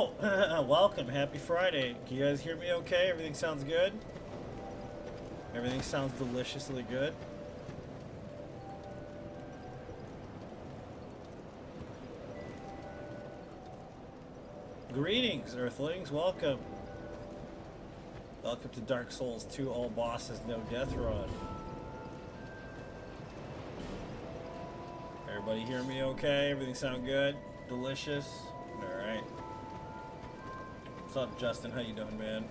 Yo, welcome. Happy Friday. Can you guys hear me okay? Everything sounds good? Everything sounds deliciously good. Greetings, Earthlings. Welcome. Welcome to Dark Souls 2 All Bosses No Death Run. Everybody hear me okay? Everything sound good? Delicious? Alright. What's up, Justin? How you doing, man?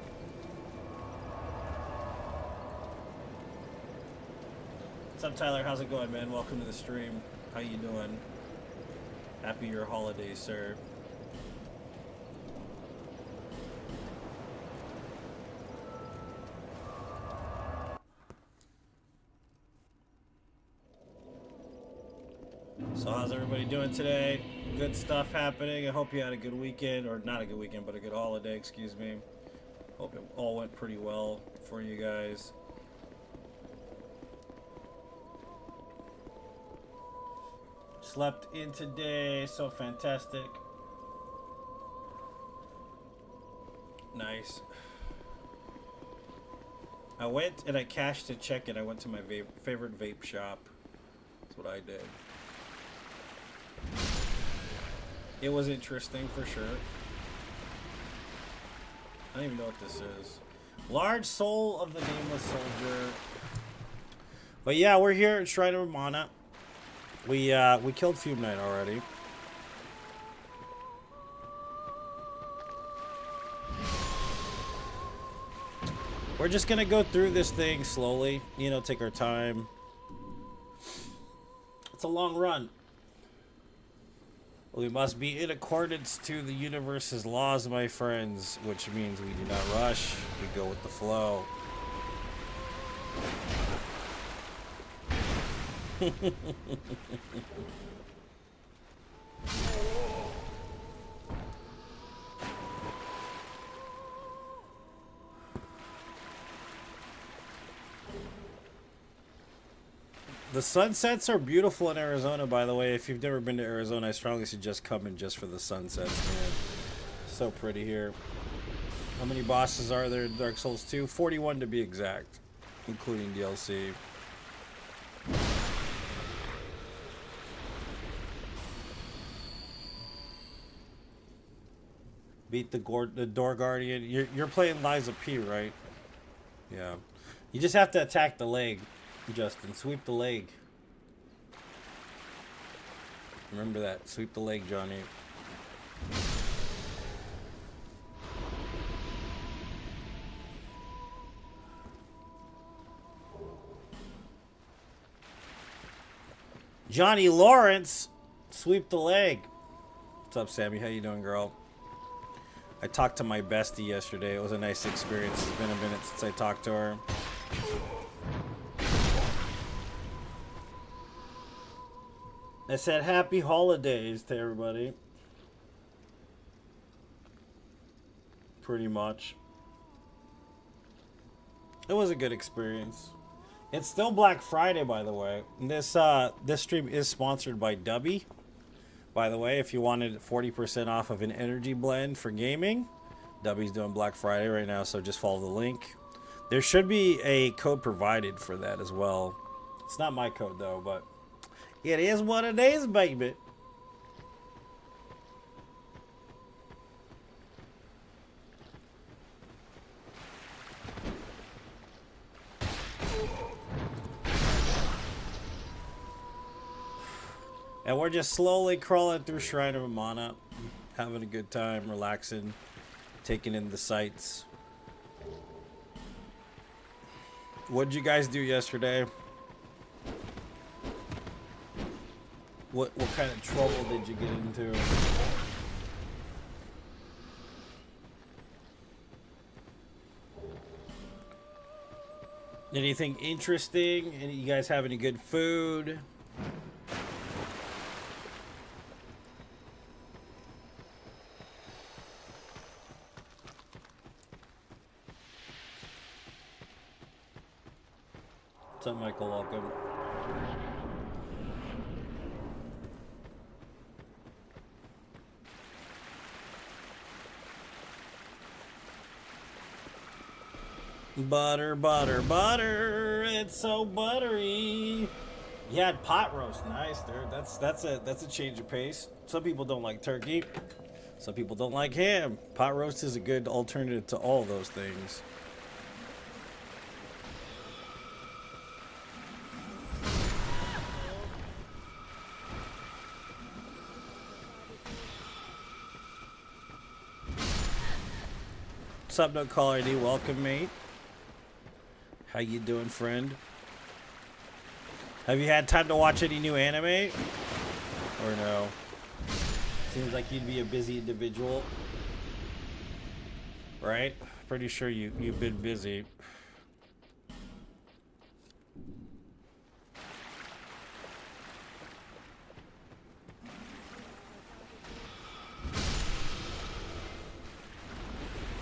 What's up, Tyler? How's it going, man? Welcome to the stream. How you doing? Happy your holidays, sir. So how's everybody doing today? Good stuff happening. I hope you had a good weekend, or not a good weekend, but a good holiday, excuse me. Hope it all went pretty well for you guys. Slept in today, so fantastic. Nice. I went and I cashed a check and I went to my favorite vape shop. That's what I did. It was interesting for sure. I don't even know what this is. Large Soul of the Nameless Soldier. But yeah, we're here at Shrine of Mana. We killed Fume Knight already. We're just gonna go through this thing slowly, you know, take our time. It's a long run. We must be in accordance to the universe's laws, my friends, which means we do not rush, we go with the flow. The sunsets are beautiful in Arizona, by the way. If you've never been to Arizona, I strongly suggest coming just for the sunsets, man. So pretty here. How many bosses are there in Dark Souls 2? 41 to be exact, including DLC. Beat the Door Guardian. You're playing Liza P, right? Yeah. You just have to attack the leg. Justin, sweep the leg. Remember that. Sweep the leg, Johnny. Johnny Lawrence, sweep the leg. What's up, Sammy? How you doing, girl? I talked to my bestie yesterday. It was a nice experience. It's been a minute since I talked to her. I said happy holidays to everybody. Pretty much. It was a good experience. It's still Black Friday, by the way. This stream is sponsored by Dubby. By the way, if you wanted 40% off of an energy blend for gaming, Dubby's doing Black Friday right now, so just follow the link. There should be a code provided for that as well. It's not my code though, but it is what it is, baby. And we're just slowly crawling through Shrine of Mana, having a good time, relaxing, taking in the sights. What did you guys do yesterday? What kind of trouble did you get into? Anything interesting? You guys have any good food? What's up, Michael? Welcome. Butter, butter, butter. It's so buttery. You had pot roast, nice, dude. That's a change of pace. Some people don't like turkey. Some people don't like ham. Pot roast is a good alternative to all those things. What's up, no caller ID? Welcome, mate. How you doing, friend? Have you had time to watch any new anime? Or no? Seems like you'd be a busy individual. Right? Pretty sure you've been busy.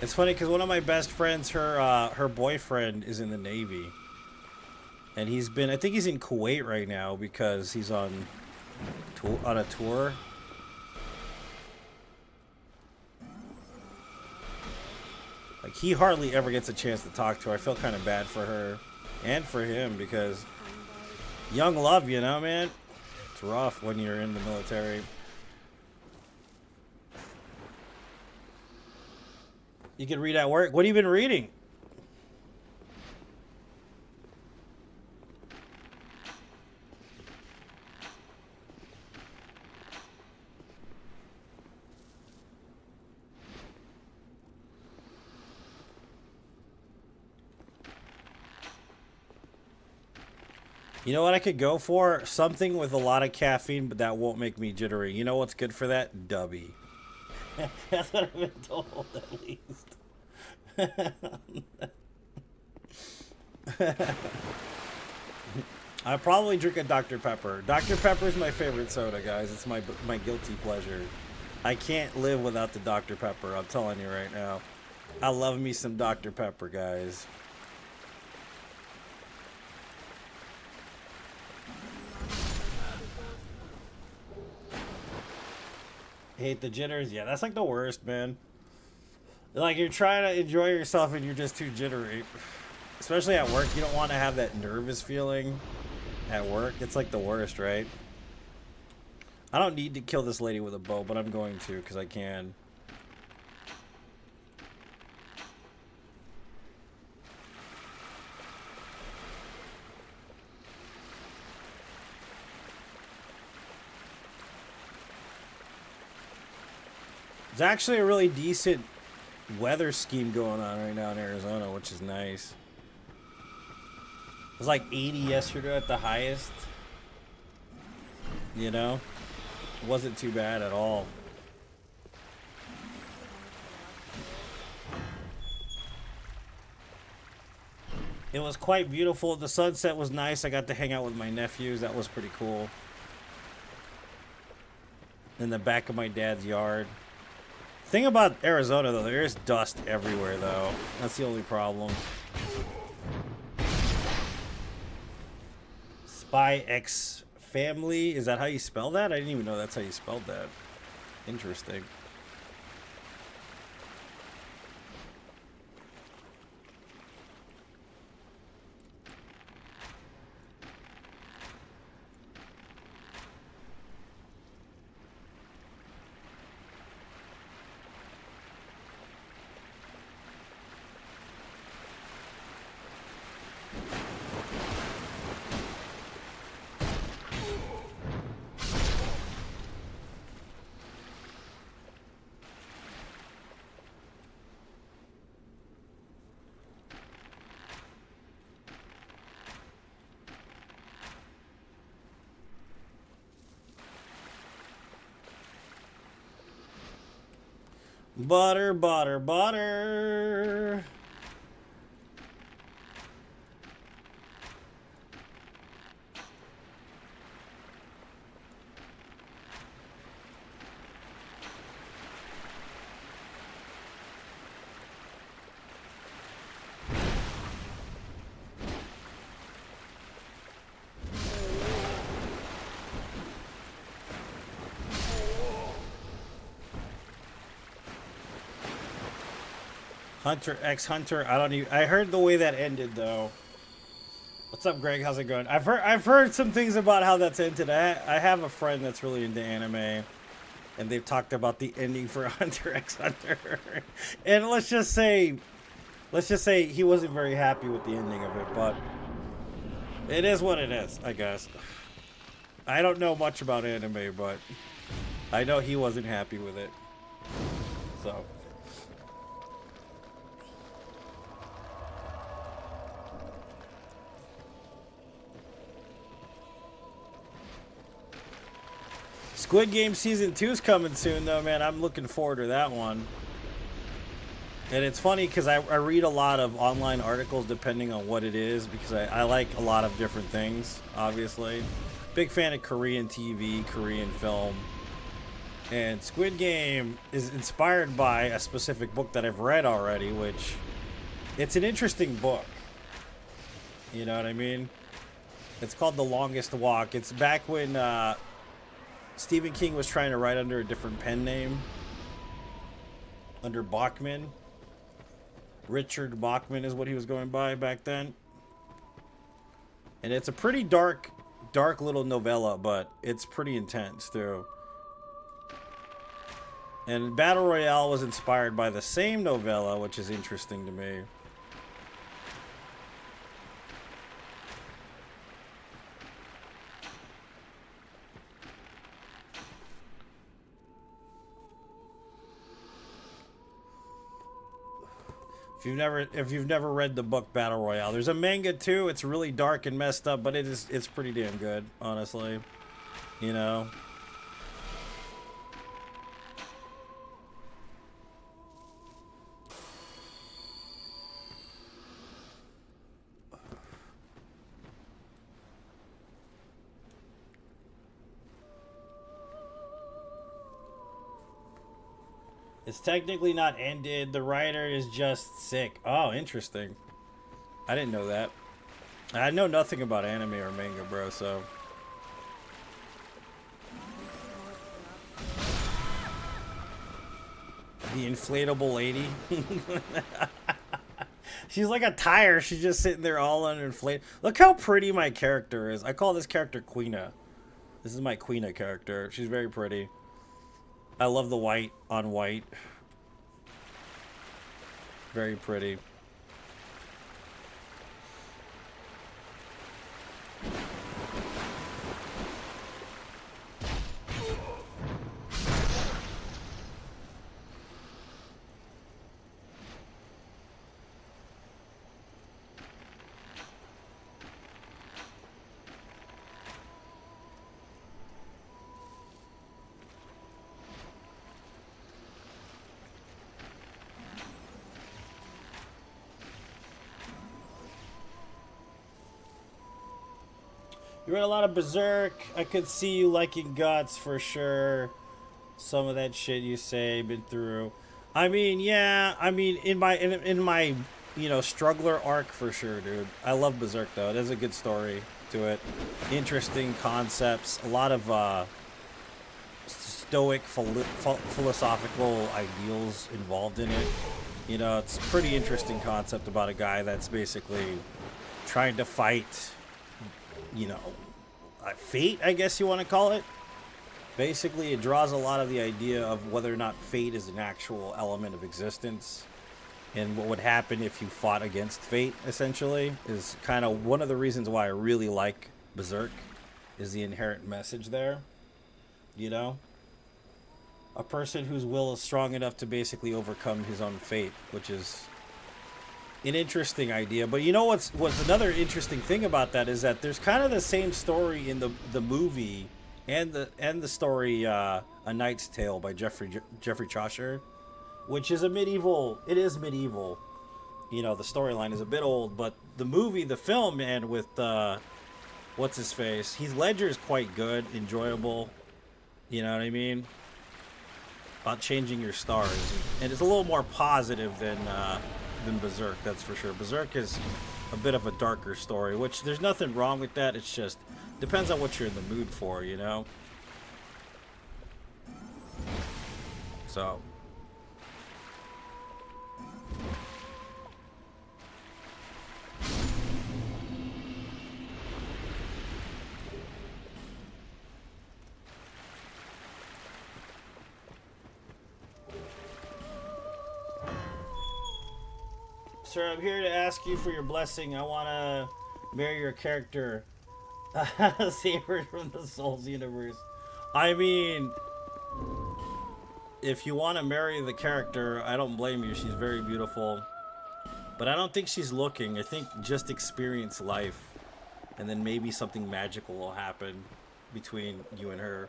It's funny because one of my best friends, her boyfriend is in the Navy. And I think he's in Kuwait right now because he's on a tour. Like, he hardly ever gets a chance to talk to her. I feel kind of bad for her and for him because young love, you know, man? It's rough when you're in the military. You can read at work. What have you been reading? You know what I could go for? Something with a lot of caffeine, but that won't make me jittery. You know what's good for that? Dubby. That's what I've been told, at least. I probably drink a Dr. Pepper. Dr. Pepper is my favorite soda, guys. It's my guilty pleasure. I can't live without the Dr. Pepper. I'm telling you right now. I love me some Dr. Pepper, guys. Hate the jitters? Yeah, that's like the worst, man. Like, you're trying to enjoy yourself and you're just too jittery. Especially at work, you don't want to have that nervous feeling at work. It's like the worst, right? I don't need to kill this lady with a bow, but I'm going to because I can. There's actually a really decent weather scheme going on right now in Arizona, which is nice. It was like 80 yesterday at the highest. You know? It wasn't too bad at all. It was quite beautiful. The sunset was nice. I got to hang out with my nephews. That was pretty cool. In the back of my dad's yard. Thing about Arizona, though, there is dust everywhere, though. That's the only problem. Spy X Family? Is that how you spell that? I didn't even know that's how you spelled that. Interesting. Butter, butter, butter. Hunter X Hunter. I don't even. I heard the way that ended though. What's up, Greg? How's it going? I've heard some things about how that's ended. I have a friend that's really into anime, and they've talked about the ending for Hunter X Hunter. And let's just say he wasn't very happy with the ending of it, but it is what it is, I guess. I don't know much about anime, but I know he wasn't happy with it. So. Squid Game Season 2 is coming soon, though, man. I'm looking forward to that one. And it's funny because I read a lot of online articles depending on what it is, because I like a lot of different things, obviously. Big fan of Korean TV, Korean film. And Squid Game is inspired by a specific book that I've read already, which it's an interesting book. You know what I mean? It's called The Longest Walk. It's back when Stephen King was trying to write under a different pen name, under Bachman. Richard Bachman is what he was going by back then. And it's a pretty dark little novella, but it's pretty intense too. And Battle Royale was inspired by the same novella, which is interesting to me. If you've never read the book Battle Royale, there's a manga too. It's really dark and messed up, but it's pretty damn good, honestly. You know. It's technically not ended. The writer is just sick. Oh, interesting. I didn't know that. I know nothing about anime or manga, bro, so. The inflatable lady. She's like a tire. She's just sitting there all uninflated. Look how pretty my character is. I call this character Queena. This is my Queena character. She's very pretty. I love the white on white. Very pretty. You read a lot of Berserk. I could see you liking Guts for sure. Some of that shit you say been through. I mean, yeah. I mean, in my struggler arc for sure, dude. I love Berserk though. It has a good story to it. Interesting concepts. A lot of stoic philosophical ideals involved in it. You know, it's a pretty interesting concept about a guy that's basically trying to fight, fate, I guess you want to call it. Basically, it draws a lot of the idea of whether or not fate is an actual element of existence, and what would happen if you fought against fate, essentially, is kind of one of the reasons why I really like Berserk, is the inherent message there. You know? A person whose will is strong enough to basically overcome his own fate, which is an interesting idea. But you know what's another interesting thing about that is that there's kind of the same story in the movie and the story A Knight's Tale by Geoffrey Chaucer, which is medieval. You know, the storyline is a bit old, but the movie, the film, man, with what's his face, Heath Ledger is quite good, enjoyable. You know what I mean? About changing your stars, and it's a little more positive than Berserk, that's for sure. Berserk is a bit of a darker story, which there's nothing wrong with that. It's just depends on what you're in the mood for, you know? So Sir, I'm here to ask you for your blessing. I want to marry your character. Saber from the Souls universe. I mean, if you want to marry the character, I don't blame you. She's very beautiful. But I don't think she's looking. I think just experience life. And then maybe something magical will happen between you and her.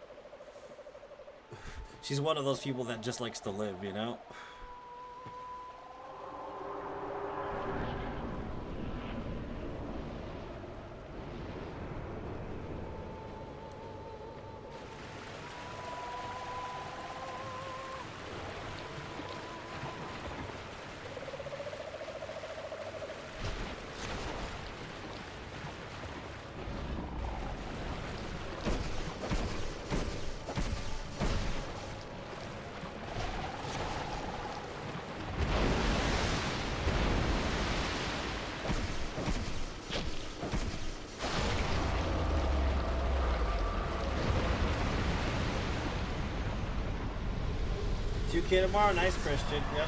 She's one of those people that just likes to live, you know? Tomorrow, nice Christian. Yep.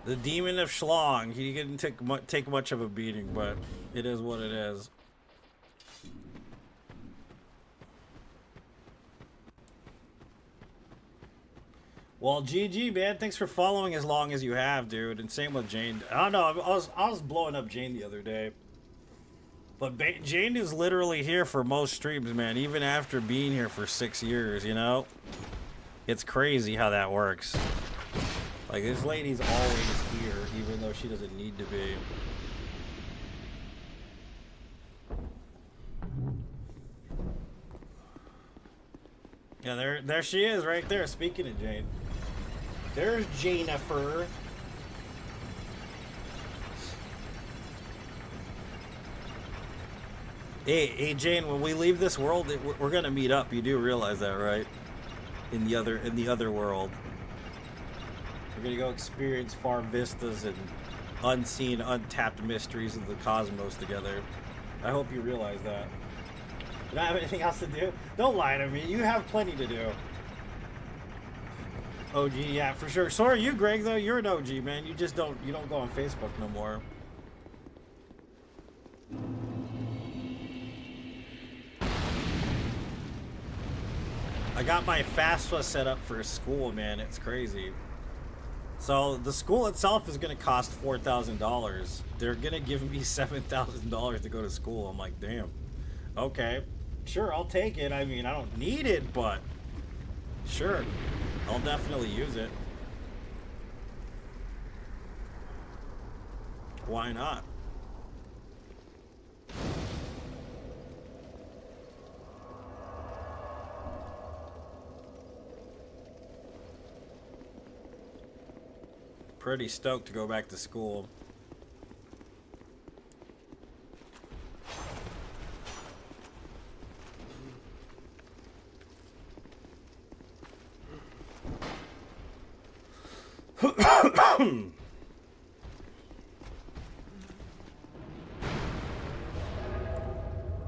The Demon of Schlong. He didn't take much of a beating, but it is what it is. Well, GG, man. Thanks for following as long as you have, dude. And same with Jane. I don't know. I was blowing up Jane the other day. But Jane is literally here for most streams, man. Even after being here for 6 years, you know? It's crazy how that works. Like, this lady's always here, even though she doesn't need to be. Yeah, there she is, right there. Speaking of Jane, there's Jennifer. Hey, Jane. When we leave this world, we're gonna meet up. You do realize that, right? In the other world, we're gonna go experience far vistas and unseen, untapped mysteries of the cosmos together. I hope you realize that. You don't have anything else to do? Don't lie to me. You have plenty to do. OG, yeah, for sure. So are you, Greg, though. You're an OG, man. You just don't go on Facebook no more. I got my FAFSA set up for school, man. It's crazy. So the school itself is going to cost $4,000. They're going to give me $7,000 to go to school. I'm like, damn. Okay. Sure, I'll take it. I mean, I don't need it, but sure. I'll definitely use it. Why not? Pretty stoked to go back to school.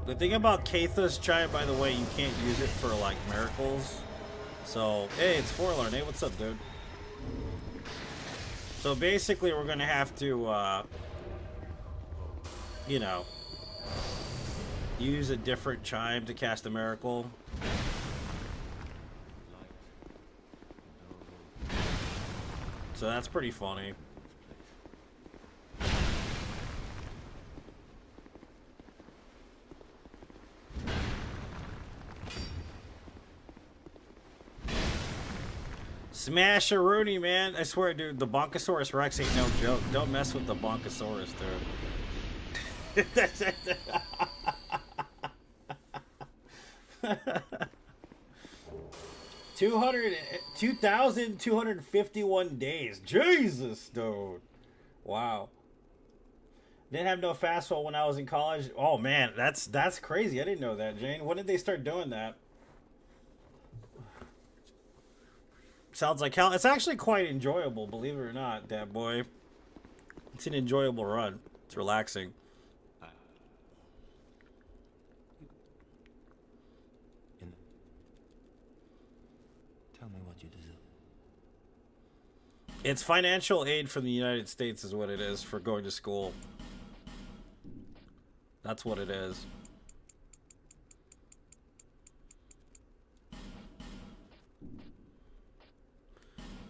The thing about Kaitha's chime, by the way, you can't use it for, like, miracles. So, hey, it's Forlorn. Hey, what's up, dude? So basically, we're gonna have to, you know, use a different chime to cast a miracle. So that's pretty funny. Smash a Rooney, man. I swear, dude, the Bonkosaurus Rex ain't no joke. Don't mess with the Bonkosaurus, dude. 2,251 days. Jesus, dude. Wow. Didn't have no fastball when I was in college. Oh, man, that's crazy. I didn't know that, Jane. When did they start doing that? Sounds like hell. It's actually quite enjoyable, believe it or not, that boy. It's an enjoyable run. It's relaxing. It's financial aid from the United States is what it is for going to school. That's what it is.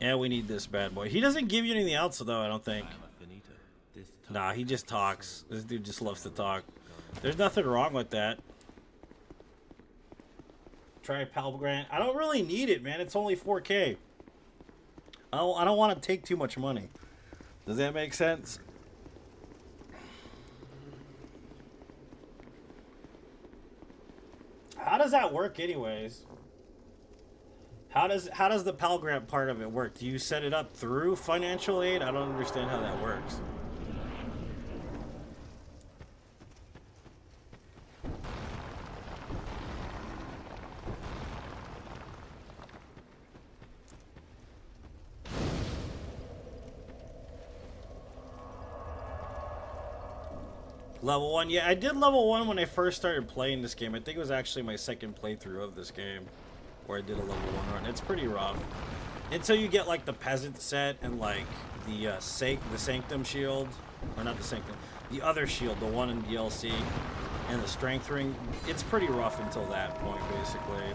Yeah, we need this bad boy. He doesn't give you anything else, though, I don't think. Nah, he just talks. This dude just loves to talk. There's nothing wrong with that. Try Pal Grant. I don't really need it, man. It's only 4K. I don't want to take too much money. Does that make sense? How does that work anyways? How does the Pal Grant part of it work? Do you set it up through financial aid? I don't understand how that works. Level 1? Yeah, I did level 1 when I first started playing this game. I think it was actually my second playthrough of this game, where I did a level 1 run. It's pretty rough. Until you get, like, the Peasant set and, like, the Sanctum shield. Or not the Sanctum. The other shield, the one in DLC. And the Strength ring. It's pretty rough until that point, basically.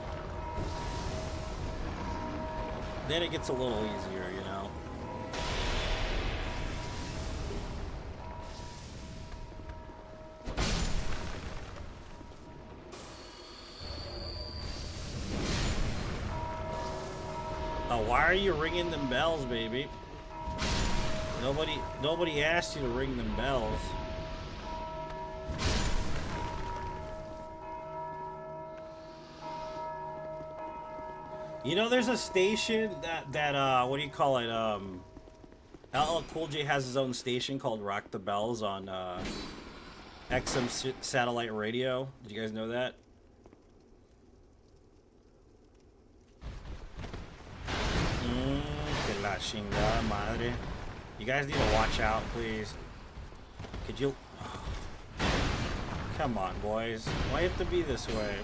Then it gets a little easier, you know? Why are you ringing them bells, baby? Nobody asked you to ring them bells. You know, there's a station that what do you call it? LL Cool J has his own station called Rock the Bells on XM satellite radio. Did you guys know that? La chingada madre. You guys need to watch out, please. Could you... Come on, boys. Why you have to be this way?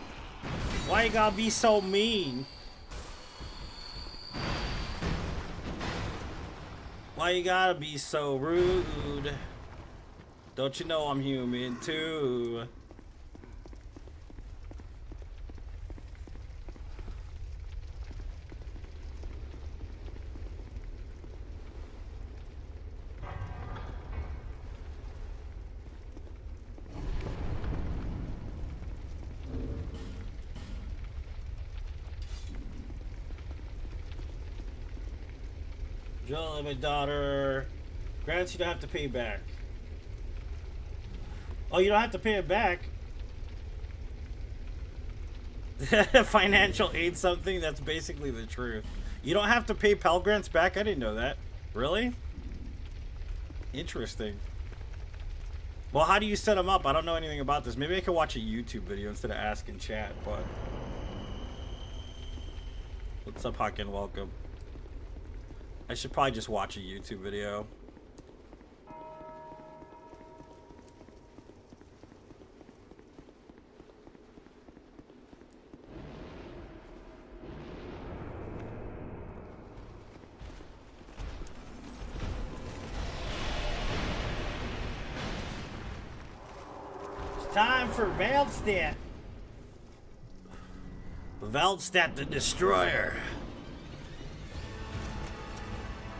Why you gotta be so mean? Why you gotta be so rude? Don't you know I'm human too? Joel, my daughter. Grants you don't have to pay back. Oh, you don't have to pay it back? Financial aid something? That's basically the truth. You don't have to pay Pal Grants back? I didn't know that. Really? Interesting. Well, how do you set them up? I don't know anything about this. Maybe I can watch a YouTube video instead of asking chat, but... What's up, Hakken? Welcome. I should probably just watch a YouTube video. It's time for Veldstadt. Veldstadt the Destroyer.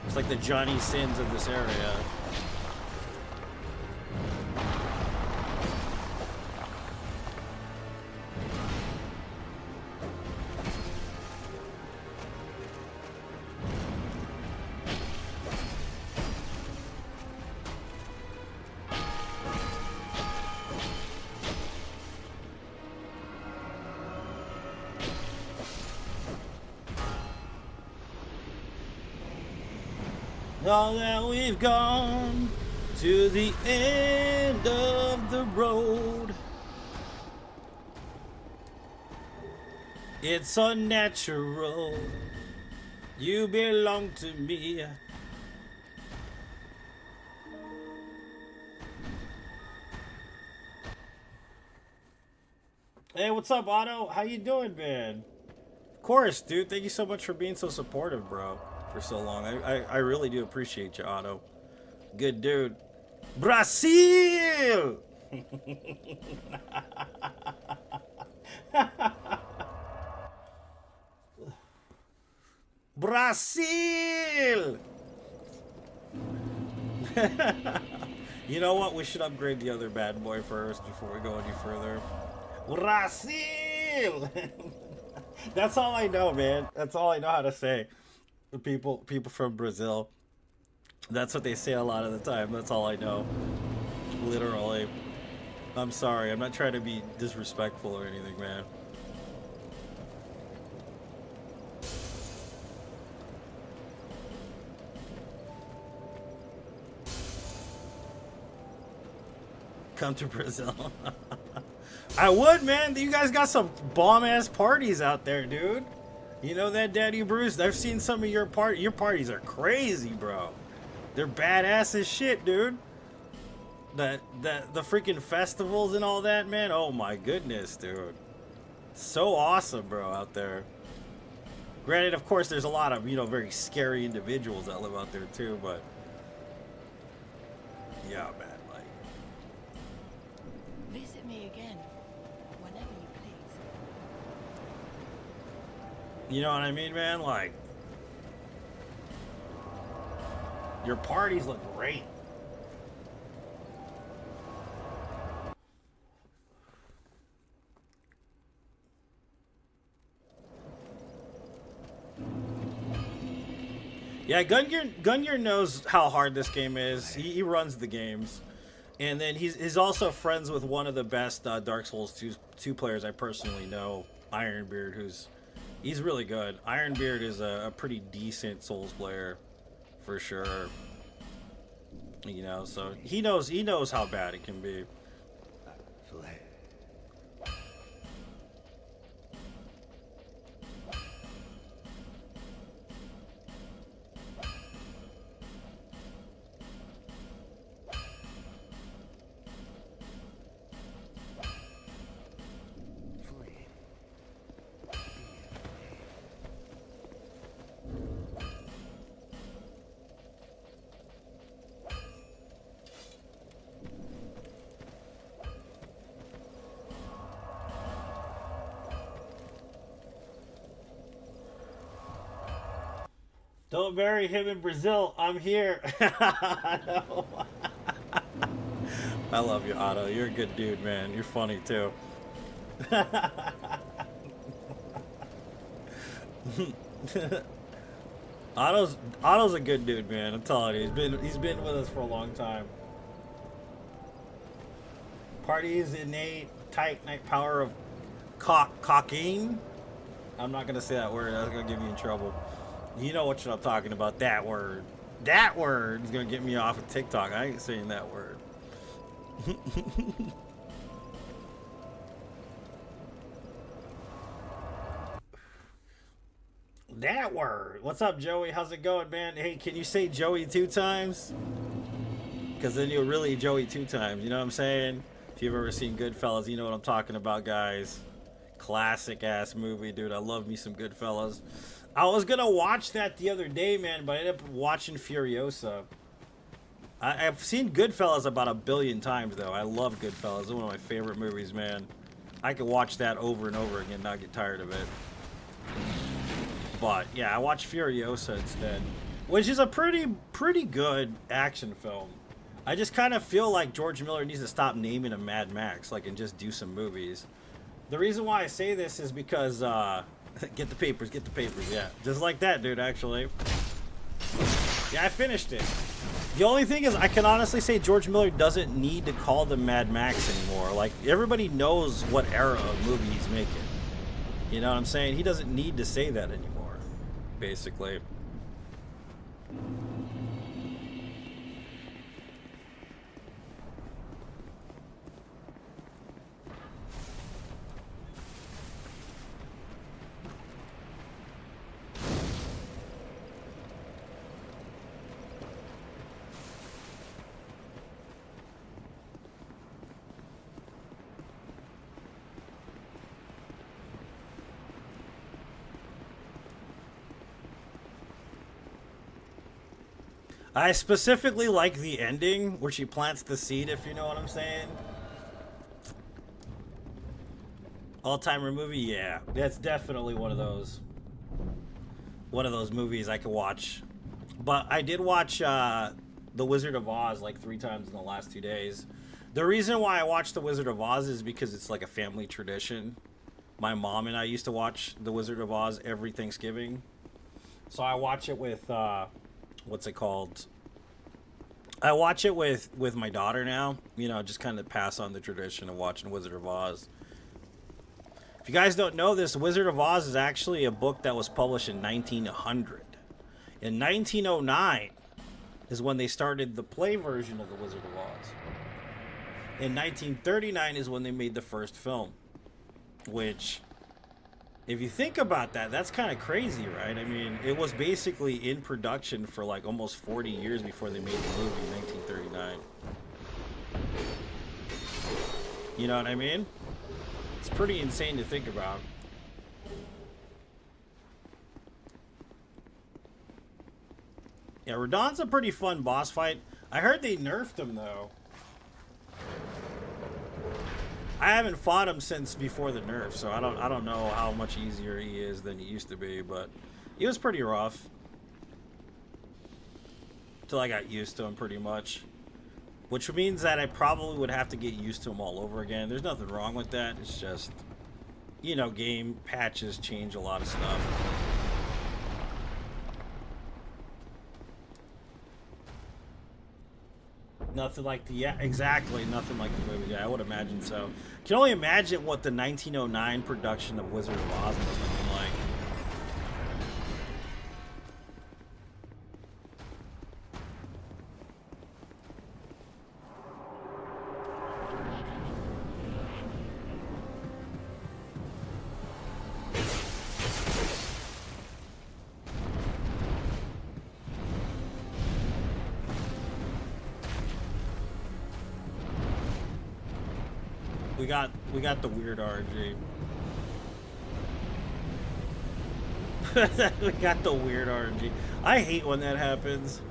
It's like the Johnny Sins of this area. Now that we've gone to the end of the road, it's unnatural. You belong to me. Hey, what's up, Otto? How you doing, man? Of course, dude. Thank you so much for being so supportive, bro. for so long. I really do appreciate you, Otto. Good dude. Brazil! Brazil! You know what? We should upgrade the other bad boy first before we go any further. Brazil! That's all I know, man. That's all I know how to say. People from Brazil. That's what they say a lot of the time. That's all I know. Literally. I'm sorry. I'm not trying to be disrespectful or anything, man. Come to Brazil. I would, man. You guys got some bomb-ass parties out there, dude. You know that, Daddy Bruce? I've seen some of your parties. Your parties are crazy, bro. They're badass as shit, dude. The freaking festivals and all that, man. Oh my goodness, dude. So awesome, bro, out there. Granted, of course, there's a lot of, you know, very scary individuals that live out there too, but yeah, man. Visit me again, whenever you please. You know what I mean, man? Like, your parties look great. Yeah, Gungear knows how hard this game is. He runs the games. And then he's also friends with one of the best Dark Souls 2 players I personally know, Ironbeard, he's really good. Ironbeard is a pretty decent Souls player, for sure. You know, so he knows how bad it can be. Don't bury him in Brazil. I'm here. I love you, Otto. You're a good dude, man. You're funny too. Otto's a good dude, man. I'm telling you, he's been with us for a long time. Parties innate tight night power of cocaine. I'm not gonna say that word. That's gonna get me in trouble. You know what I'm talking about. That word. That word is gonna get me off of TikTok. I ain't saying that word. That word. What's up, Joey? How's it going, man? Hey, can you say Joey 2 times? Because then you'll really Joey 2 times. You know what I'm saying? If you've ever seen Goodfellas, you know what I'm talking about, guys. Classic ass movie, dude. I love me some Goodfellas. I was gonna watch that the other day, man, but I ended up watching Furiosa. I've seen Goodfellas about 1 billion times, though. I love Goodfellas. It's one of my favorite movies, man. I could watch that over and over again, not get tired of it. But yeah, I watched Furiosa instead, which is a pretty good action film. I just kind of feel like George Miller needs to stop naming him Mad Max, like, and just do some movies. The reason why I say this is because get the papers, yeah, just like that, dude. Actually, yeah, I finished it. The only thing is, I can honestly say George Miller doesn't need to call them Mad Max anymore. Like, everybody knows what era of movie he's making. You know what I'm saying? He doesn't need to say that anymore, basically. I specifically like the ending where she plants the seed, if you know what I'm saying. All-timer movie, yeah, that's definitely one of those movies I could watch. But I did watch The Wizard of Oz like 3 times in the last 2 days. The reason why I watched The Wizard of Oz is because it's like a family tradition. My mom and I used to watch The Wizard of Oz every Thanksgiving. So I watch it with, what's it called? I watch it with my daughter now. You know, just kind of pass on the tradition of watching Wizard of Oz. If you guys don't know this, Wizard of Oz is actually a book that was published in 1900. In 1909 is when they started the play version of The Wizard of Oz. In 1939 is when they made the first film. Which, if you think about that, that's kind of crazy, right? I mean, it was basically in production for like almost 40 years before they made the movie in 1939. You know what I mean? It's pretty insane to think about. Yeah, Radon's a pretty fun boss fight. I heard they nerfed him though. I haven't fought him since before the nerf, so I don't know how much easier he is than he used to be, but he was pretty rough. Till I got used to him pretty much. Which means that I probably would have to get used to him all over again. There's nothing wrong with that. It's just, you know, game patches change a lot of stuff. Nothing like the, yeah, exactly, nothing like the movie. Yeah, I would imagine so. Can only imagine what the 1909 production of Wizard of Oz must have been like. We got the weird RNG. We got the weird RNG. I hate when that happens.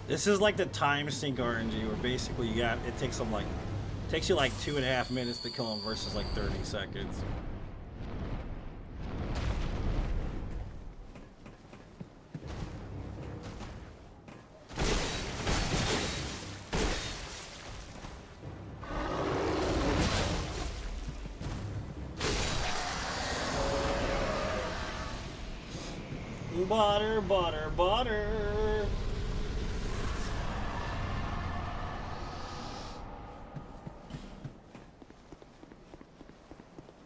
This is like the time sync RNG, where basically you got, it takes you like 2.5 minutes to kill him versus like 30 seconds. Butter, butter, butter.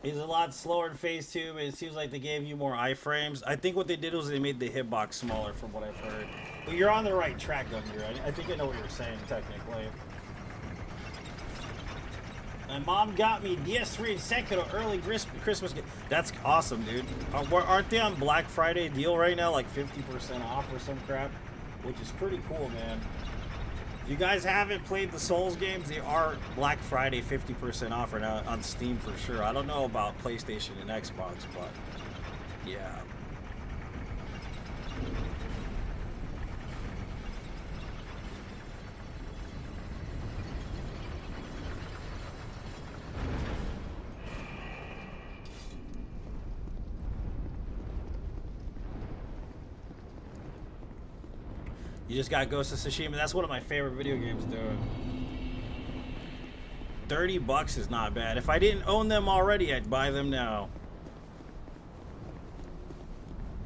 He's a lot slower in phase 2, but it seems like they gave you more iframes. I think what they did was they made the hitbox smaller from what I've heard. But you're on the right track, Gungear. I think I know what you're saying, technically. My mom got me DS3 and Sekiro early Christmas gift. That's awesome, dude. Aren't they on Black Friday deal right now? Like 50% off or some crap? Which is pretty cool, man. If you guys haven't played the Souls games, they are Black Friday 50% off right now on Steam for sure. I don't know about PlayStation and Xbox, but yeah. You just got Ghost of Tsushima. That's one of my favorite video games, dude. $30 is not bad. If I didn't own them already, I'd buy them now.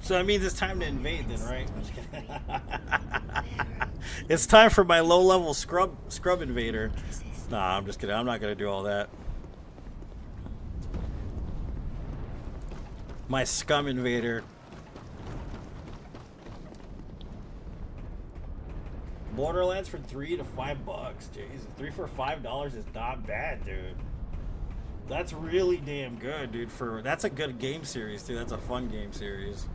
So that means it's time to invade then, right? I'm just kidding. It's time for my low-level scrub invader. Nah, I'm just kidding. I'm not going to do all that. My scum invader. Borderlands for $3 to $5. Jesus, 3 for $5 is not bad, dude. That's really damn good, dude. That's a good game series too. That's a fun game series,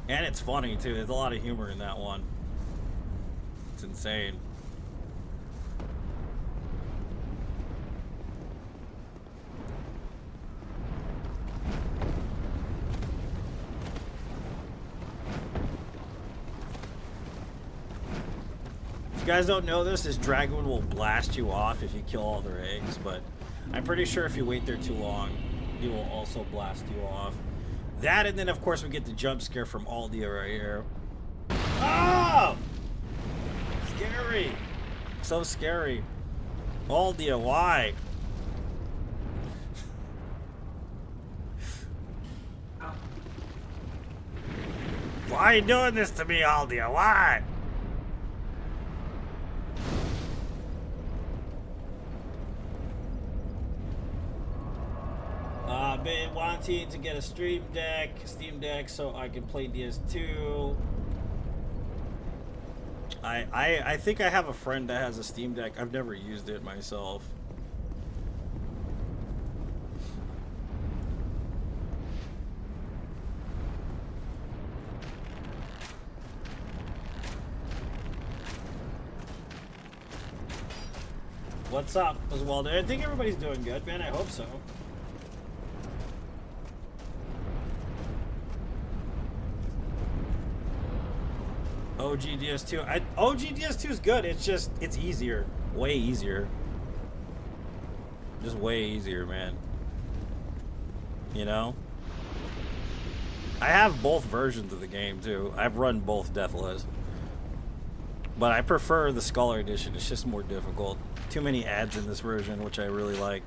and it's funny too. There's a lot of humor in that one. It's insane. If you guys don't know this dragon will blast you off if you kill all their eggs, but I'm pretty sure if you wait there too long, he will also blast you off. That, and then of course we get the jump scare from Aldia right here. Oh! Scary. So scary. Aldia, why? Why are you doing this to me, Aldia? Why? I've been wanting to get a Steam Deck, so I can play DS2. I think I have a friend that has a Steam Deck. I've never used it myself. What's up, Oswaldo? I think everybody's doing good, man. I hope so. OG DS2. OG DS2 is good. It's just, it's easier. Way easier. Just way easier, man. You know? I have both versions of the game, too. I've run both Deathless. But I prefer the Scholar Edition. It's just more difficult. Too many ads in this version, which I really like.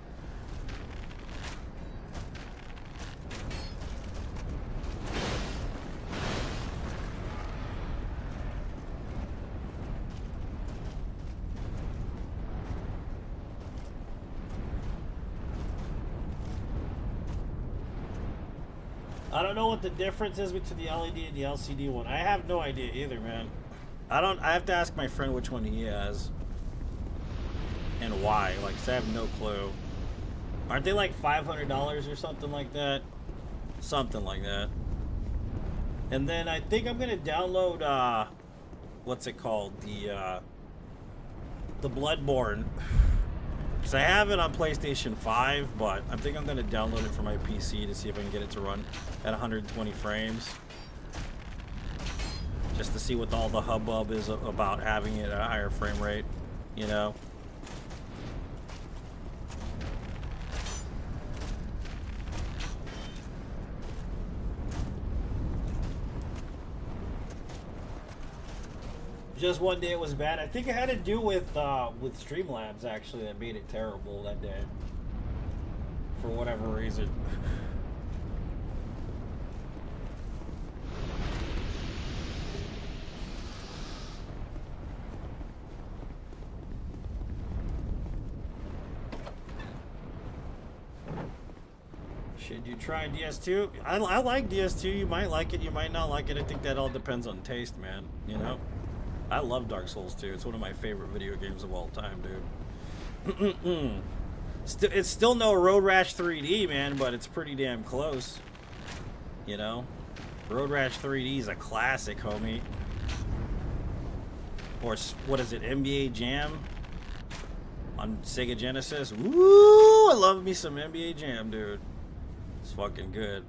I don't know what the difference is between the LED and the LCD one. I have no idea either, man. I have to ask my friend which one he has. And why. Like, 'cause I have no clue. Aren't they like $500 or something like that? Something like that. And then I think I'm gonna download, what's it called? The Bloodborne. Because I have it on PlayStation 5, but I think I'm going to download it for my PC to see if I can get it to run at 120 frames. Just to see what all the hubbub is about having it at a higher frame rate, you know? Just one day it was bad. I think it had to do with Streamlabs, actually, that made it terrible that day. For whatever reason. Should you try DS2? I like DS2. You might like it, you might not like it. I think that all depends on taste, man. You know? I love Dark Souls 2. It's one of my favorite video games of all time, dude. It's still no Road Rash 3D, man, but it's pretty damn close. You know? Road Rash 3D is a classic, homie. Or, what is it, NBA Jam? On Sega Genesis? Woo! I love me some NBA Jam, dude. It's fucking good.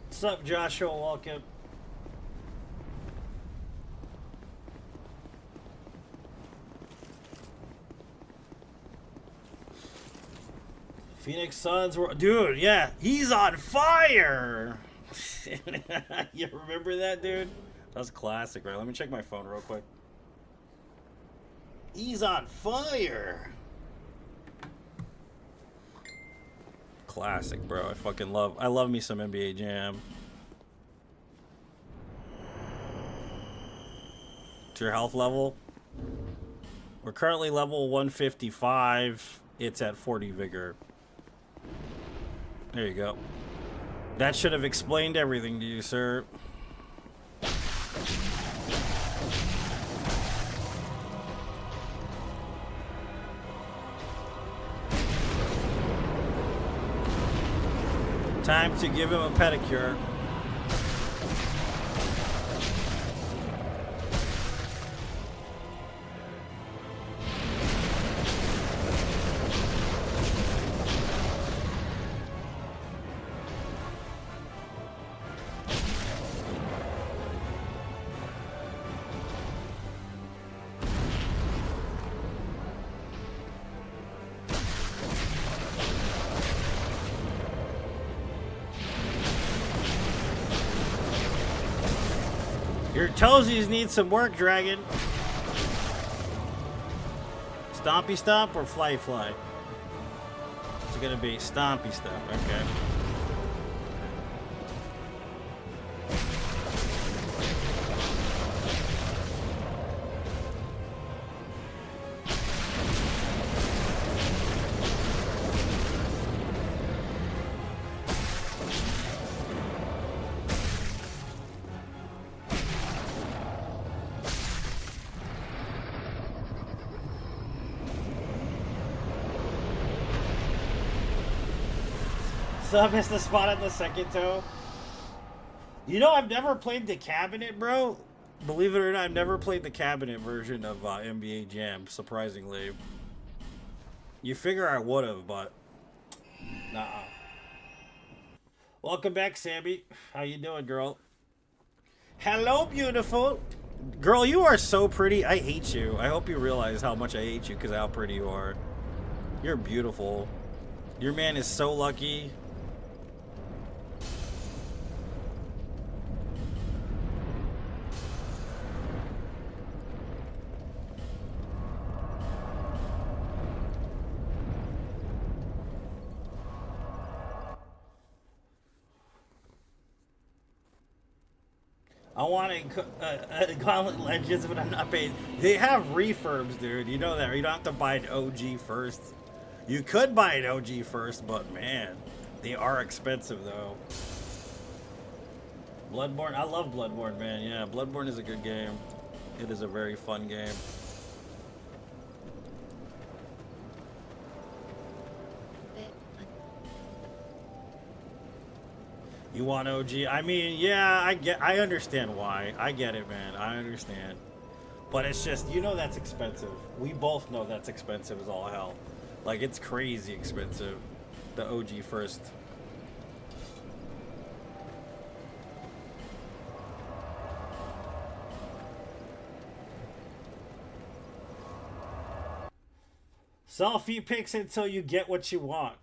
What's up, Joshua? Welcome. Phoenix Suns were, dude, yeah, he's on fire. You remember that, dude? That was classic, right? Let me check my phone real quick. He's on fire. Classic, bro. I love me some NBA Jam. To your health level? We're currently level 155. It's at 40 vigor. There you go. That should have explained everything to you, sir. Time to give him a pedicure. Your toesies need some work, Dragon. Stompy Stomp or Fly Fly? It's gonna be Stompy Stomp, okay. So I missed the spot on the second toe. You know, I've never played the cabinet, bro. Believe it or not, I've never played the cabinet version of NBA Jam, surprisingly. You figure I would have, but... Nuh-uh. Welcome back, Sammy. How you doing, girl? Hello, beautiful. Girl, you are so pretty. I hate you. I hope you realize how much I hate you because of how pretty you are. You're beautiful. Your man is so lucky. I want a Gauntlet Legends, but I'm not paid. They have refurbs, dude. You know that. You don't have to buy an OG first. You could buy an OG first, but man, they are expensive though. Bloodborne, I love Bloodborne, man. Yeah, Bloodborne is a good game. It is a very fun game. You want OG? I mean, yeah, I understand why. I get it, man. I understand. But it's just, you know that's expensive. We both know that's expensive as all hell. Like, it's crazy expensive. The OG first. Selfie pics until you get what you want.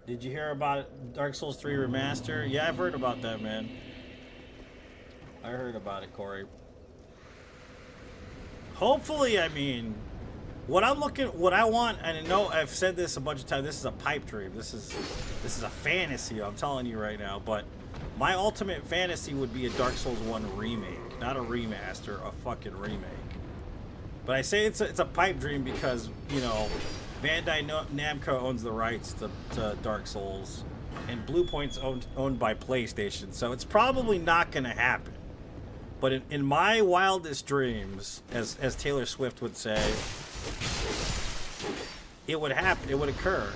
Did you hear about Dark Souls 3 Remaster? Yeah, I've heard about that, man. I heard about it, Corey. Hopefully, I mean, what I want, and I know I've said this a bunch of times, this is a pipe dream. This is a fantasy, I'm telling you right now, but my ultimate fantasy would be a Dark Souls 1 remake, not a remaster, a fucking remake. But I say it's a pipe dream because, you know, Bandai Namco owns the rights to Dark Souls, and Bluepoint's owned by PlayStation, so it's probably not going to happen. But in my wildest dreams, as Taylor Swift would say, it would happen. It would occur.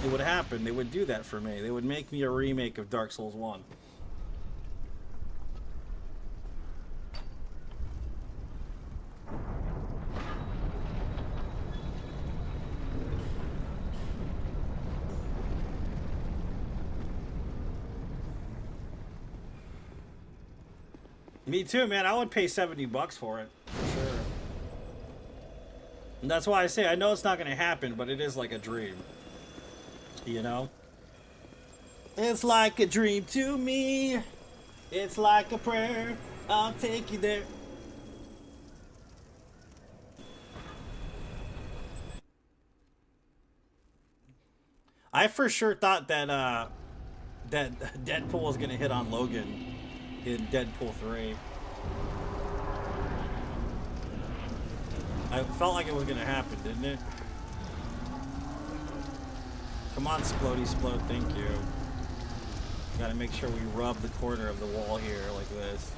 It would happen. They would do that for me. They would make me a remake of Dark Souls 1. Me too, man. I would pay $70 for it, for sure. And that's why I say I know it's not going to happen, but it is like a dream. You know? It's like a dream to me. It's like a prayer. I'll take you there. I for sure thought that that Deadpool was gonna hit on Logan in Deadpool 3. I felt like it was gonna happen, didn't it? Come on, Splody Splode, thank you. Gotta make sure we rub the corner of the wall here like this.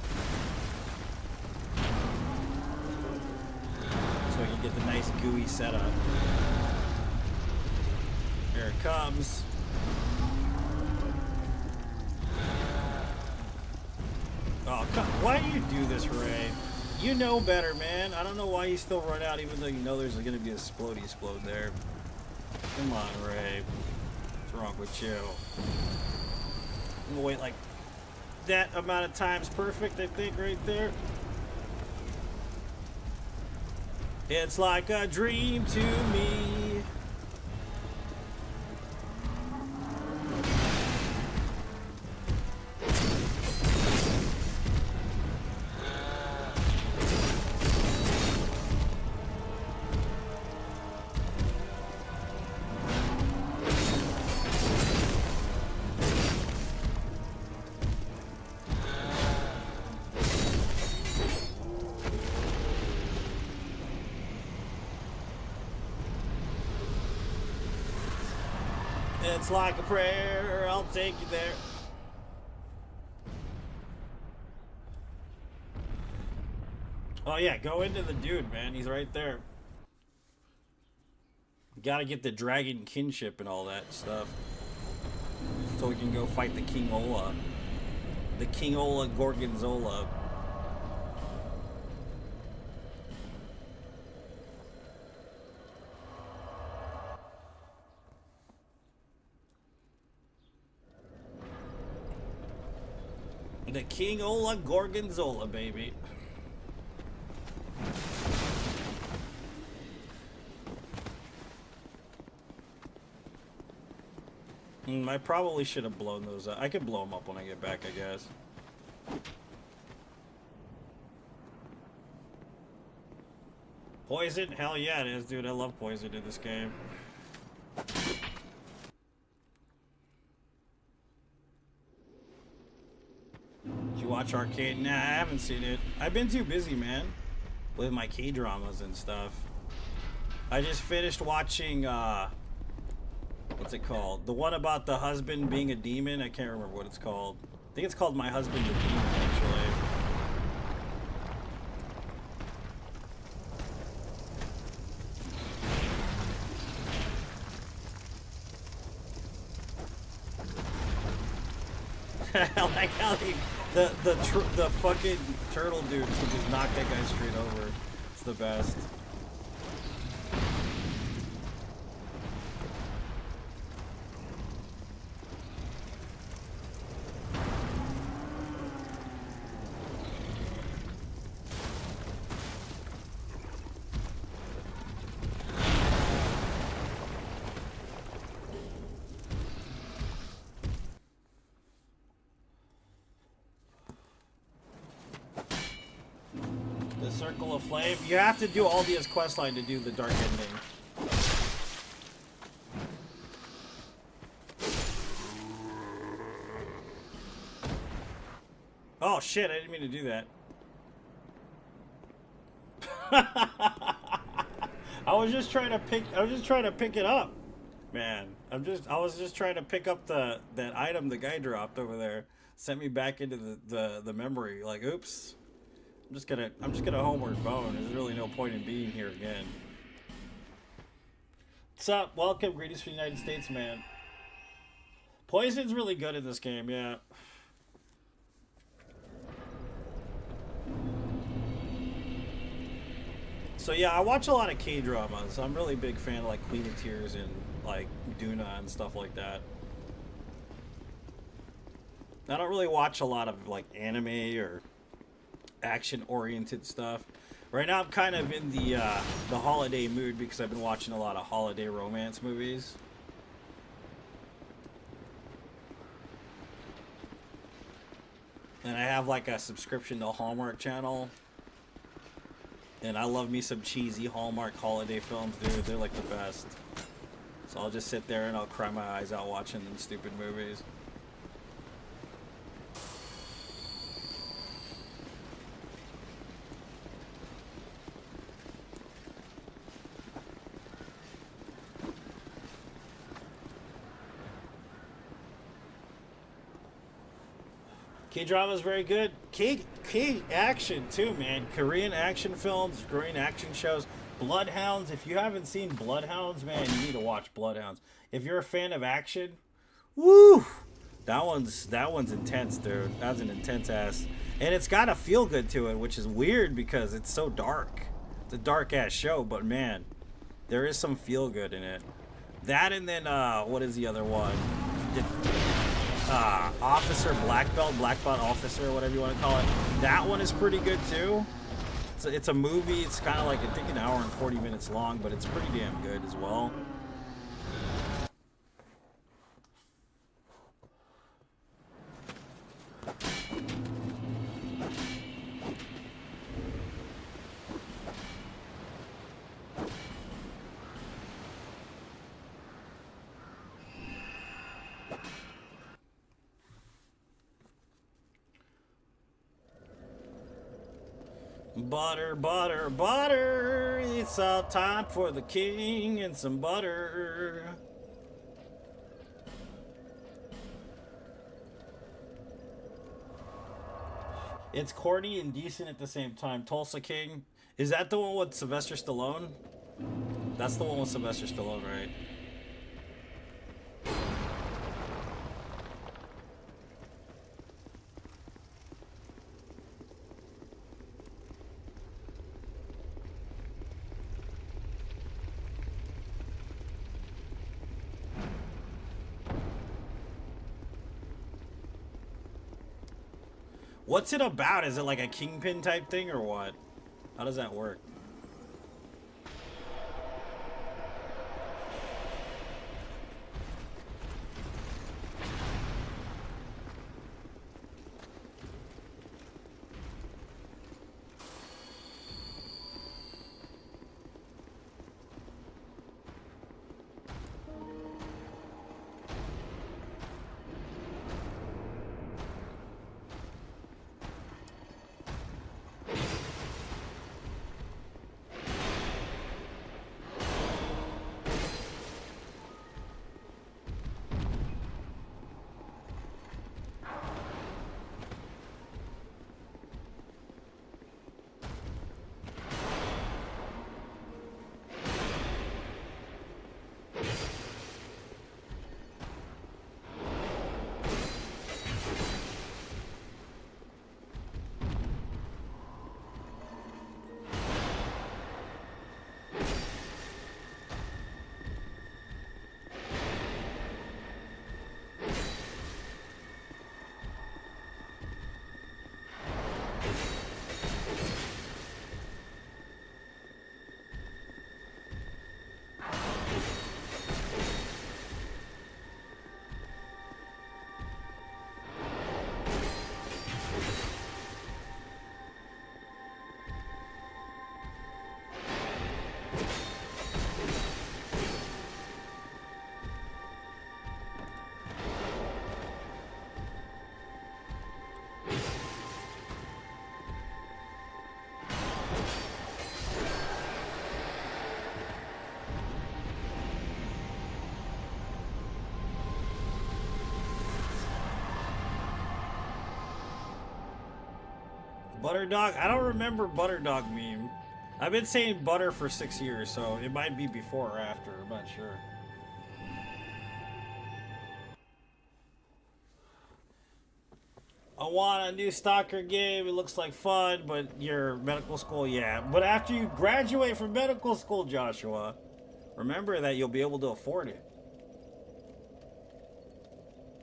So we can get the nice gooey setup. Here it comes. Oh, come, why do you do this, Ray? You know better, man. I don't know why you still run out even though you know there's going to be a Splody Splode there. Come on, Ray. What's wrong with you? I'm gonna wait like that amount of time's perfect, I think, right there. It's like a dream to me. It's like a prayer, I'll take you there. Oh yeah, go into the dude, man. He's right there. Gotta get the dragon kinship and all that stuff. So we can go fight the King Ola. The King Ola Gorgonzola. The King Ola Gorgonzola, baby. I probably should have blown those up. I could blow them up when I get back, I guess. Poison? Hell yeah it is, dude. I love poison in this game. Did you watch Arcade? Nah, I haven't seen it. I've been too busy, man, with my K-dramas and stuff. I just finished watching, what's it called? The one about the husband being a demon? I can't remember what it's called. I think it's called My Husband the Demon, actually. I like how the fucking turtle dude can just knock that guy straight over. It's the best. Circle of Flame. You have to do Aldia's questline to do the dark ending. Oh shit, I didn't mean to do that. I was just trying to pick it up. Man, I was just trying to pick up that item the guy dropped over there. Sent me back into the memory. Like, oops. I'm just gonna homeward bone. There's really no point in being here again. What's up? Welcome. Greetings from the United States, man. Poison's really good in this game, yeah. So yeah, I watch a lot of K-dramas. I'm really a big fan of like Queen of Tears and like Duna and stuff like that. I don't really watch a lot of like anime or action-oriented stuff. Right now I'm kind of in the holiday mood because I've been watching a lot of holiday romance movies. And I have like a subscription to Hallmark Channel. And I love me some cheesy Hallmark holiday films, dude. They're like the best. So I'll just sit there and I'll cry my eyes out watching them stupid movies. K-drama is very good. K action too, man. Korean action films, Korean action shows. Bloodhounds. If you haven't seen Bloodhounds, man, you need to watch Bloodhounds. If you're a fan of action, woo, that one's intense, dude. That's an intense ass, and it's got a feel good to it, which is weird because it's so dark. It's a dark ass show, but man, there is some feel good in it. That and then what is the other one? Officer Black Belt Officer, whatever you want to call it. That one is pretty good too. It's a movie. It's kind of like, I think, an hour and 40 minutes long, but it's pretty damn good as well. Butter, butter, butter. It's all time for the king and some butter. It's corny and decent at the same time. Tulsa King. Is that the one with Sylvester Stallone? That's the one with Sylvester Stallone, right? What's it about? Is it like a Kingpin type thing or what? How does that work? Butter Dog? I don't remember Butter Dog meme. I've been saying butter for 6 years, so it might be before or after. I'm not sure. I want a new Stalker game. It looks like fun, but your medical school, yeah. But after you graduate from medical school, Joshua, remember that you'll be able to afford it.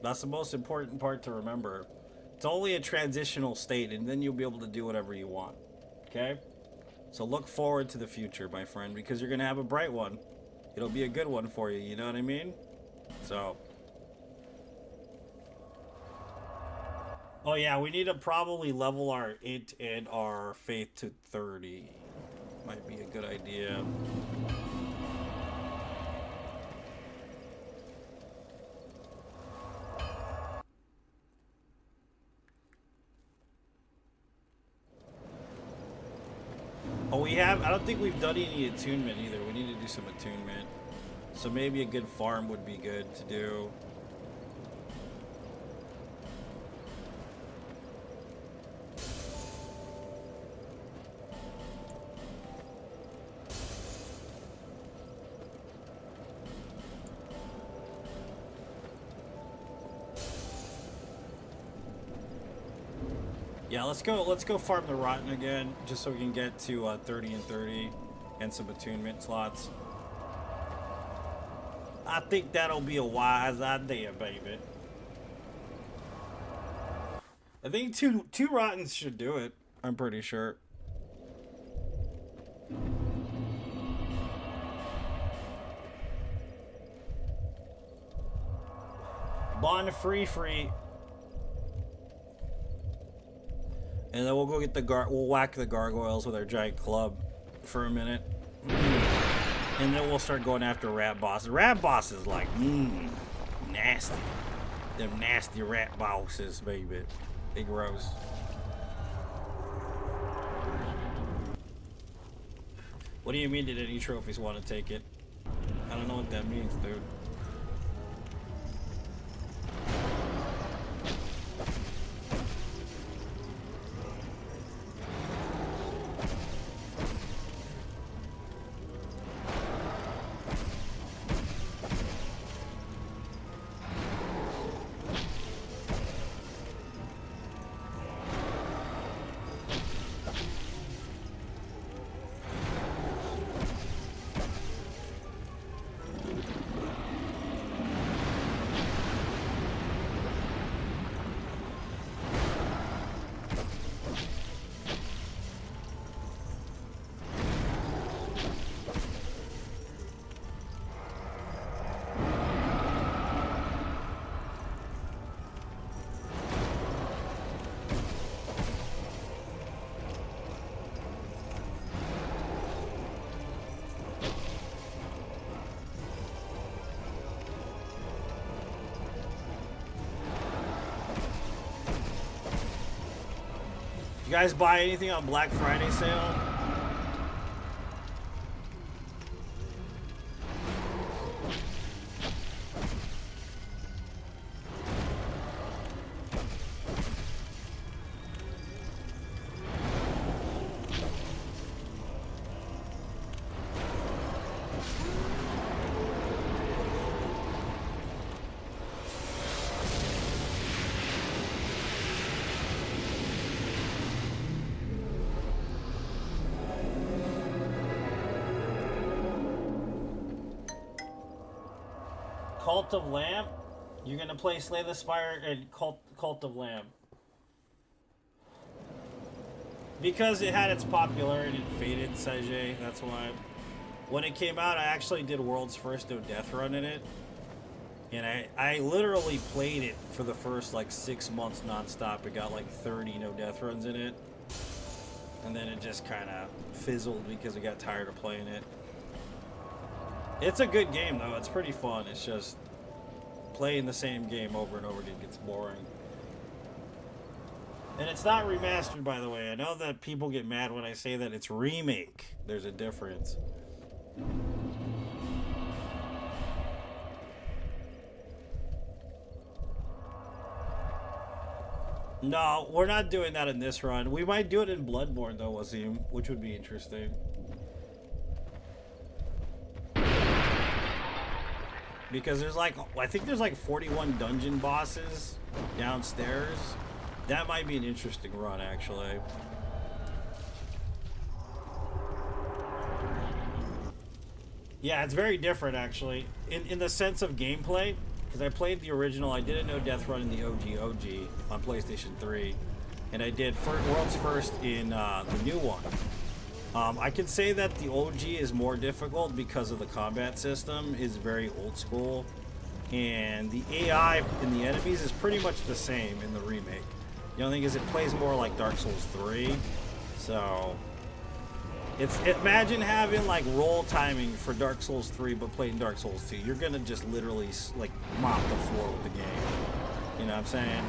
That's the most important part to remember. It's only a transitional state, and then you'll be able to do whatever you want. Okay? So look forward to the future, my friend, because you're going to have a bright one. It'll be a good one for you, you know what I mean? So. Oh, yeah, we need to probably level our int and our faith to 30. Might be a good idea. we have. I don't think we've done any attunement either. We need to do some attunement. So maybe a good farm would be good to do. Yeah, let's go farm the Rotten again, just so we can get to 30 and 30 and some attunement slots. I think that'll be a wise idea, baby. I think two Rottens should do it, I'm pretty sure. Bond free. And then we'll go get we'll whack the gargoyles with our giant club for a minute. And then we'll start going after rat bosses. Rat bosses like, nasty. Them nasty rat bosses, baby. They gross. What do you mean, did any trophies want to take it? I don't know what that means, dude. You guys buy anything on Black Friday sale? Cult of Lamb? You're gonna play Slay the Spire and Cult of Lamb. Because it had its popularity and faded, Sajay, that's why. When it came out, I actually did world's first no death run in it. And I literally played it for the first like 6 months non-stop. It got like 30 no death runs in it. And then it just kind of fizzled because I got tired of playing it. It's a good game though, it's pretty fun. It's just playing the same game over and over again gets boring. And it's not remastered, by the way. I know that people get mad when I say that it's remake. There's a difference. No, we're not doing that in this run. We might do it in Bloodborne though, Wasim, which would be interesting. Because there's like, I think there's like 41 dungeon bosses downstairs. That might be an interesting run, actually. Yeah, it's very different, actually. In the sense of gameplay, because I played the original, I did a no death run in the OG on PlayStation 3. And I did world's first in the new one. I can say that the OG is more difficult because of the combat system is very old school, and the AI in the enemies is pretty much the same in the remake. The only thing is it plays more like Dark Souls 3, so imagine having like roll timing for Dark Souls 3 but playing Dark Souls 2. You're gonna just literally like mop the floor with the game. You know what I'm saying?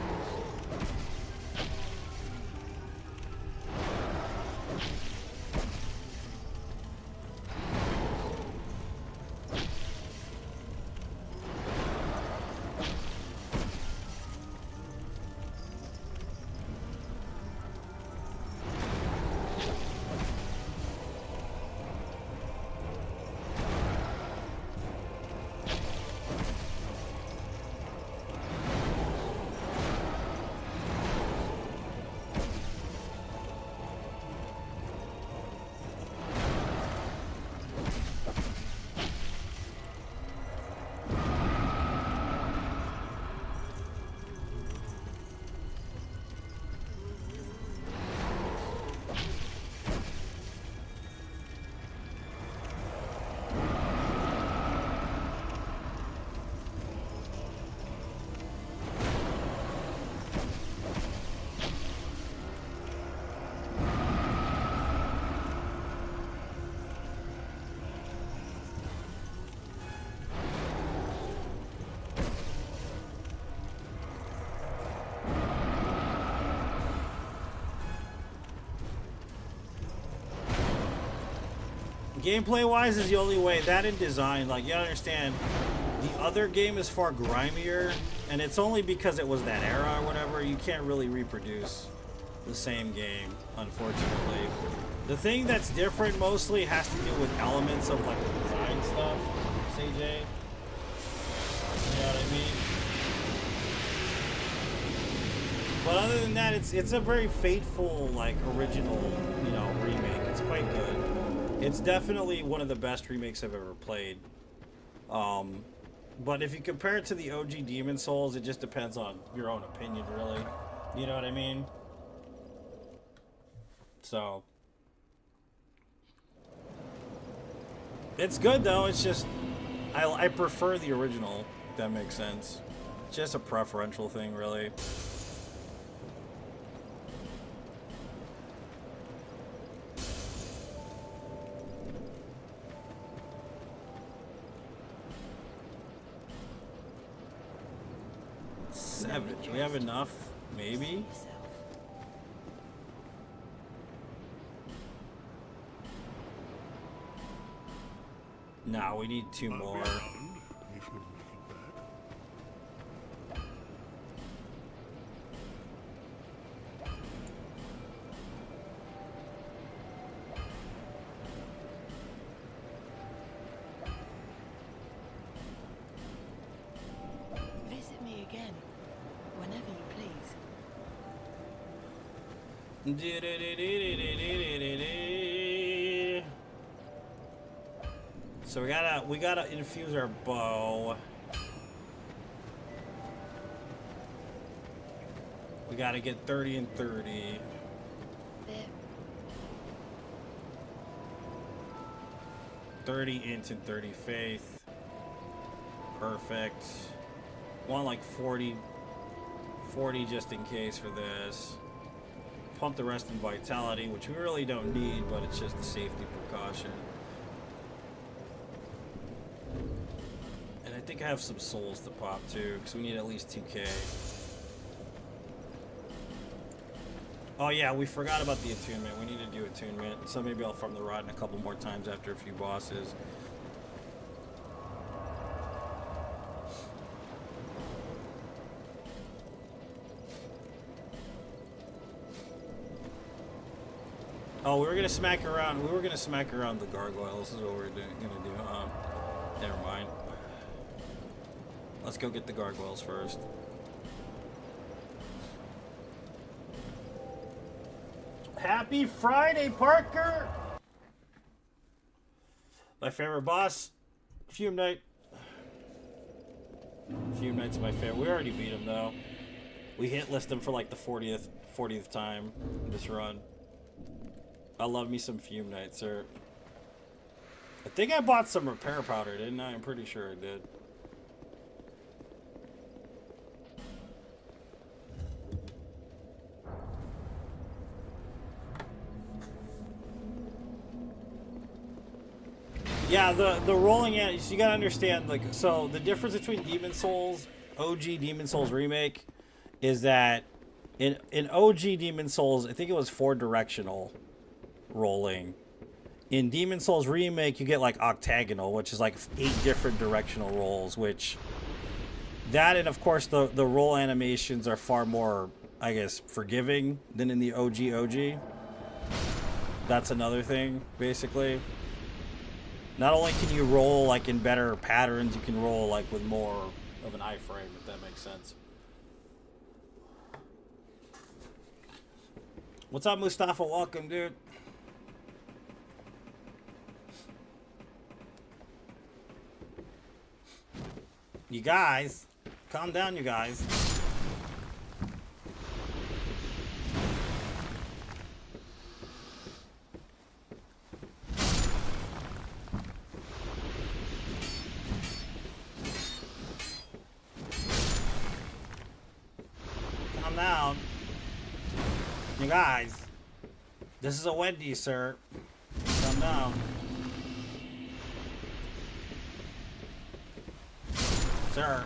Gameplay wise is the only way. That in design, like, you gotta understand, the other game is far grimier, and it's only because it was that era or whatever. You can't really reproduce the same game, unfortunately. The thing that's different mostly has to do with elements of like the design stuff, CJ. You know what I mean? But other than that, it's a very faithful, like, original, you know, remake. It's quite good. It's definitely one of the best remakes I've ever played. But if you compare it to the OG Demon Souls, it just depends on your own opinion, really. You know what I mean? So it's good though. It's just I prefer the original. If that makes sense. It's just a preferential thing, really. Seven. Do we have enough? Maybe. No, we need 2 more. Visit me again, whenever you please. So we gotta infuse our bow. We gotta get 30 and 30. There. 30 int and 30 faith. Perfect. Want like 40 just in case for this. Pump the rest in vitality, which we really don't need, but it's just a safety precaution. And I think I have some souls to pop too, because we need at least 2k. Oh yeah, we forgot about the attunement. We need to do attunement. So maybe I'll farm the rod in a couple more times after a few bosses. Oh, we were gonna smack around. We were gonna smack around the gargoyles. This is what we're gonna do. Never mind. Let's go get the gargoyles first. Happy Friday, Parker! My favorite boss, Fume Knight. Fume Knight's my favorite. We already beat him though. We hit list him for like the 40th time in this run. I love me some Fume Knight, sir. I think I bought some repair powder, didn't I? I'm pretty sure I did. Yeah, the rolling at, so you gotta understand, like, so the difference between Demon Souls, OG Demon Souls Remake, is that in OG Demon Souls, I think it was 4 directional rolling. In Demon Souls Remake, you get like octagonal, which is like 8 different directional rolls, which that, and of course the roll animations are far more, I guess, forgiving than in the OG. That's another thing, basically. Not only can you roll like in better patterns, you can roll like with more of an iframe, if that makes sense. What's up, Mustafa? Welcome, dude. You guys, calm down, you guys. Calm down. You guys, this is a Wendy, sir. Calm down. Sir.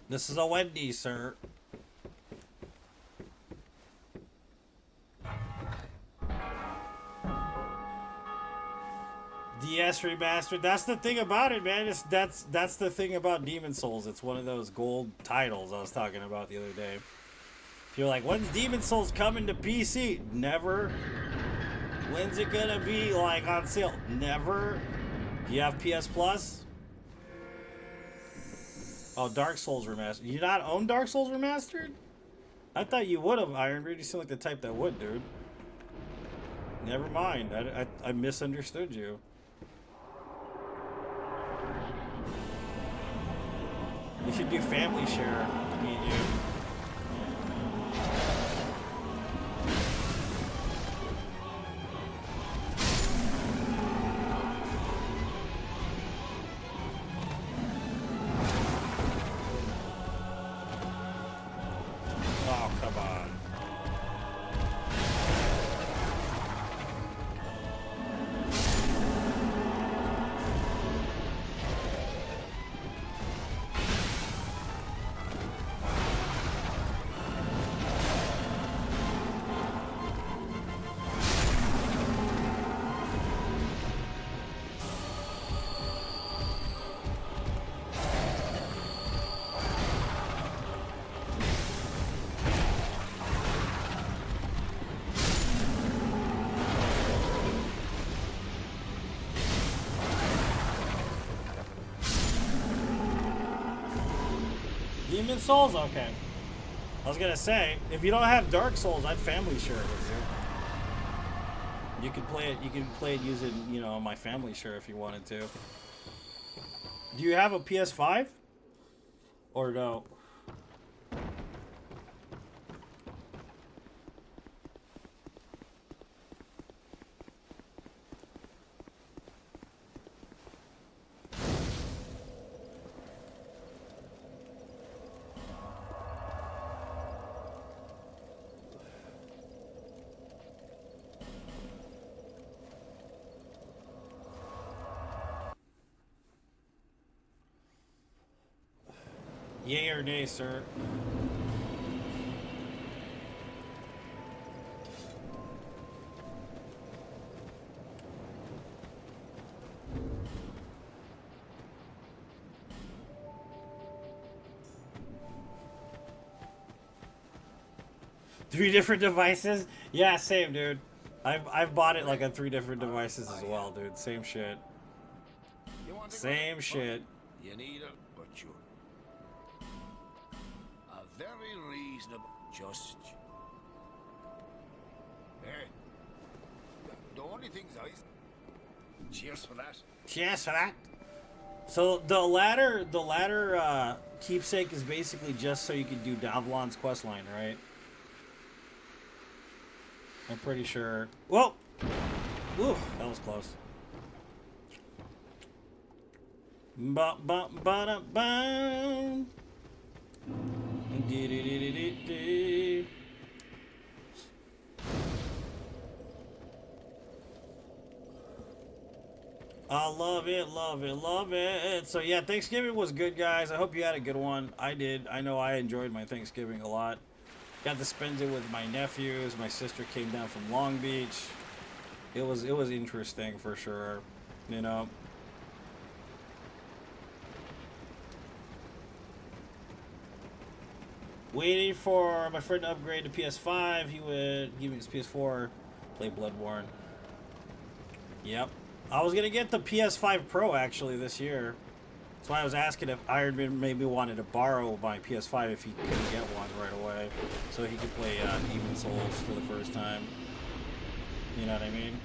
This is a Wendy, sir. DS remastered. That's the thing about it, man. That's the thing about Demon Souls. It's one of those gold titles I was talking about the other day. If you're like, when's Demon Souls coming to PC? Never. When's it gonna be like on sale? Never. Do you have PS Plus? Oh, Dark Souls Remastered. You not own Dark Souls Remastered? I thought you would have, Iron Breed. You seem like the type that would, dude. Never mind. I misunderstood you. You should do family share, me and you. Oh, come on. Demon Souls? Okay. I was gonna say, if you don't have Dark Souls, I'd family share it with you. You could play it using, you know, my family share if you wanted to. Do you have a PS5? Or no? Yay or nay, sir? Three different devices? Yeah, same, dude. I've bought it like on 3 different devices as well, dude. Same shit. Same shit. You need it, but you're a very reasonable. Just. Hey, the only things I. Cheers for that. Cheers for that. So the ladder keepsake is basically just so you can do Davlon's questline, right? I'm pretty sure. Whoa! Ooh, that was close. Ba ba ba da ba. Dee dee dee dee dee dee. I love it, love it, love it. So yeah, Thanksgiving was good, guys. I hope you had a good one. I did. I know I enjoyed my Thanksgiving a lot. Got to spend it with my nephews. My sister came down from Long Beach. It was interesting for sure, you know. Waiting for my friend to upgrade to PS5. He would give me his PS4, play Bloodborne. Yep. I was gonna get the PS5 Pro actually this year. That's why I was asking if Iron Man maybe wanted to borrow my PS5 if he couldn't get one right away, so he could play Demon Souls for the first time. You know what I mean?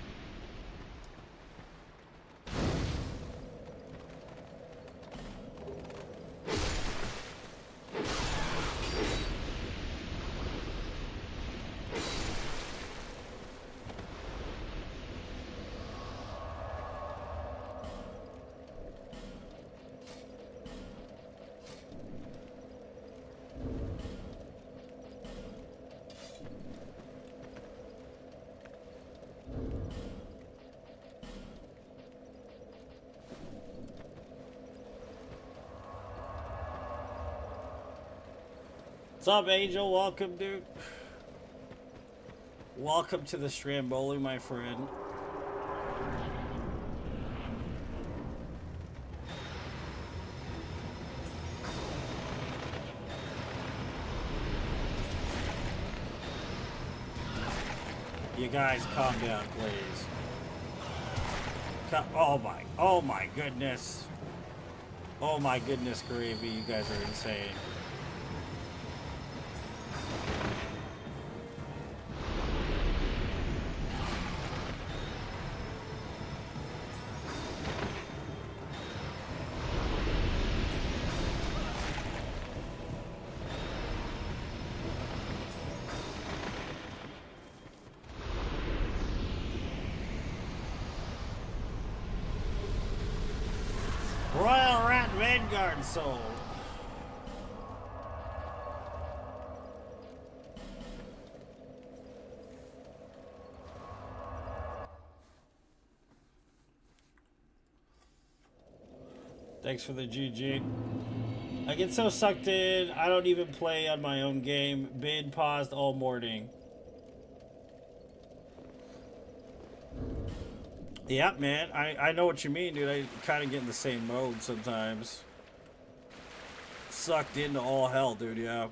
What's up, Angel? Welcome, dude. Welcome to the Stramboli, my friend. You guys calm down, please. Oh my goodness. Oh my goodness, gravy, you guys are insane. Royal Rat Vanguard sold. Thanks for the GG. I get so sucked in, I don't even play on my own game. Been paused all morning. Yeah, man, I know what you mean, dude. I kind of get in the same mode sometimes. Sucked into all hell, dude, yeah.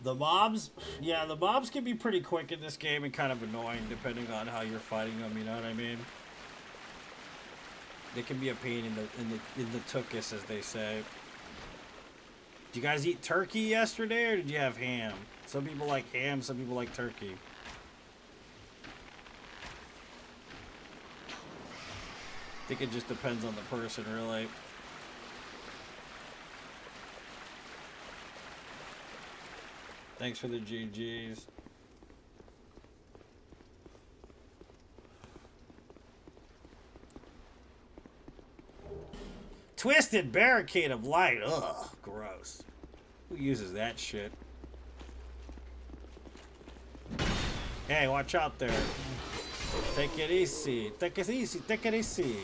The mobs? Yeah, the mobs can be pretty quick in this game and kind of annoying depending on how you're fighting them, you know what I mean? They can be a pain in the tuchus, as they say. Did you guys eat turkey yesterday, or did you have ham? Some people like ham, some people like turkey. I think it just depends on the person, really. Thanks for the GGs. Twisted Barricade of Light. Ugh, gross. Who uses that shit? Hey, watch out there. Take it easy. Take it easy. Take it easy.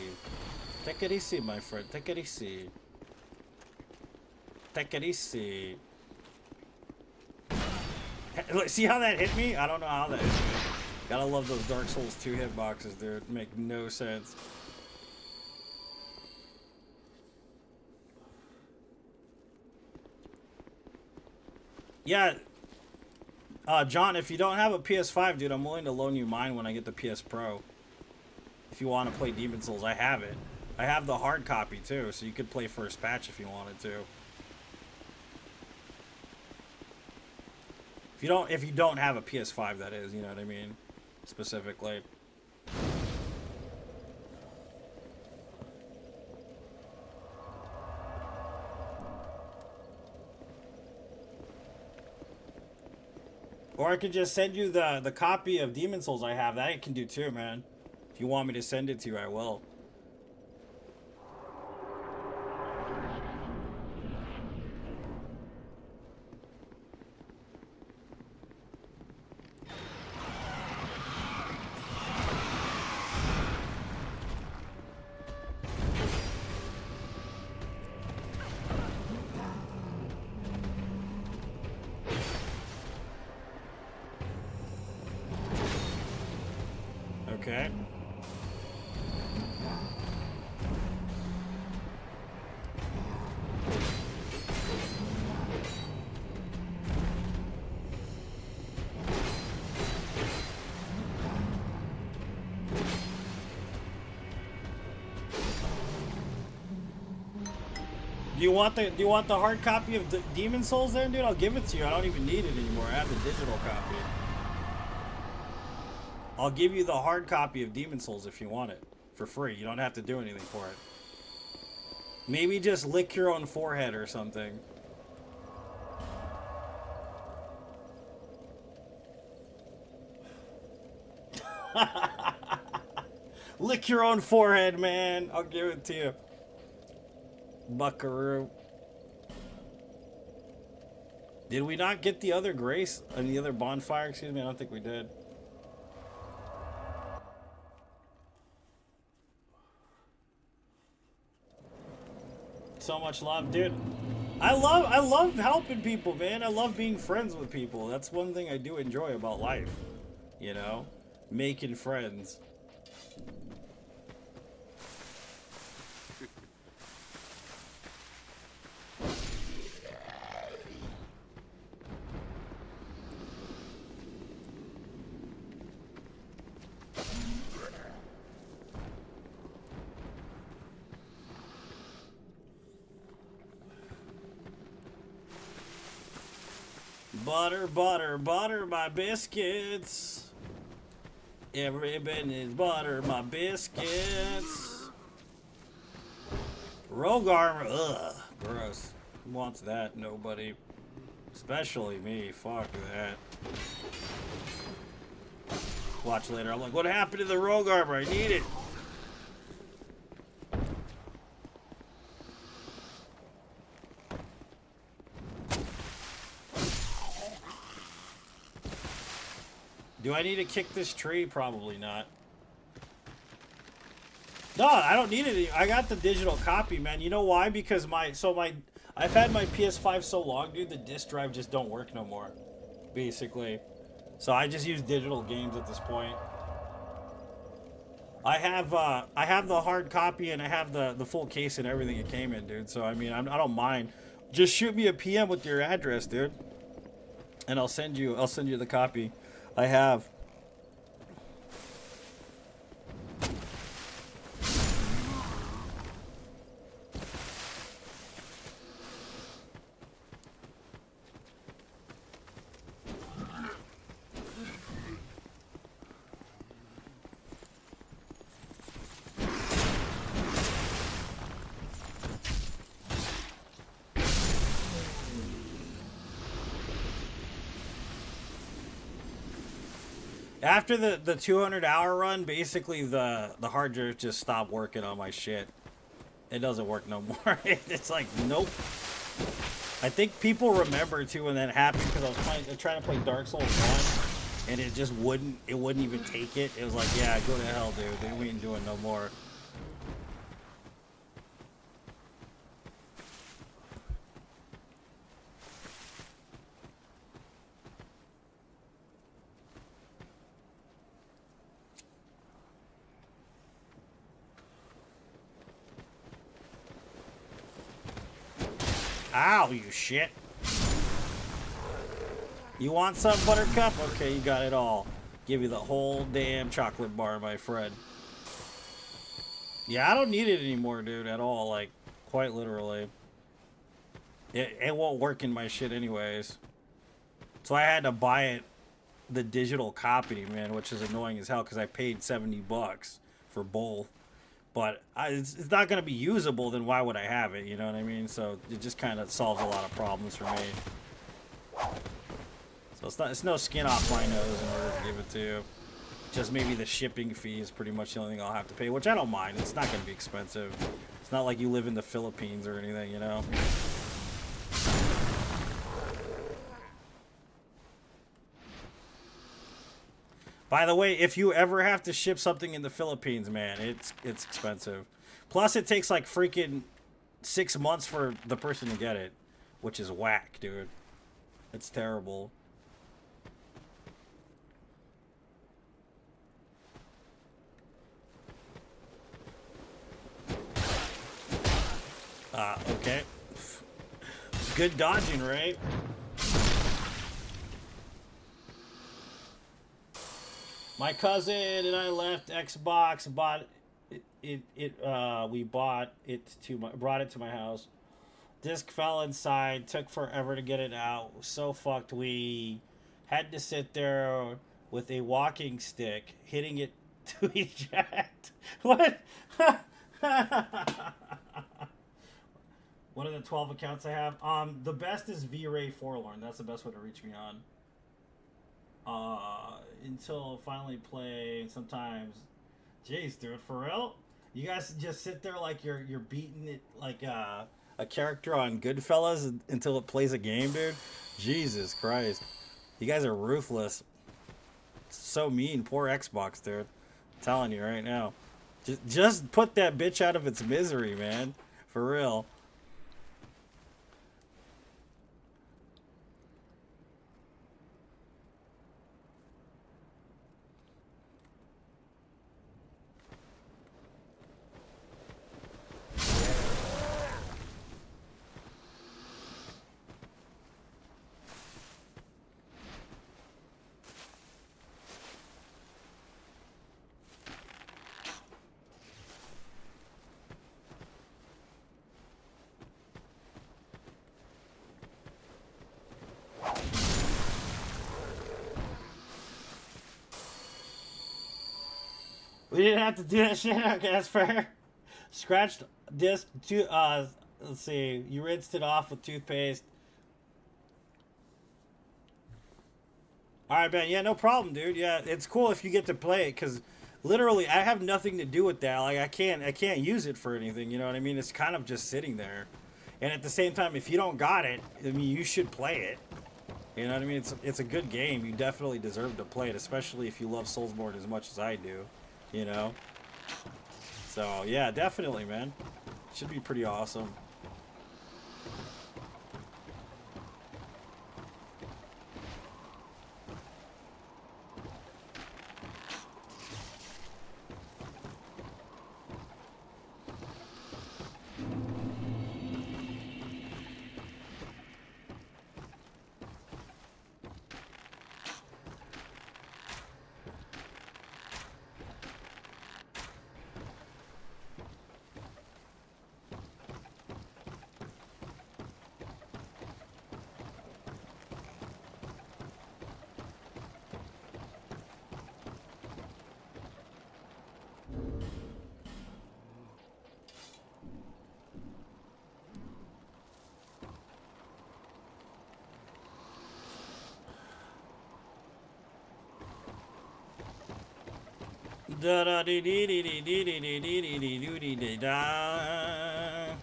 Take it easy, my friend. Take it easy. Take it easy. Look, see how that hit me? I don't know how that hit me. Gotta love those Dark Souls 2 hitboxes, dude. Make no sense. Yeah. John, if you don't have a PS5, dude, I'm willing to loan you mine when I get the PS Pro. If you want to play Demon Souls, I have it. I have the hard copy, too, so you could play first patch if you wanted to. If you don't have a PS5, that is, you know what I mean, specifically. Or I could just send you the copy of Demon Souls I have. That I can do too, man. If you want me to send it to you, I will. Okay. Do you want the hard copy of Demon Souls then, dude? I'll give it to you. I don't even need it anymore. I have the digital copy. I'll give you the hard copy of Demon Souls if you want it. For free. You don't have to do anything for it. Maybe just lick your own forehead or something. Lick your own forehead, man. I'll give it to you. Buckaroo. Did we not get the other grace and the other bonfire? Excuse me, I don't think we did. So much love, dude. I love helping people, man. I love being friends with people. That's one thing I do enjoy about life. You know? Making friends. Butter, butter, butter my biscuits. Every bit is butter my biscuits. Rogue armor, ugh, gross. Who wants that? Nobody. Especially me. Fuck that. Watch later. I'm like, what happened to the rogue armor? I need it. Do I need to kick this tree? Probably not. No, I don't need it. I got the digital copy, man. You know why? Because I've had my PS5 so long, dude, the disc drive just don't work no more. Basically. So I just use digital games at this point. I have the hard copy and I have the full case and everything it came in, dude. So I mean, I don't mind. Just shoot me a PM with your address, dude. And I'll send you the copy. I have. After the 200-hour run, basically the hard drive just stopped working on my shit. It doesn't work no more. It's like, nope. I think people remember too when that happened because I was trying to play Dark Souls 1 and it just wouldn't even take it. It was like, yeah, go to hell, dude. We ain't doing no more. Ow, you shit. You want some, Buttercup? Okay, you got it all. Give you the whole damn chocolate bar, my friend. Yeah, I don't need it anymore, dude, at all. Like, quite literally. It won't work in my shit anyways. So I had to buy it, the digital copy, man, which is annoying as hell because I paid $70 for both. But it's not going to be usable, then why would I have it? You know what I mean? So it just kind of solves a lot of problems for me. So it's no skin off my nose in order to give it to you. Just maybe the shipping fee is pretty much the only thing I'll have to pay, which I don't mind. It's not going to be expensive. It's not like you live in the Philippines or anything, you know? By the way, if you ever have to ship something in the Philippines, man, it's expensive. Plus, it takes like freaking 6 months for the person to get it, which is whack, dude. It's terrible. Okay. Good dodging, right? My cousin and I left Xbox, bought we brought it to my house. Disc fell inside, took forever to get it out. So fucked, we had to sit there with a walking stick, hitting it to eject. What? One of the 12 accounts I have. The best is V-Ray Forlorn. That's the best way to reach me on. Until finally play, sometimes Jeez, dude, for real? You guys just sit there like you're beating it like a character on Goodfellas until it plays a game, dude? Jesus Christ. You guys are ruthless. So mean. Poor Xbox, dude. I'm telling you right now. Just put that bitch out of its misery, man. For real. We didn't have to do that shit. Okay, that's fair. Scratched disc. Let's see. You rinsed it off with toothpaste. All right, man. Yeah, no problem, dude. Yeah, it's cool if you get to play it because literally, I have nothing to do with that. Like, I can't use it for anything. You know what I mean? It's kind of just sitting there. And at the same time, if you don't got it, I mean, you should play it. You know what I mean? It's a good game. You definitely deserve to play it, especially if you love Soulsborne as much as I do. You know? So, yeah, definitely, man. Should be pretty awesome. Da da dee dee dee dee dee dee dee dee dee dee doo dee dee da.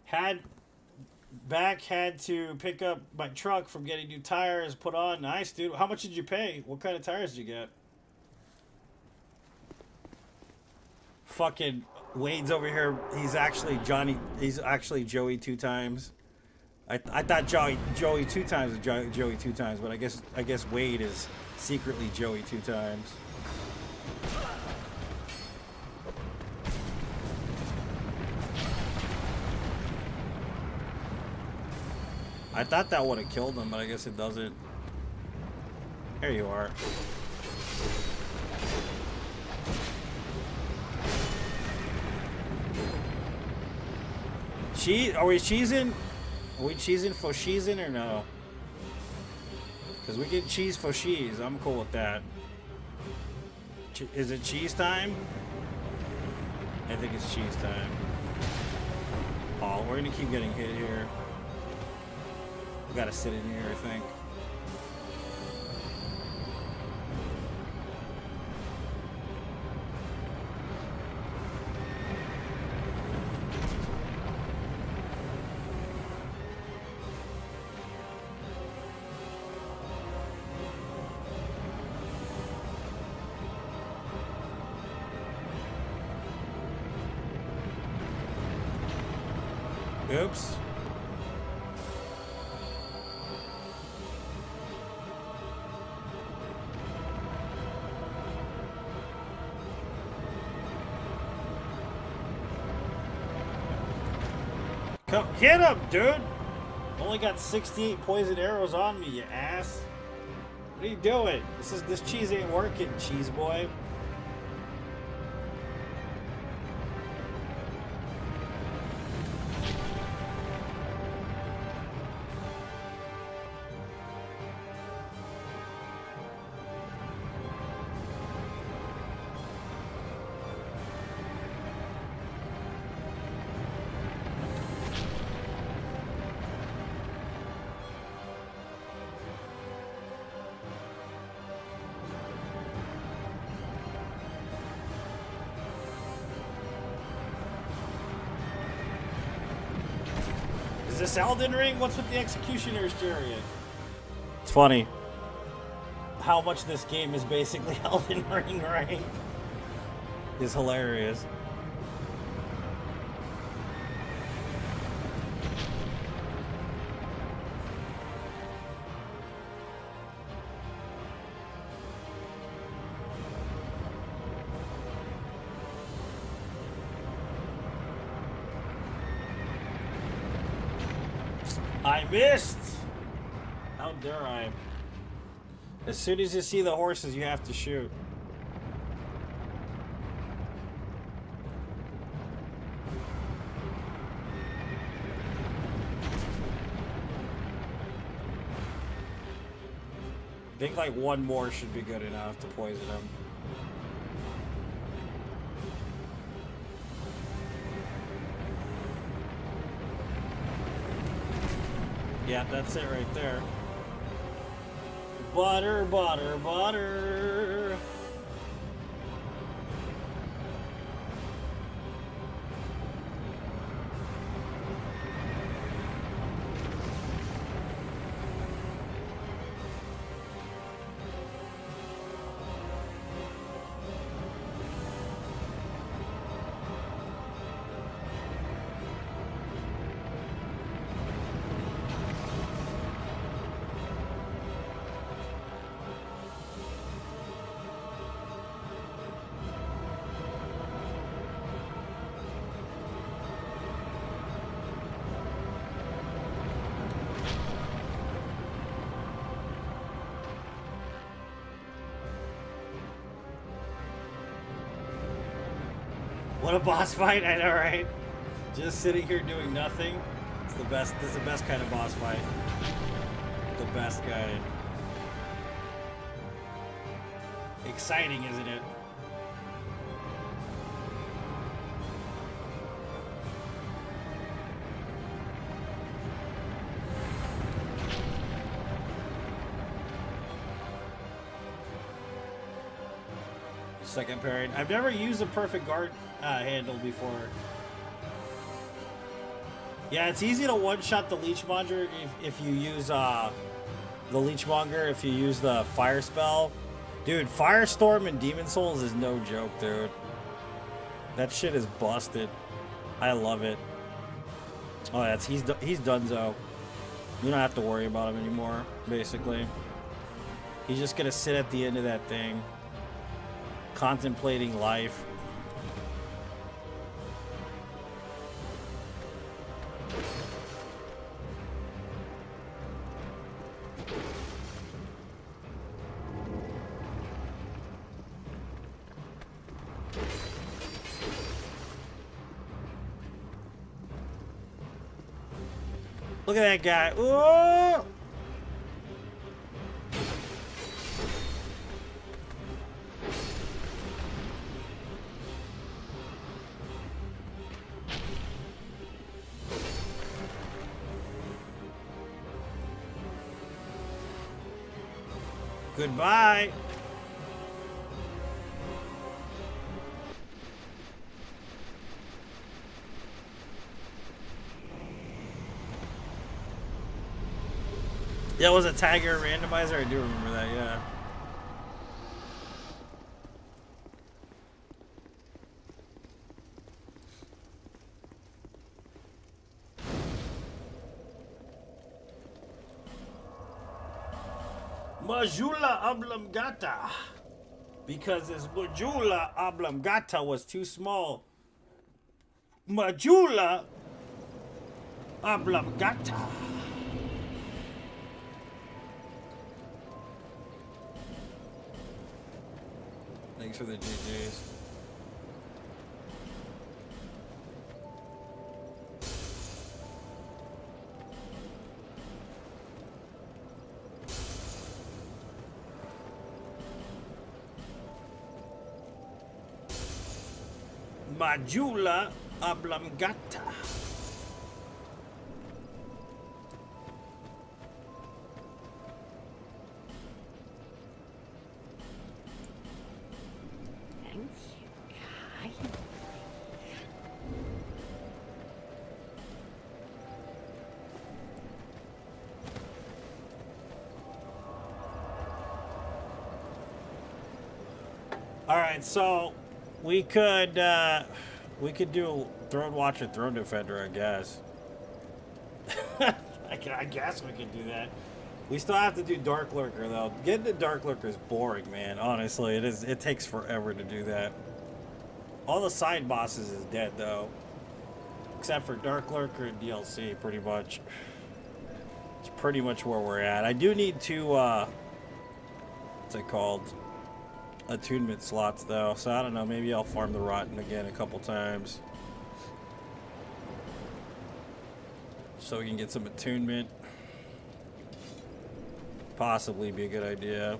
Had to pick up my truck from getting new tires put on. Nice, dude. How much did you pay? What kind of tires did you get? Fucking Wade's over here. He's actually Johnny. He's actually Joey 2 times. I thought Joey 2 times was Joey 2 times, but I guess Wade is secretly Joey 2 times. I thought that would have killed him, but I guess it doesn't. Here you are. Are we cheesing? Are we cheesing for cheesing or no? Because we get cheese for cheese. I'm cool with that. Is it cheese time? I think it's cheese time. Oh, we're gonna keep getting hit here. We gotta sit in here, I think. Oops. Come hit him, dude! Only got 68 poison arrows on me, you ass. What are you doing? This cheese ain't working, cheese boy. this Elden Ring? What's with the Executioner's Chariot? It's funny how much this game is basically Elden Ring, right? It's hilarious. I missed! How dare I? As soon as you see the horses, you have to shoot. I think like one more should be good enough to poison him. Yeah, that's it right there. Butter, butter, butter. What a boss fight, I know, right? Just sitting here doing nothing. It's the best. This is the best kind of boss fight. The best kind. Exciting, isn't it? Second parry. I've never used a perfect guard handle before. Yeah, it's easy to one-shot the Leechmonger if you use the Leechmonger, if you use the fire spell. Dude, Firestorm and Demon Souls is no joke, dude. That shit is busted. I love it. Oh, he's donezo. You don't have to worry about him anymore, basically. He's just gonna sit at the end of that thing, contemplating life. Look at that guy. Ooh! Goodbye. Yeah, was a Tiger randomizer? I do remember that, yeah. Majula Oblongata. Because his Majula Oblongata was too small. Majula Oblongata. Thanks for the GGs. Majula Oblongata. All right, so we could do Throne Watcher, Throne Defender, I guess. I guess we could do that. We still have to do Dark Lurker though. Getting the Dark Lurker is boring, man. Honestly, it is. It takes forever to do that. All the side bosses is dead though, except for Dark Lurker and DLC. Pretty much, it's pretty much where we're at. I do need to what's it called? Attunement slots though, so I don't know. Maybe I'll farm the Rotten again a couple times, so we can get some attunement. Possibly be a good idea.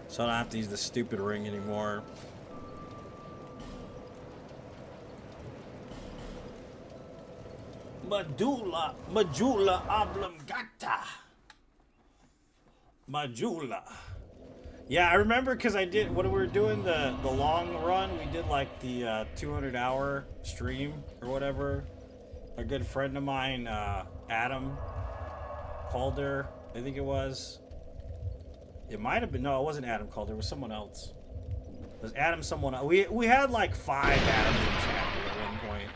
So I don't have to use the stupid ring anymore. Majula oblongata. Majula. Yeah, I remember because I did when we were doing the long run. We did like the 200-hour stream or whatever. A good friend of mine, Adam Calder, I think it was. It might have been, no, it wasn't Adam Calder. It was someone else. It was Adam someone else. We had like 5 Adams in chat at one point.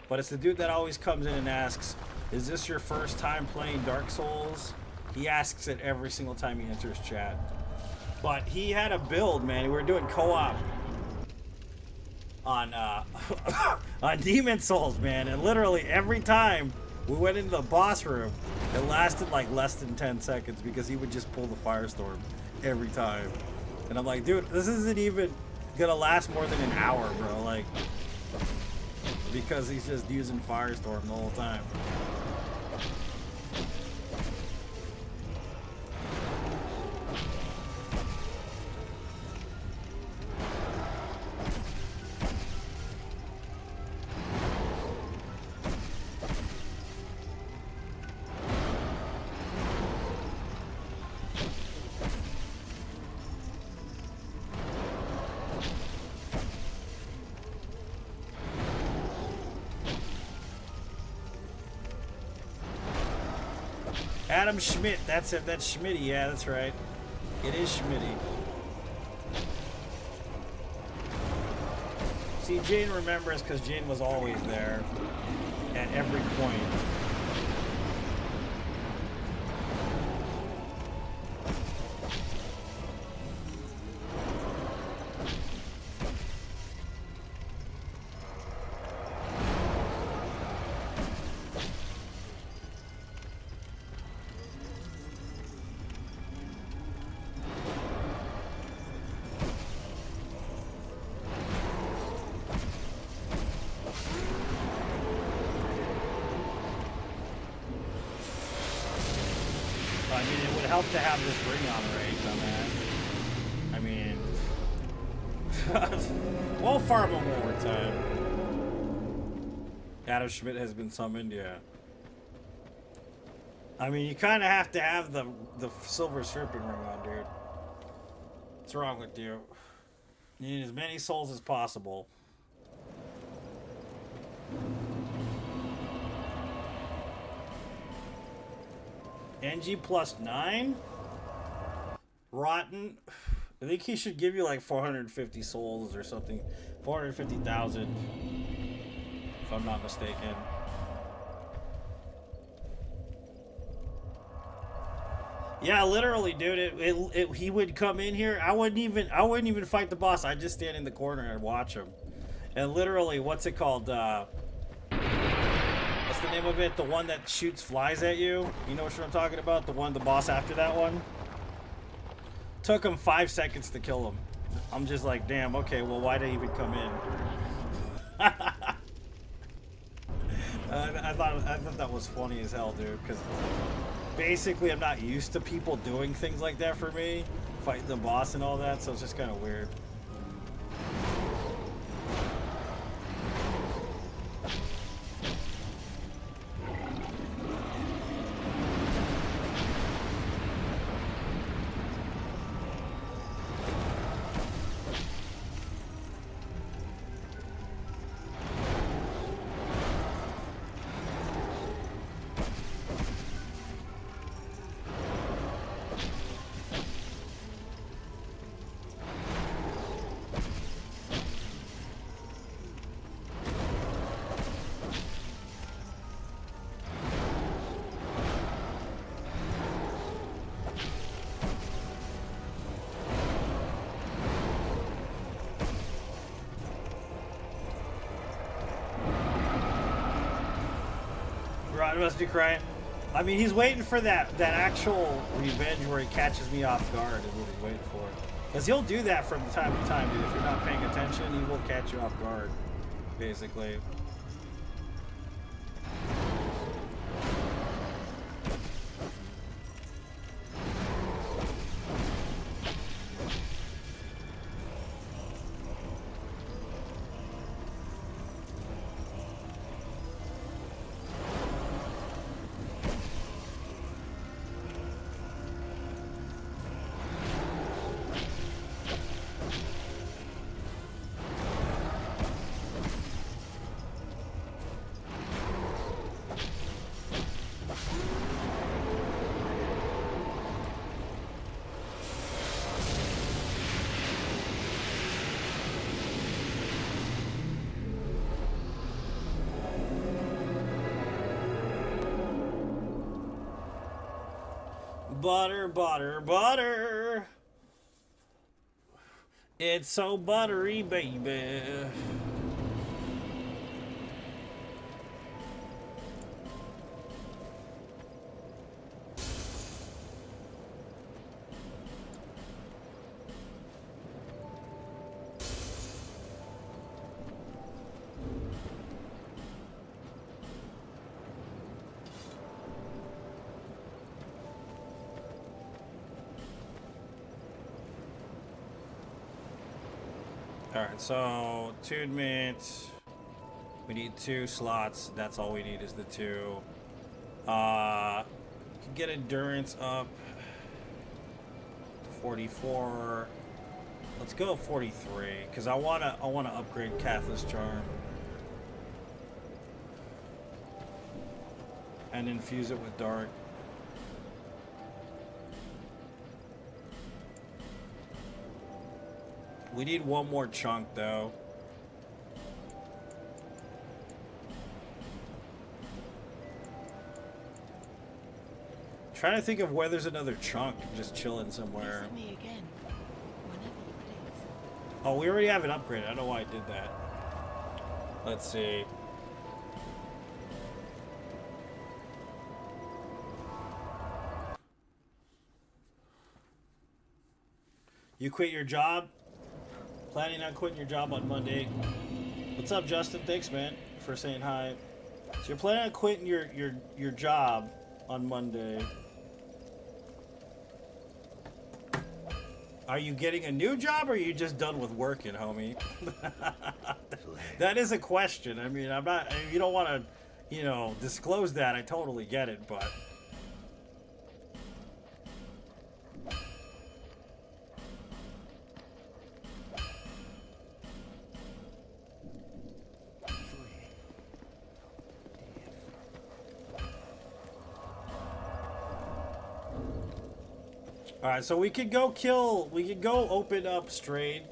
But it's the dude that always comes in and asks, is this your first time playing Dark Souls? He asks it every single time he enters chat. But he had a build, man. We were doing co-op on on Demon Souls, man, and literally every time we went into the boss room, it lasted like less than 10 seconds because he would just pull the Firestorm every time. And I'm like, dude, this isn't even gonna last more than an hour, bro, like, because he's just using Firestorm the whole time. Adam Schmidt, that's it. That's Schmitty. Yeah, that's right. It is Schmitty. See, Jane remembers because Jane was always there at every point. Help to have this ring on, right, dumbass? I mean, we'll farm him one more time. Adam Schmidt has been summoned, yeah. I mean, you kind of have to have the silver serpent ring on, dude. What's wrong with you? You need as many souls as possible. NG plus 9? Rotten? I think he should give you like 450 souls or something. 450,000. If I'm not mistaken. Yeah, literally, dude. He would come in here. I wouldn't even fight the boss. I'd just stand in the corner and watch him. And literally, what's it called? What's the name of it? The one that shoots flies at you? You know what I'm talking about? The boss after that one? Took him 5 seconds to kill him. I'm just like, damn, okay, well, why'd I even come in? I thought that was funny as hell, dude, because basically I'm not used to people doing things like that for me. Fighting the boss and all that, so it's just kind of weird. Rod must be crying. I mean, he's waiting for that actual revenge where he catches me off guard is what he's waiting for. Because he'll do that from time to time, dude. If you're not paying attention, he will catch you off guard, basically. Butter, butter, butter. It's so buttery, baby. Alright, so attunement. We need 2 slots. That's all we need is the 2. Can get endurance up to 44. Let's go 43, because I wanna upgrade Cathless Charm. And infuse it with Dark. We need one more chunk, though. Trying to think of where there's another chunk just chilling somewhere. Visit me again, whenever you please. Oh, we already have an upgrade. I don't know why I did that. Let's see. You quit your job? Planning on quitting your job on Monday. What's up, Justin? Thanks, man, for saying hi. So you're planning on quitting your job on Monday. Are you getting a new job, or are you just done with working, homie? That is a question. I mean, I'm not. You don't want to, you know, disclose that. I totally get it, but. Alright, so we could go open up Strayed.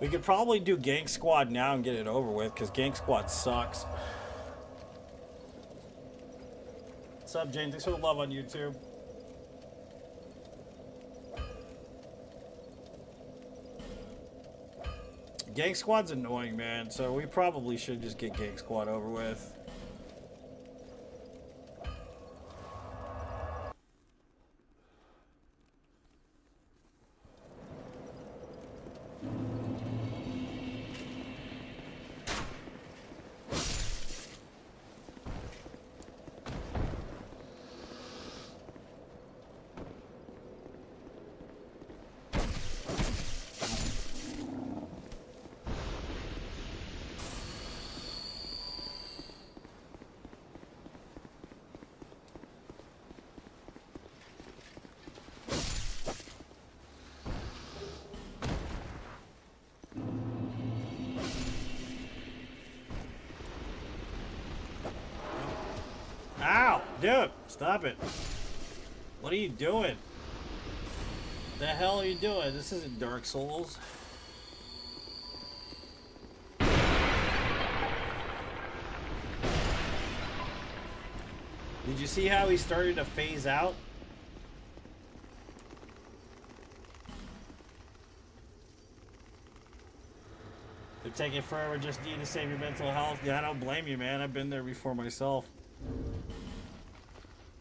We could probably do Gank Squad now and get it over with, because Gank Squad sucks. What's up, Jane? Thanks for the love on YouTube. Gank Squad's annoying, man, so we probably should just get Gank Squad over with. Ow! Dude, stop it. What are you doing? The hell are you doing? This isn't Dark Souls. Did you see how he started to phase out? It taking forever, just need to save your mental health. Yeah, I don't blame you, man. I've been there before myself.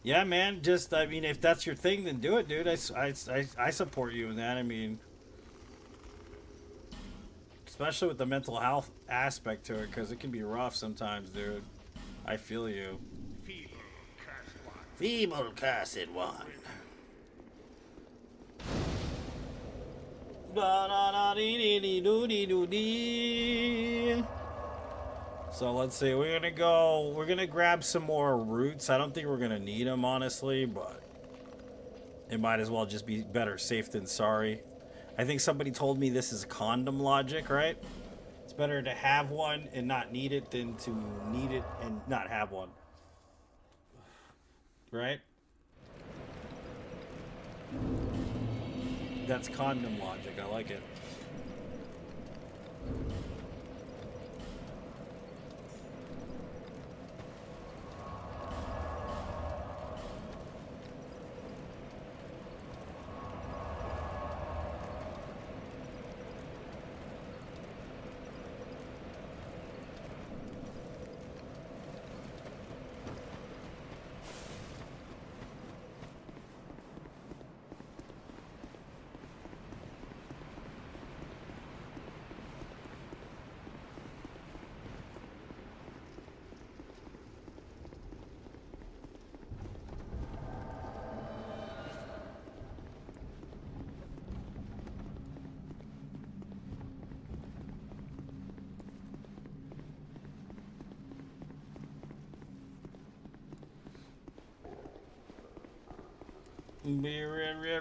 Yeah, man. Just, I mean, if that's your thing, then do it, dude. I support you in that. I mean, especially with the mental health aspect to it, because it can be rough sometimes, dude. I feel you. Feeble cursed one. So let's see, we're gonna grab some more roots. I don't think we're gonna need them, honestly, but it might as well just be better safe than sorry. I think somebody told me this is condom logic, right? It's better to have one and not need it than to need it and not have one. Right? That's condom logic. I like it.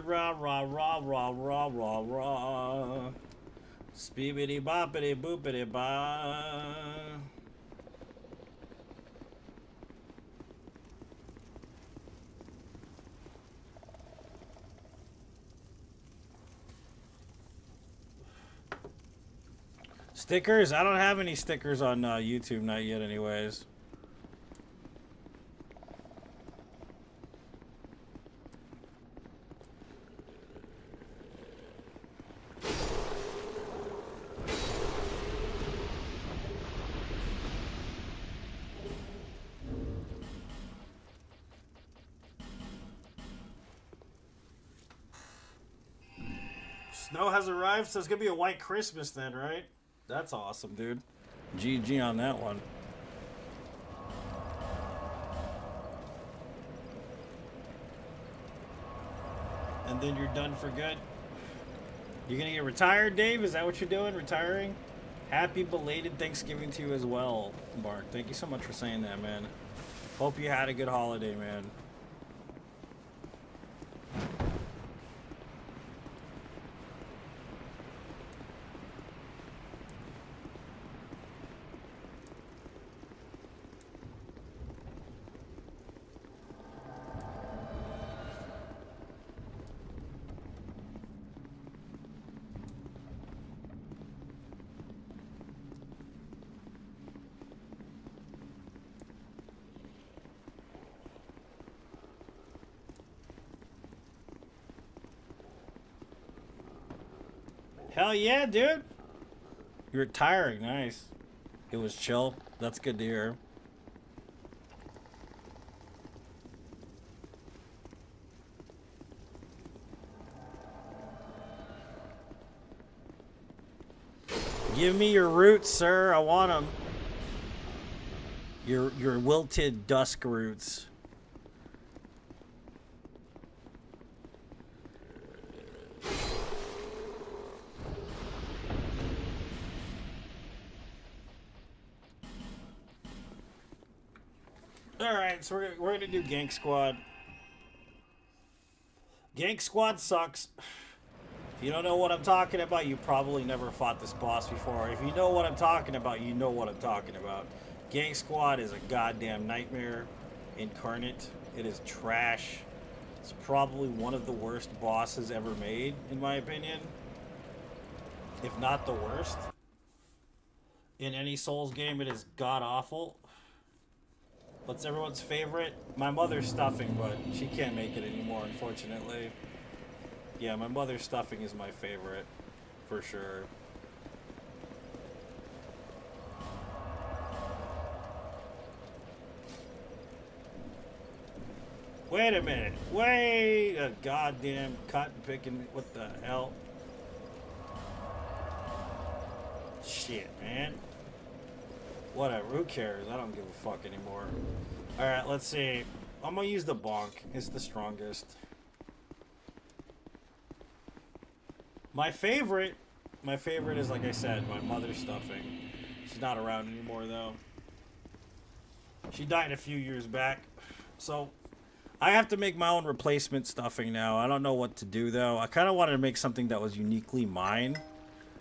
Rah rah rah rah rah rah rah. Speebity boppity boopity ba. Stickers? I don't have any stickers on YouTube, not yet anyways. Snow has arrived, so it's gonna be a white Christmas then, right? That's awesome, dude. GG on that one. And then you're done for good. You're gonna get retired, Dave? Is that what you're doing? Retiring? Happy belated Thanksgiving to you as well, Mark. Thank you so much for saying that, man. Hope you had a good holiday, man. Hell yeah, dude. You're retiring. Nice. It was chill. That's good to hear. Give me your roots, sir. I want them. Your wilted dusk roots. Alright, so we're gonna do Gank Squad. Gank Squad sucks. If you don't know what I'm talking about, you probably never fought this boss before. If you know what I'm talking about, you know what I'm talking about. Gank Squad is a goddamn nightmare incarnate. It is trash. It's probably one of the worst bosses ever made, in my opinion. If not the worst. In any Souls game, it is god-awful. What's everyone's favorite? My mother's stuffing, but she can't make it anymore, unfortunately. Yeah, my mother's stuffing is my favorite, for sure. Wait a minute. Wait a goddamn cotton picking. What the hell? Shit, man. Whatever. Who cares? I don't give a fuck anymore. Alright, let's see. I'm gonna use the bonk. It's the strongest. My favorite is, like I said, my mother's stuffing. She's not around anymore, though. She died a few years back. So, I have to make my own replacement stuffing now. I don't know what to do, though. I kind of wanted to make something that was uniquely mine.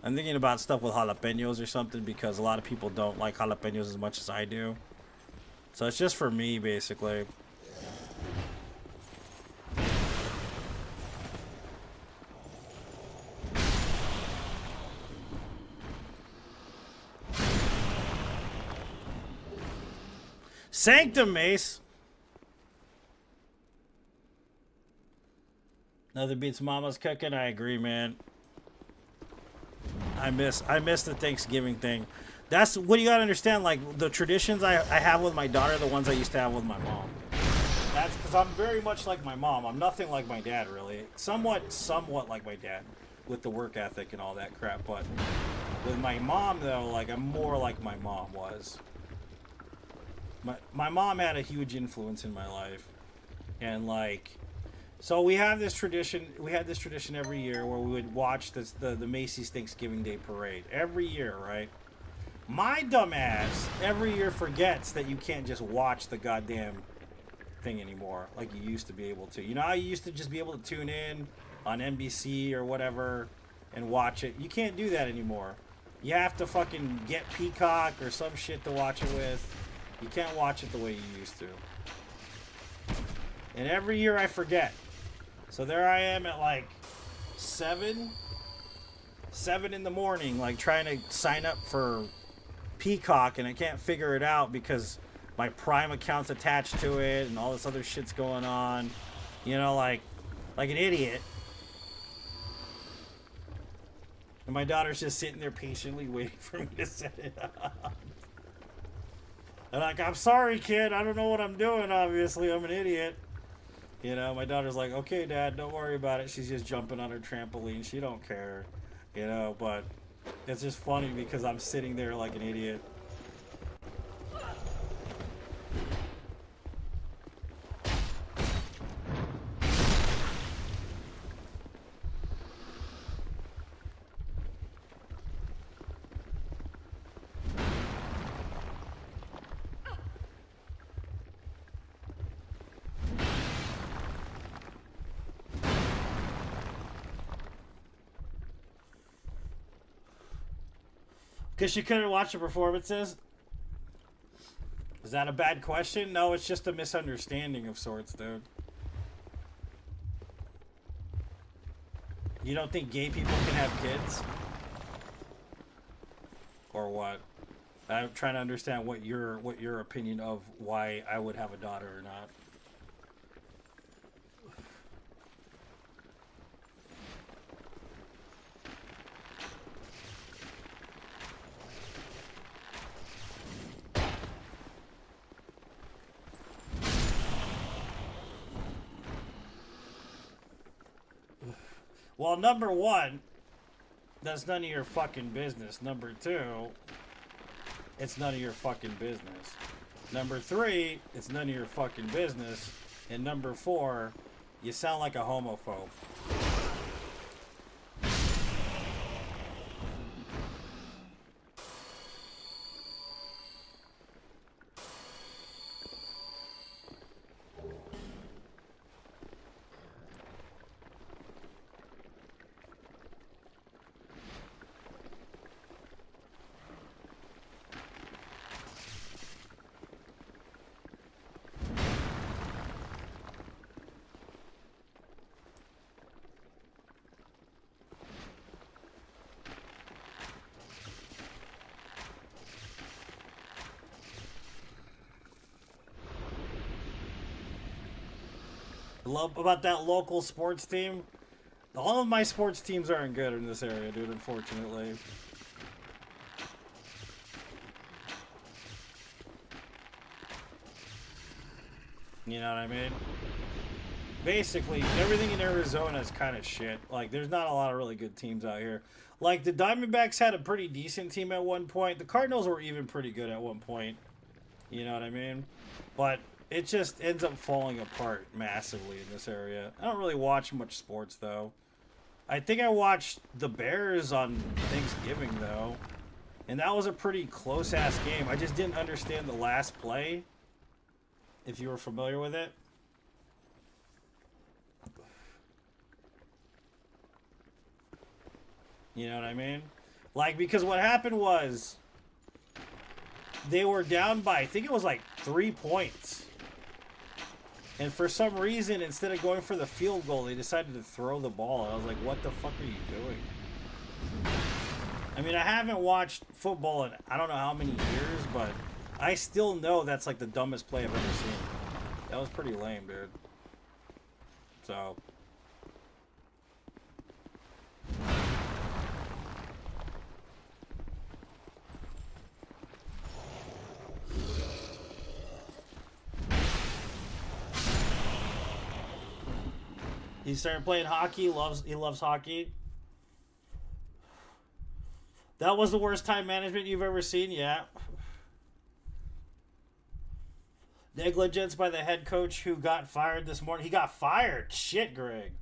I'm thinking about stuff with jalapenos or something because a lot of people don't like jalapenos as much as I do. So, it's just for me, basically. Sanctum, Mace. Another beats Mama's cooking. I agree, man. I miss the Thanksgiving thing. That's what you gotta understand. Like the traditions I have with my daughter, the ones I used to have with my mom. That's because I'm very much like my mom. I'm nothing like my dad, really. Somewhat like my dad, with the work ethic and all that crap. But with my mom, though, like I'm more like my mom was. My mom had a huge influence in my life, and like, so we have this tradition. We had this tradition every year where we would watch the Macy's Thanksgiving Day Parade every year, right? My dumb ass every year forgets that you can't just watch the goddamn thing anymore like you used to be able to. You know how you used to just be able to tune in on NBC or whatever and watch it? You can't do that anymore. You have to fucking get Peacock or some shit to watch it with. You can't watch it the way you used to. And every year I forget. So there I am at like 7 in the morning, like trying to sign up for Peacock, and I can't figure it out because my Prime account's attached to it and all this other shit's going on. You know, like an idiot. And my daughter's just sitting there patiently waiting for me to set it up. And like, I'm sorry, kid. I don't know what I'm doing, obviously. I'm an idiot. You know, my daughter's like, okay, Dad, don't worry about it. She's just jumping on her trampoline. She don't care. You know, but it's just funny because I'm sitting there like an idiot. Because you couldn't watch the performances? Is that a bad question? No, it's just a misunderstanding of sorts, dude. You don't think gay people can have kids? Or what? I'm trying to understand what your opinion of why I would have a daughter or not. Well, number one, that's none of your fucking business. Number two, it's none of your fucking business. Number three, it's none of your fucking business. And number four, you sound like a homophobe. Love about that local sports team. All of my sports teams aren't good in this area, dude, unfortunately. You know what I mean? basically everything in Arizona is kind of shit. Like, there's not a lot of really good teams out here. Like, the Diamondbacks had a pretty decent team at one point. The Cardinals were even pretty good at one point. You know what I mean? But it just ends up falling apart massively in this area. I don't really watch much sports, though. I think I watched the Bears on Thanksgiving, though. And that was a pretty close-ass game. I just didn't understand the last play, if you were familiar with it. You know what I mean? Like, because what happened was they were down by, I think it was like 3 points. And for some reason, instead of going for the field goal, they decided to throw the ball. And I was like, what the fuck are you doing? I mean, I haven't watched football in I don't know how many years, but I still know that's like the dumbest play I've ever seen. That was pretty lame, dude. So... he started playing hockey. He loves hockey. That was the worst time management you've ever seen, yeah. Negligence by the head coach who got fired this morning. He got fired. Shit, Greg.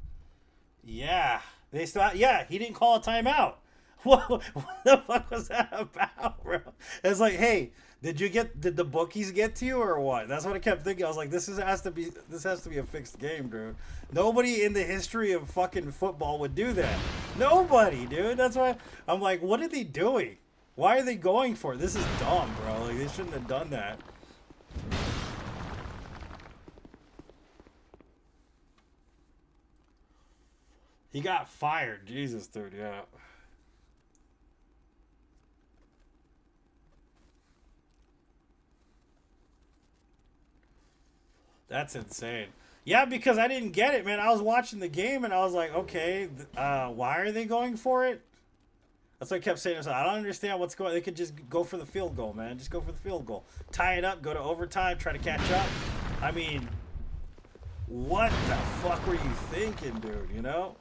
Yeah. They still. Yeah, he didn't call a timeout. What the fuck was that about, bro? It's like, hey, did the bookies get to you or what? That's what I kept thinking. I was like, this has to be a fixed game, dude. Nobody in the history of fucking football would do that. Nobody, dude. That's why I'm like, what are they doing? Why are they going for it? This is dumb, bro. Like, they shouldn't have done that. He got fired. Jesus, dude, yeah. That's insane. Yeah, because I didn't get it, man. I was watching the game and I was like, okay, why are they going for it? That's what I kept saying. I don't understand what's going on. They could just go for the field goal, man. Just go for the field goal. Tie it up, go to overtime, try to catch up. I mean, what the fuck were you thinking, dude, you know?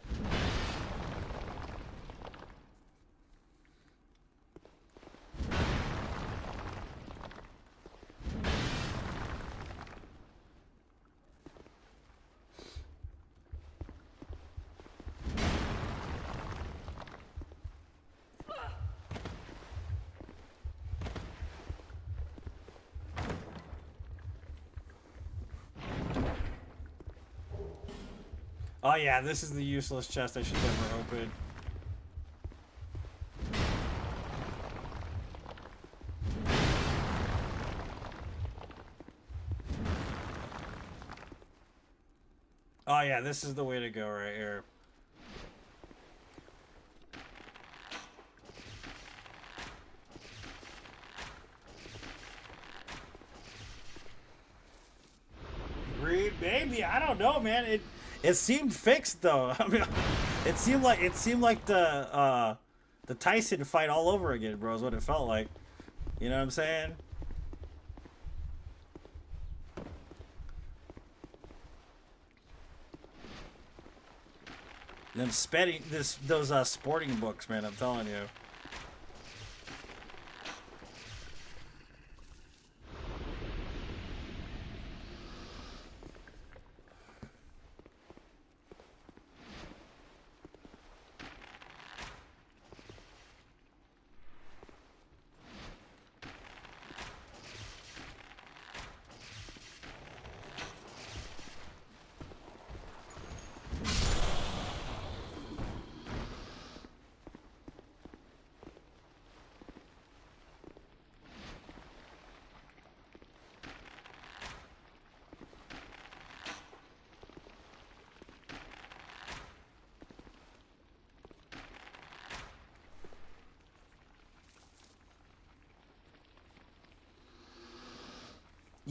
Oh yeah, this is the useless chest I should never open. Oh yeah, this is the way to go right here. Agreed, maybe. I don't know, man. It seemed fixed though. I mean, it seemed like the Tyson fight all over again, bro. Is what it felt like. You know what I'm saying? Them those sporting books, man. I'm telling you.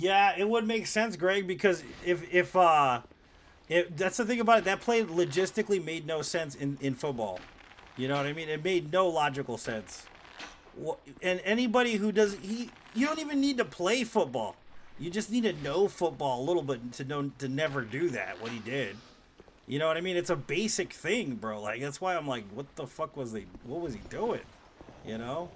Yeah, it would make sense, Greg, because if that's the thing about it, that play logistically made no sense in football. You know what I mean? It made no logical sense. And anybody who does you don't even need to play football. You just need to know football a little bit to know to never do that. What he did. You know what I mean? It's a basic thing, bro. Like that's why I'm like, what the fuck was they? What was he doing? You know?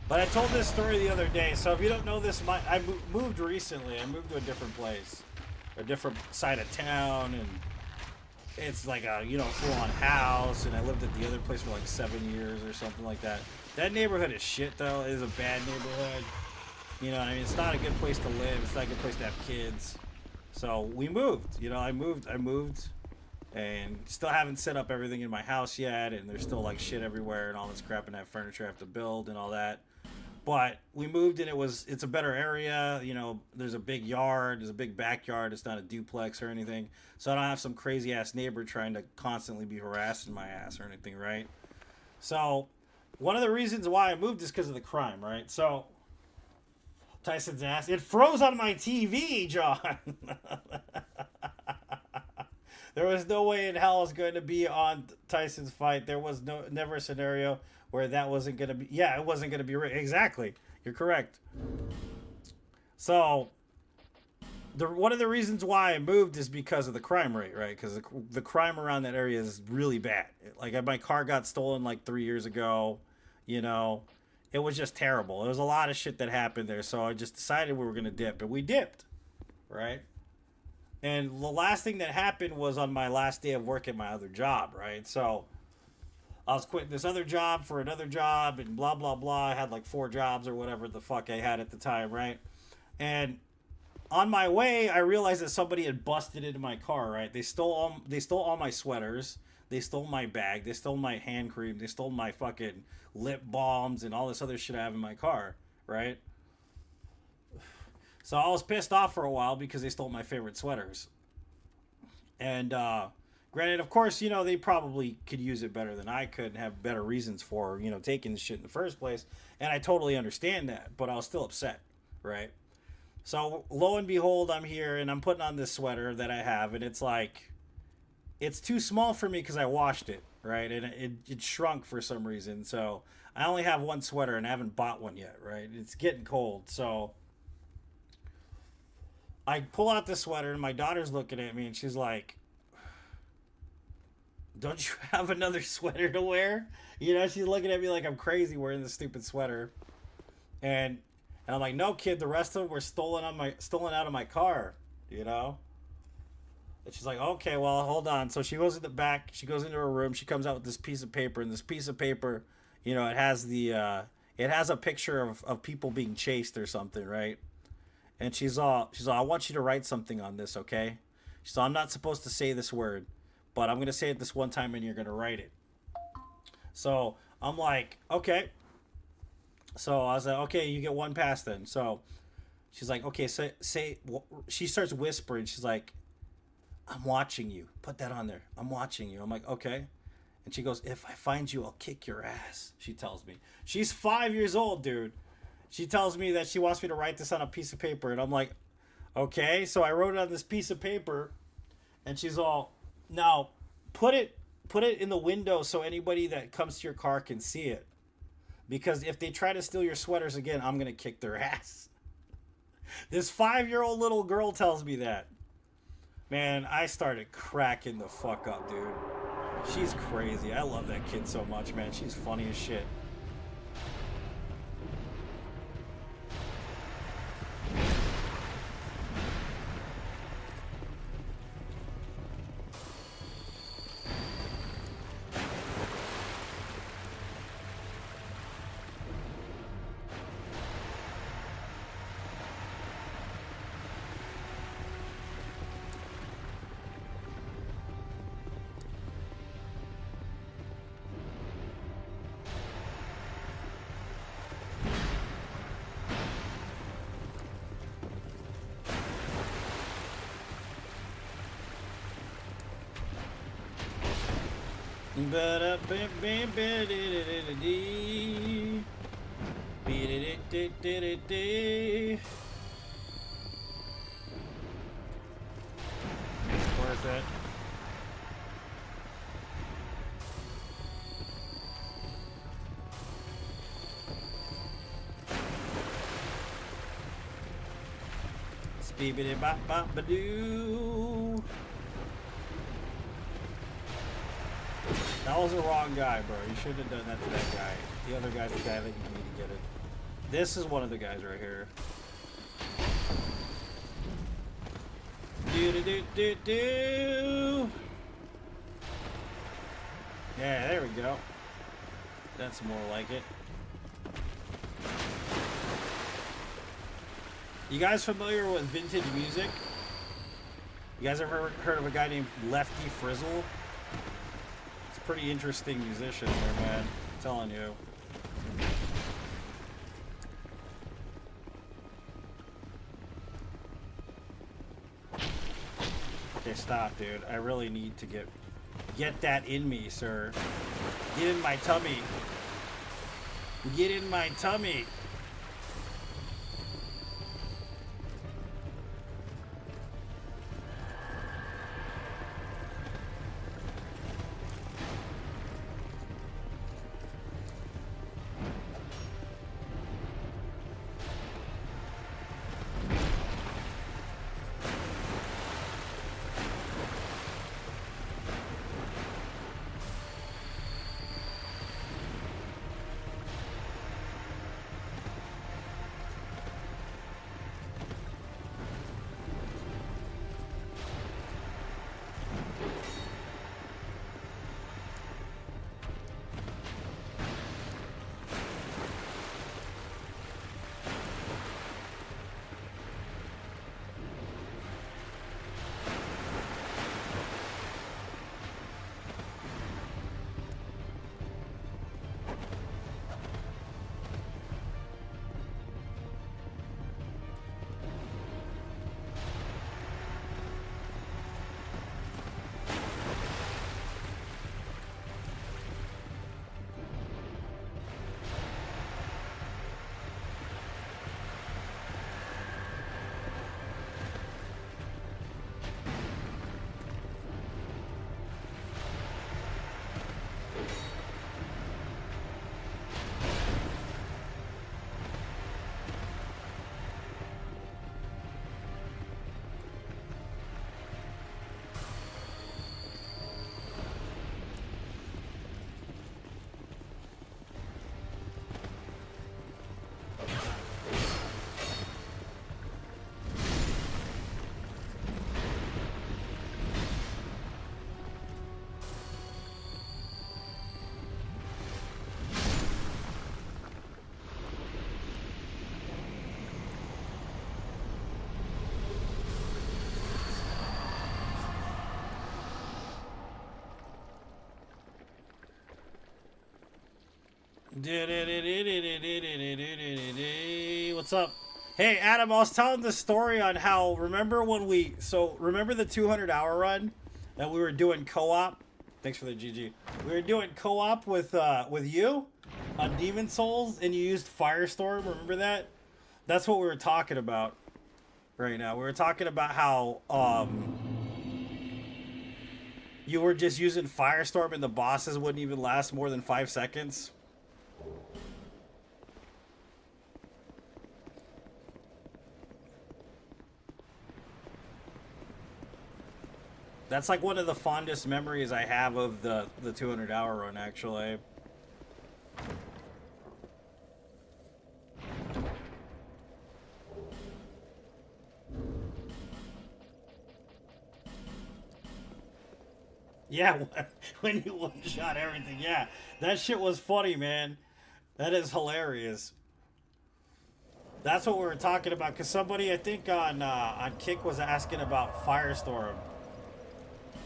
But I told this story the other day, so if you don't know this, I moved recently. I moved to a different place, a different side of town, and it's like a, you know, full-on house, and I lived at the other place for like 7 years or something like that. That neighborhood is shit, though. It is a bad neighborhood. You know what I mean? It's not a good place to live. It's not a good place to have kids. So we moved. You know, I moved, and still haven't set up everything in my house yet, and there's still like shit everywhere and all this crap and that furniture I have to build and all that. But we moved and it's a better area. You know, there's a big yard, there's a big backyard. It's not a duplex or anything. So I don't have some crazy ass neighbor trying to constantly be harassing my ass or anything, right? So one of the reasons why I moved is because of the crime, right? So Tyson's ass, it froze on my TV, John. There was no way in hell I was going to be on Tyson's fight. There was never a scenario where that wasn't going to be. Yeah, it wasn't going to be exactly. You're correct. So one of the reasons why I moved is because of the crime rate, right? Because the crime around that area is really bad. Like my car got stolen like 3 years ago. You know, it was just terrible. There was a lot of shit that happened there. So I just decided we were going to dip, and we dipped, right? And the last thing that happened was on my last day of work at my other job, right? So I was quitting this other job for another job and blah, blah, blah. I had like 4 jobs or whatever the fuck I had at the time, right? And on my way, I realized that somebody had busted into my car, right? They stole all my sweaters. They stole my bag. They stole my hand cream. They stole my fucking lip balms and all this other shit I have in my car, right? So I was pissed off for a while because they stole my favorite sweaters. And granted, of course, you know, they probably could use it better than I could and have better reasons for, you know, taking the shit in the first place. And I totally understand that, but I was still upset, right? So lo and behold, I'm here and I'm putting on this sweater that I have, and it's like, it's too small for me because I washed it, right? And it shrunk for some reason. So I only have one sweater and I haven't bought one yet, right? It's getting cold, so I pull out the sweater and my daughter's looking at me and she's like, don't you have another sweater to wear? You know, she's looking at me like I'm crazy wearing this stupid sweater. And I'm like, no, kid, the rest of them were stolen out of my car, you know? And she's like, okay, well, hold on. So she goes in the back, she goes into her room, she comes out with this piece of paper, and this piece of paper, you know, it has a picture of people being chased or something, right? And she's all, I want you to write something on this, okay? She's all, I'm not supposed to say this word, but I'm going to say it this one time and you're going to write it. So I'm like, okay. So I was like, okay, you get one pass then. So she's like, okay, say, she starts whispering. She's like, I'm watching you. Put that on there. I'm watching you. I'm like, okay. And she goes, if I find you, I'll kick your ass. She tells me. She's 5 years old, dude. She tells me that she wants me to write this on a piece of paper. And I'm like, okay. So I wrote it on this piece of paper. And she's all, now put it in the window so anybody that comes to your car can see it. Because if they try to steal your sweaters again, I'm going to kick their ass. This 5-year-old little girl tells me that. Man, I started cracking the fuck up, dude. She's crazy. I love that kid so much, man. She's funny as shit. Worth it. Beebity bop bop ba doo. That was the wrong guy, bro. You shouldn't have done that to that guy. The other guy's the guy that you need to get it. This is one of the guys right here. Do do do do do. Yeah, there we go. That's more like it. You guys familiar with vintage music? You guys ever heard of a guy named Lefty Frizzle? It's a pretty interesting musician there, man. I'm telling you. Okay, stop, dude. I really need to get that in me, sir. Get in my tummy. Get in my tummy. What's up? Hey, Adam, I was telling the story on how, remember the 200-hour run that we were doing co-op? Thanks for the GG. We were doing co-op with you on Demon Souls, and you used Firestorm. Remember that? That's what we were talking about right now. We were talking about how you were just using Firestorm and the bosses wouldn't even last more than 5 seconds. That's like one of the fondest memories I have of the 200-hour run, actually. Yeah, when you one-shot everything. Yeah, that shit was funny, man. That is hilarious. That's what we were talking about, because somebody, I think, on Kick was asking about Firestorm.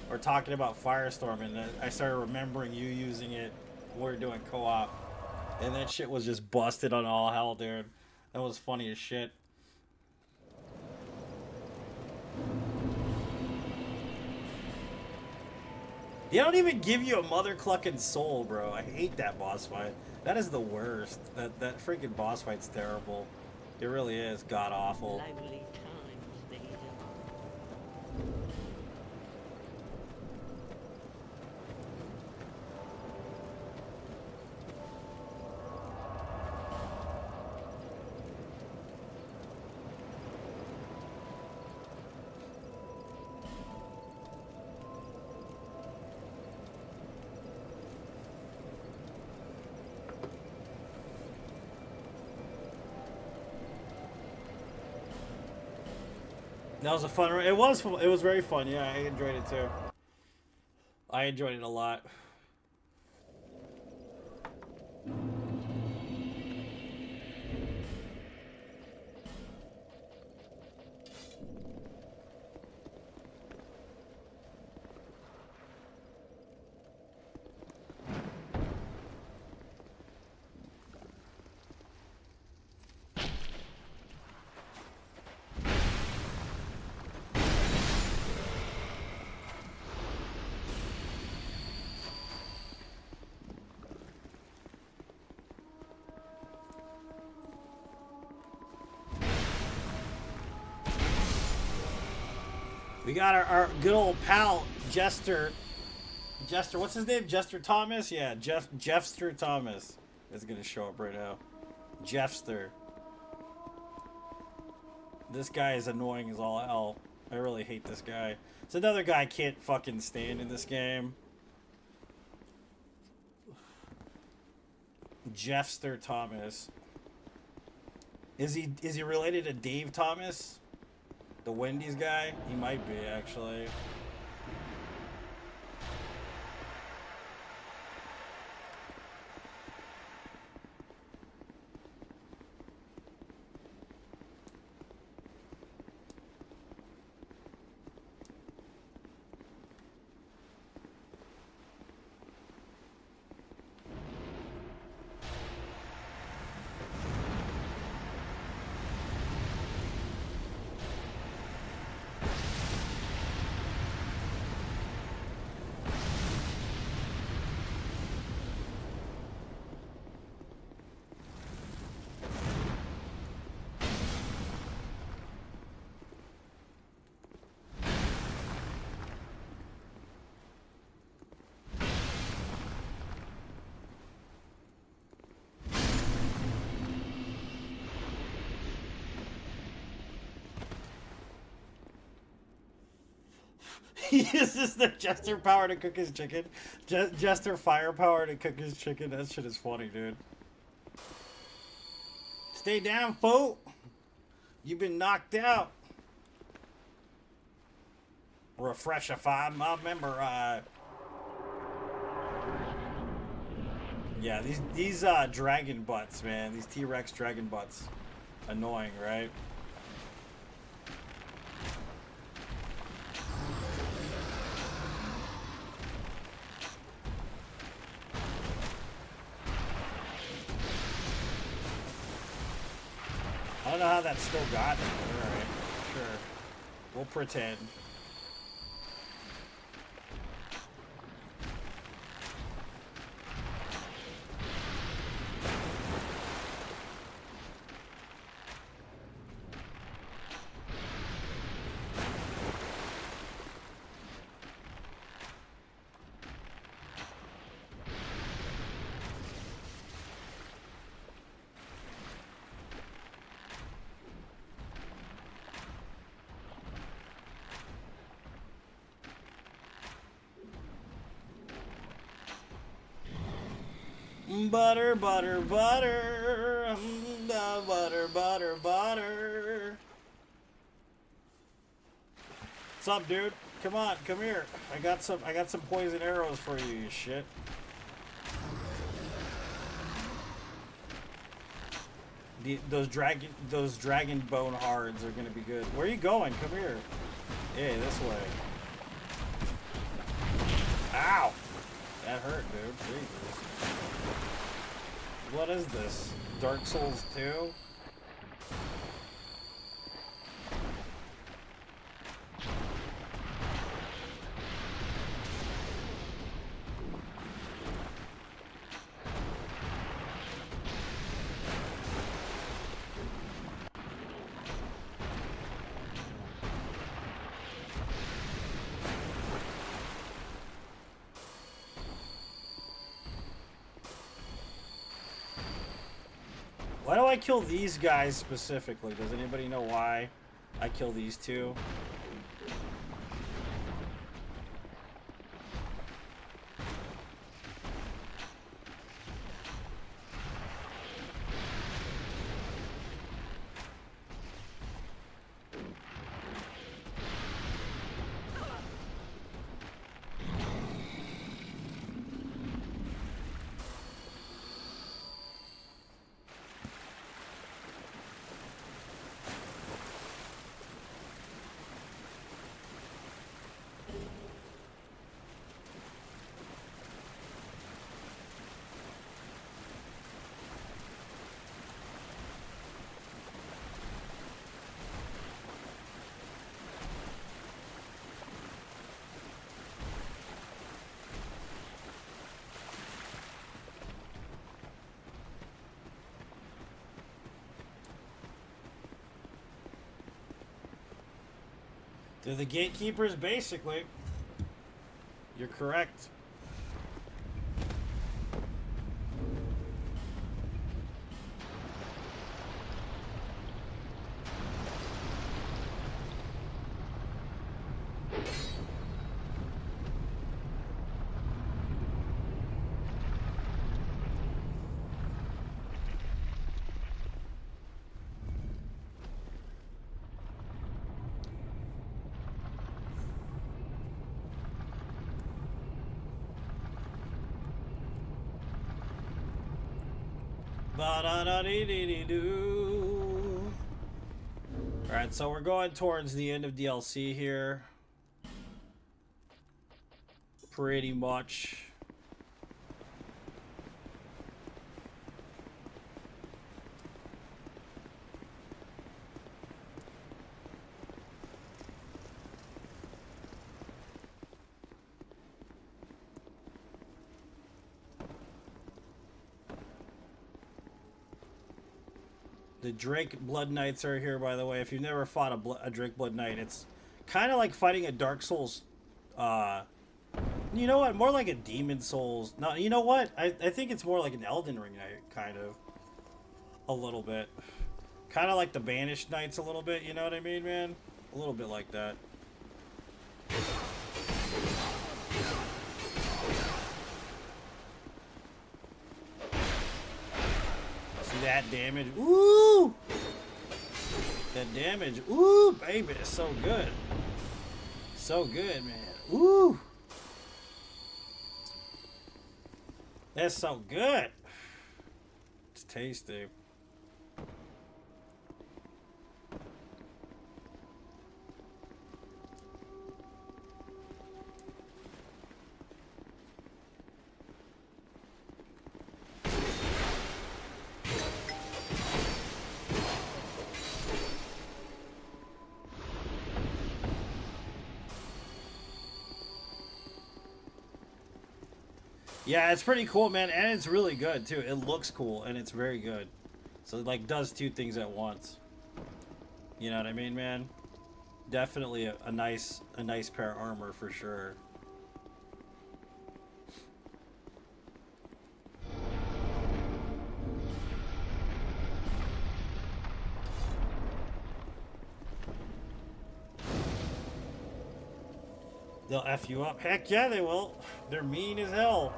Or talking about Firestorm, and I started remembering you using it when we were doing co-op. And that shit was just busted on all hell, dude. That was funny as shit. They don't even give you a mother clucking soul, bro. I hate that boss fight. That is the worst. That freaking boss fight's terrible. It really is god awful. Lively times these are. That was a fun. It was. It was very fun. Yeah, I enjoyed it too. I enjoyed it a lot. We got our good old pal Jester. Jester, what's his name? Jester Thomas? Yeah, Jeffster Thomas is gonna show up right now. Jeffster. This guy is annoying as all hell. I really hate this guy. It's another guy I can't fucking stand in this game. Jeffster Thomas. Is he related to Dave Thomas? The Wendy's guy? He might be, actually. He uses the Jester power to cook his chicken. Jester firepower to cook his chicken. That shit is funny, dude. Stay down, fool. You've been knocked out. Refreshify my member. Yeah, these dragon butts, man. These T-Rex dragon butts. Annoying, right? I don't know how that's still got me, but alright. Sure. We'll pretend. Butter, butter, butter, butter, butter, butter. What's up, dude? Come on, come here. I got some poison arrows for you, you shit. Those dragon bone hards are gonna be good. Where are you going? Come here. Hey, this way. Ow! That hurt, dude. Jesus. What is this? Dark Souls 2? I kill these guys specifically? Does anybody know why I kill these two? They're the gatekeepers, basically. You're correct. Ba-da-da-dee-dee-dee-doo. Alright, so we're going towards the end of DLC here. Pretty much. The Drake Blood Knights are here, by the way. If you've never fought a Drake Blood Knight, it's kind of like fighting a Dark Souls. You know what? More like a Demon Souls. No, you know what? I think it's more like an Elden Ring Knight, kind of. A little bit. Kind of like the Banished Knights a little bit, you know what I mean, man? A little bit like that. That damage, ooh! That damage, ooh, baby, it's so good. So good, man. Ooh! That's so good. It's tasty. Yeah, it's pretty cool, man, and it's really good too. It looks cool and it's very good. So it like does two things at once. You know what I mean, man? Definitely a nice pair of armor for sure. They'll F you up. Heck yeah, they will. They're mean as hell.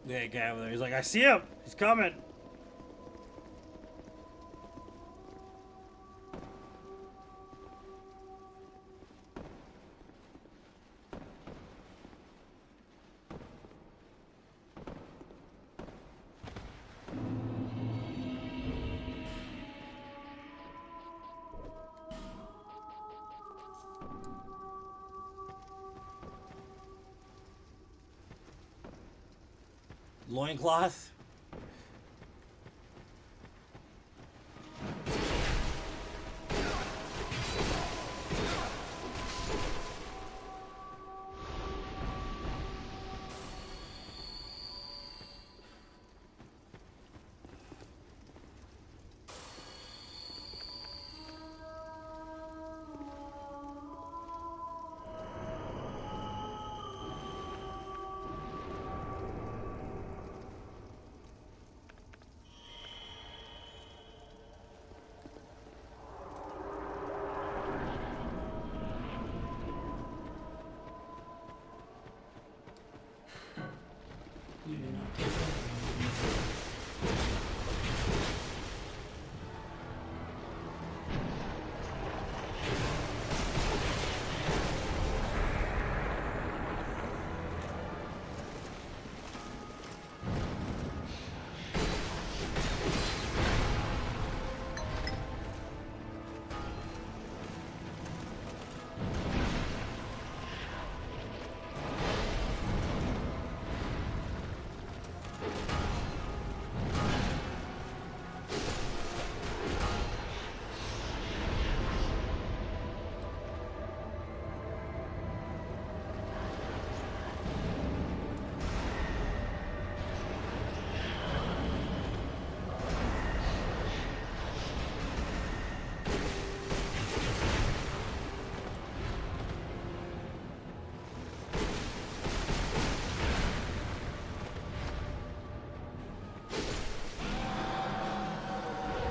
Yeah, guy over there. He's like, I see him. He's coming. Loincloth? You do not deserve.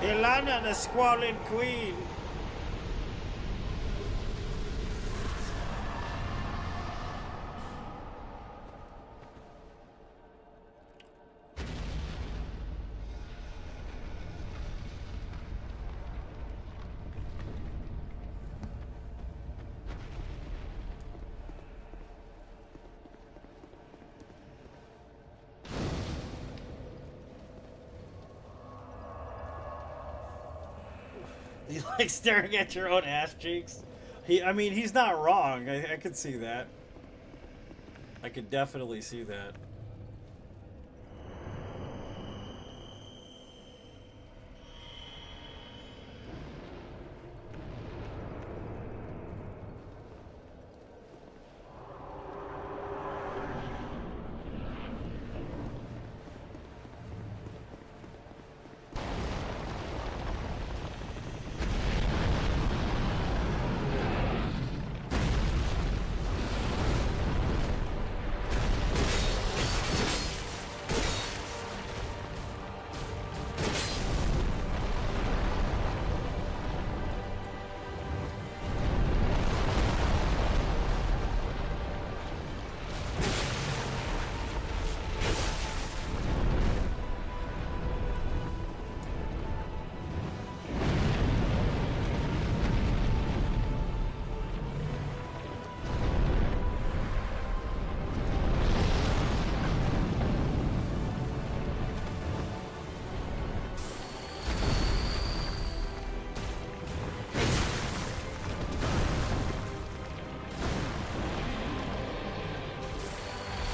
Ilana, the Squalid Queen. You like staring at your own ass cheeks? I mean, he's not wrong. I could see that. I could definitely see that.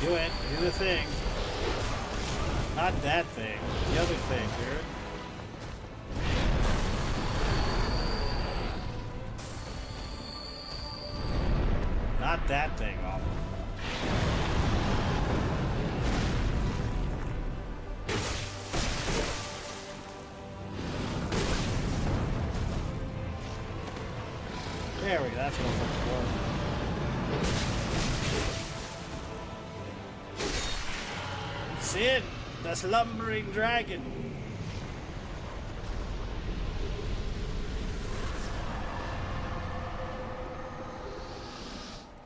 Do it. Do the thing. Not that thing. The other thing, dude. Not that thing, oh. There we go. That's what I'm looking for. Sid, the slumbering dragon.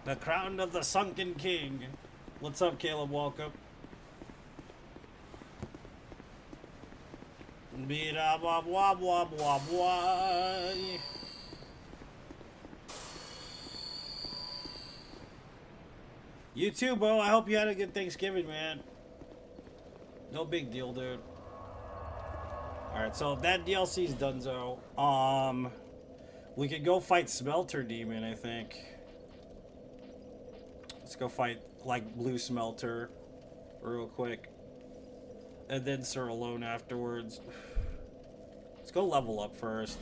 The crown of the sunken king. What's up, Caleb? Welcome. Beat up, wab, wab, wab, wab, wab. You too, Bo. I hope you had a good Thanksgiving, man. No big deal, dude. Alright, so that DLC's donezo. We could go fight Smelter Demon, I think. Let's go fight, like, Blue Smelter real quick. And then Sir Alone afterwards. Let's go level up first.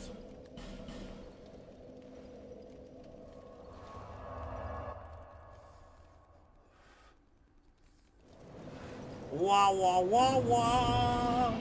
Wah, wah, wah, wah.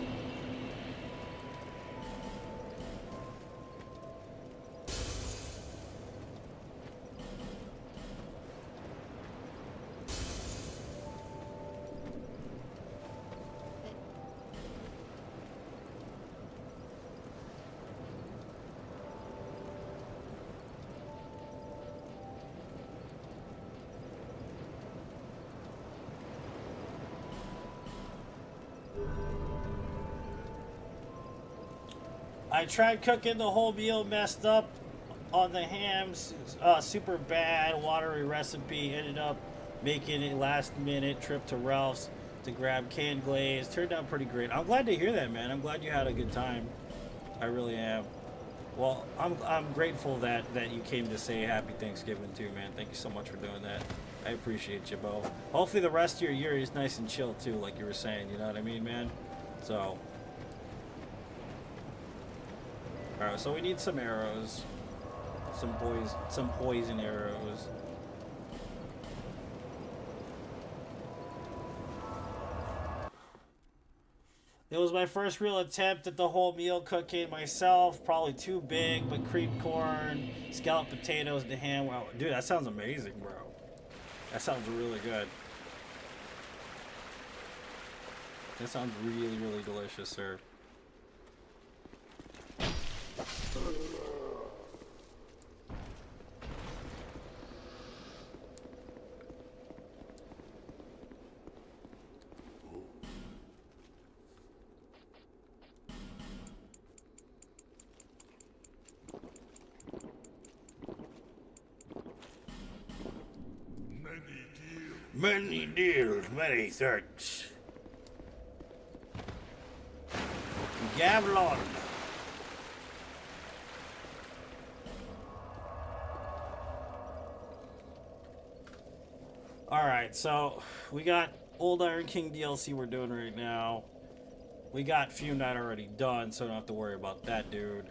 I tried cooking the whole meal, messed up on the hams, super bad, watery recipe. Ended up making a last minute trip to Ralph's to grab canned glaze. Turned out pretty great. I'm glad to hear that, man. I'm glad you had a good time. I really am. Well, I'm grateful that you came to say happy Thanksgiving too, man. Thank you so much for doing that. I appreciate you, Bo. Hopefully the rest of your year is nice and chill too, like you were saying. You know what I mean, man? So, all right. So we need some arrows, some poison arrows. It was my first real attempt at the whole meal cooking myself. Probably too big, but creamed corn, scalloped potatoes, the ham. Wow, dude, that sounds amazing, bro. That sounds really good. That sounds really, really delicious, sir. Many deals, many search. Gavlon. Alright, so we got Old Iron King DLC we're doing right now. We got Fume Night already done, so don't have to worry about that, dude.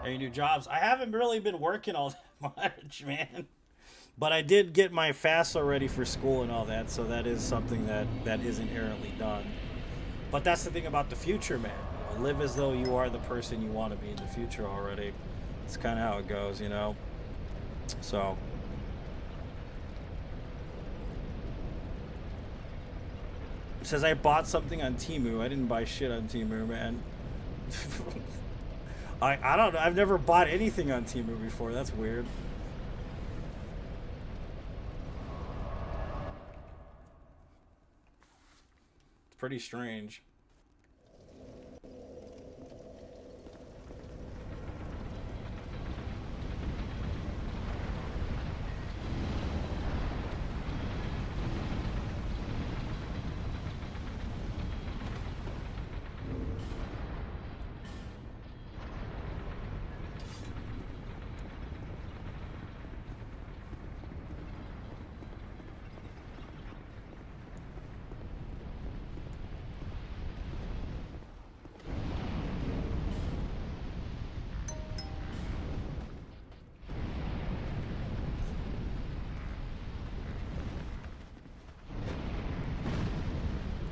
Any new jobs? I haven't really been working all that much, man. But I did get my FAFSA ready for school and all that, so that is something that is inherently done. But that's the thing about the future, man. You know, live as though you are the person you want to be in the future already. It's kind of how it goes, you know? So. It says I bought something on Temu. I didn't buy shit on Temu, man. I don't know. I've never bought anything on Temu before. That's weird. Pretty strange.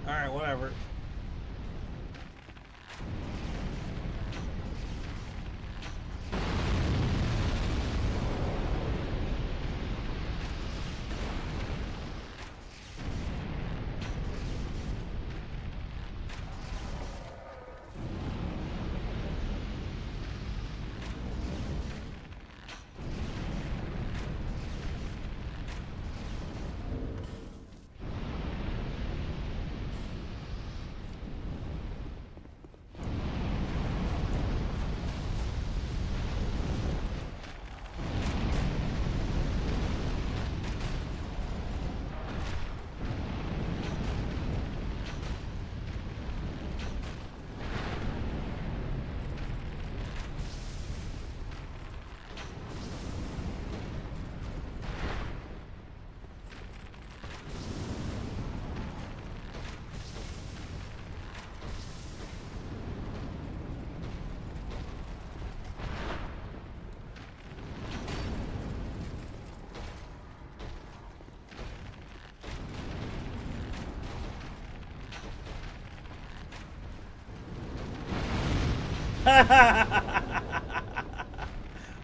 Alright, whatever.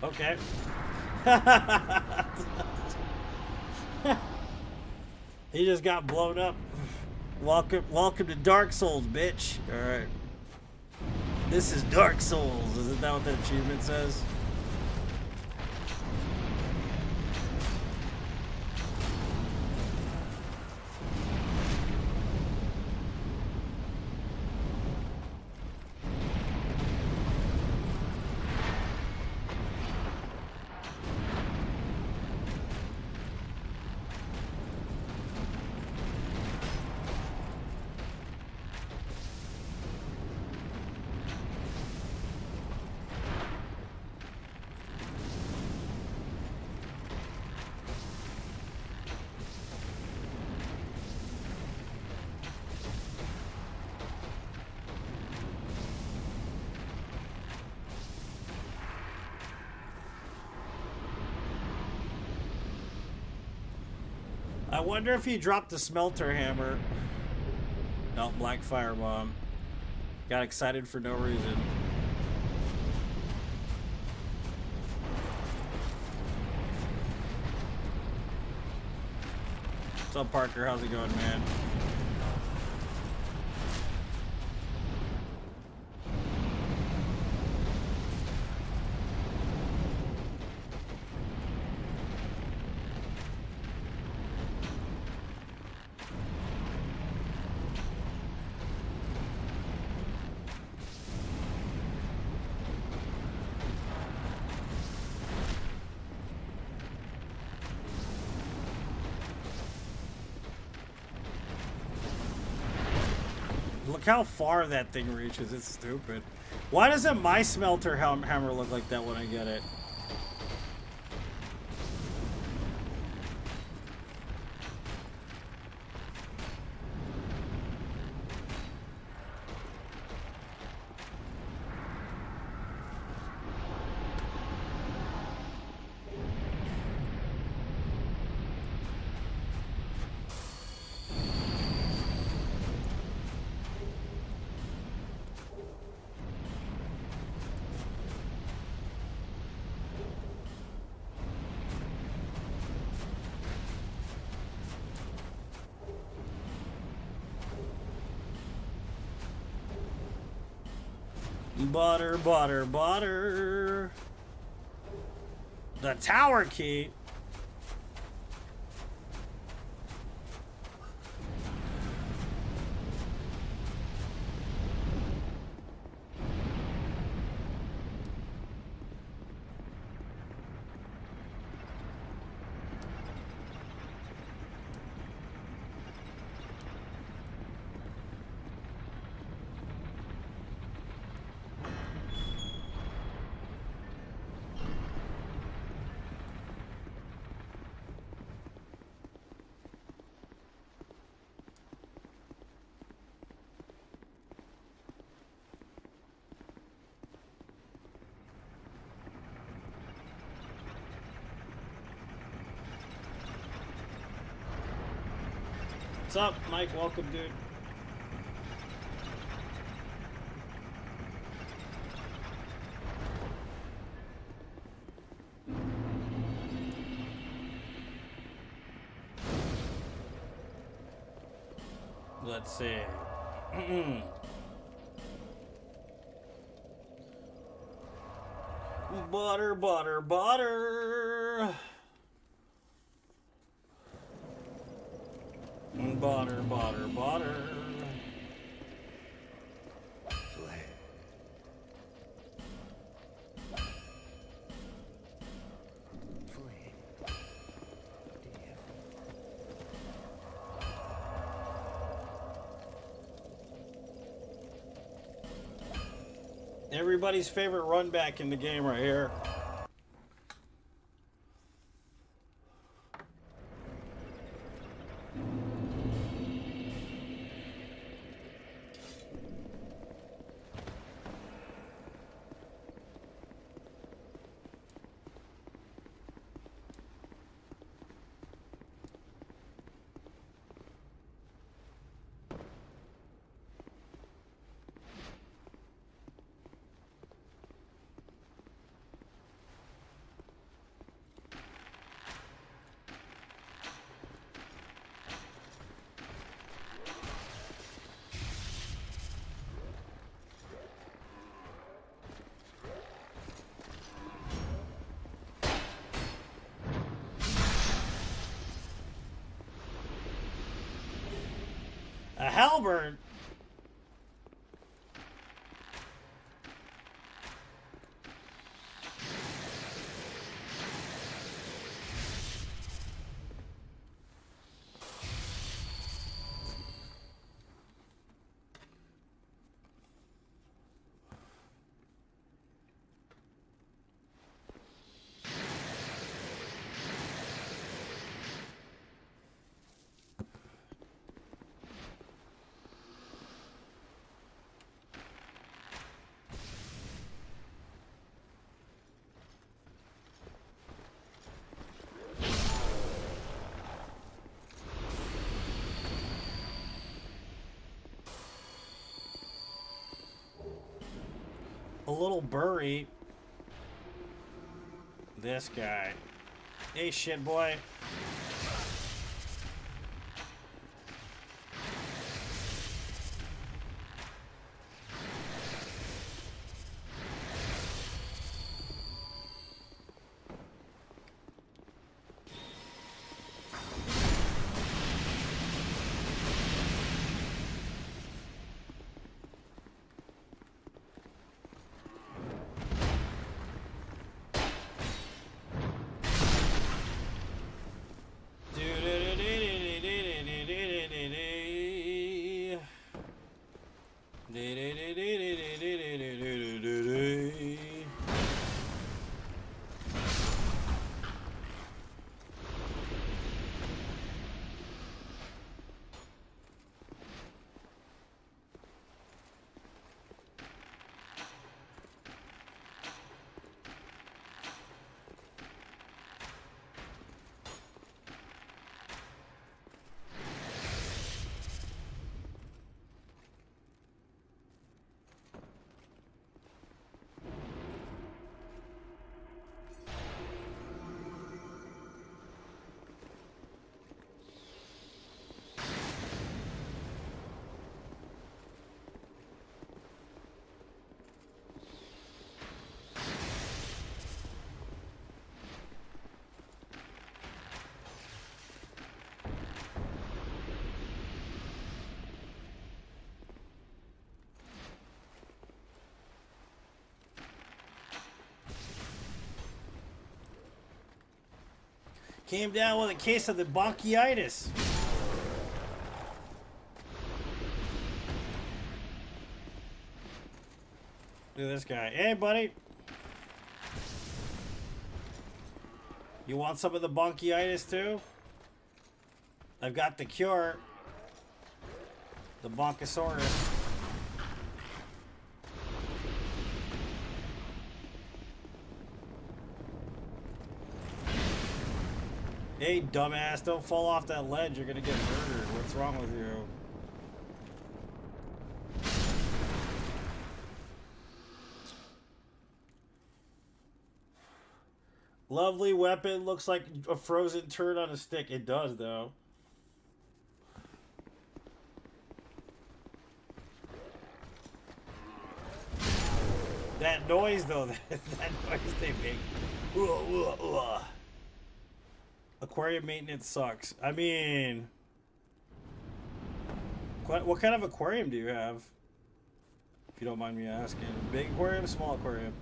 Okay. He just got blown up. Welcome to Dark Souls, bitch. Alright. This is Dark Souls. Isn't that what that achievement says? I wonder if he dropped the smelter hammer. No, black firebomb. Got excited for no reason. What's up, Parker? How's it going, man? Look how far that thing reaches. It's stupid. Why doesn't my smelter hammer look like that when I get it? Butter, butter, butter. The tower key. What's up, Mike? Welcome, dude. Let's see. Butter, butter, butter. Butter, butter, butter. Everybody's favorite run back in the game right here. A halberd? little Burry. This guy. Hey, shit boy. Came down with a case of the bronchitis. Look at this guy. Hey, buddy. You want some of the bronchitis too? I've got the cure. The Bronchosaurus. Hey, dumbass, don't fall off that ledge. You're gonna get murdered. What's wrong with you? Lovely weapon. Looks like a frozen turd on a stick. It does, though. That noise, though. That noise they make. Aquarium maintenance sucks. I mean, what kind of aquarium do you have? If you don't mind me asking. Big aquarium, small aquarium?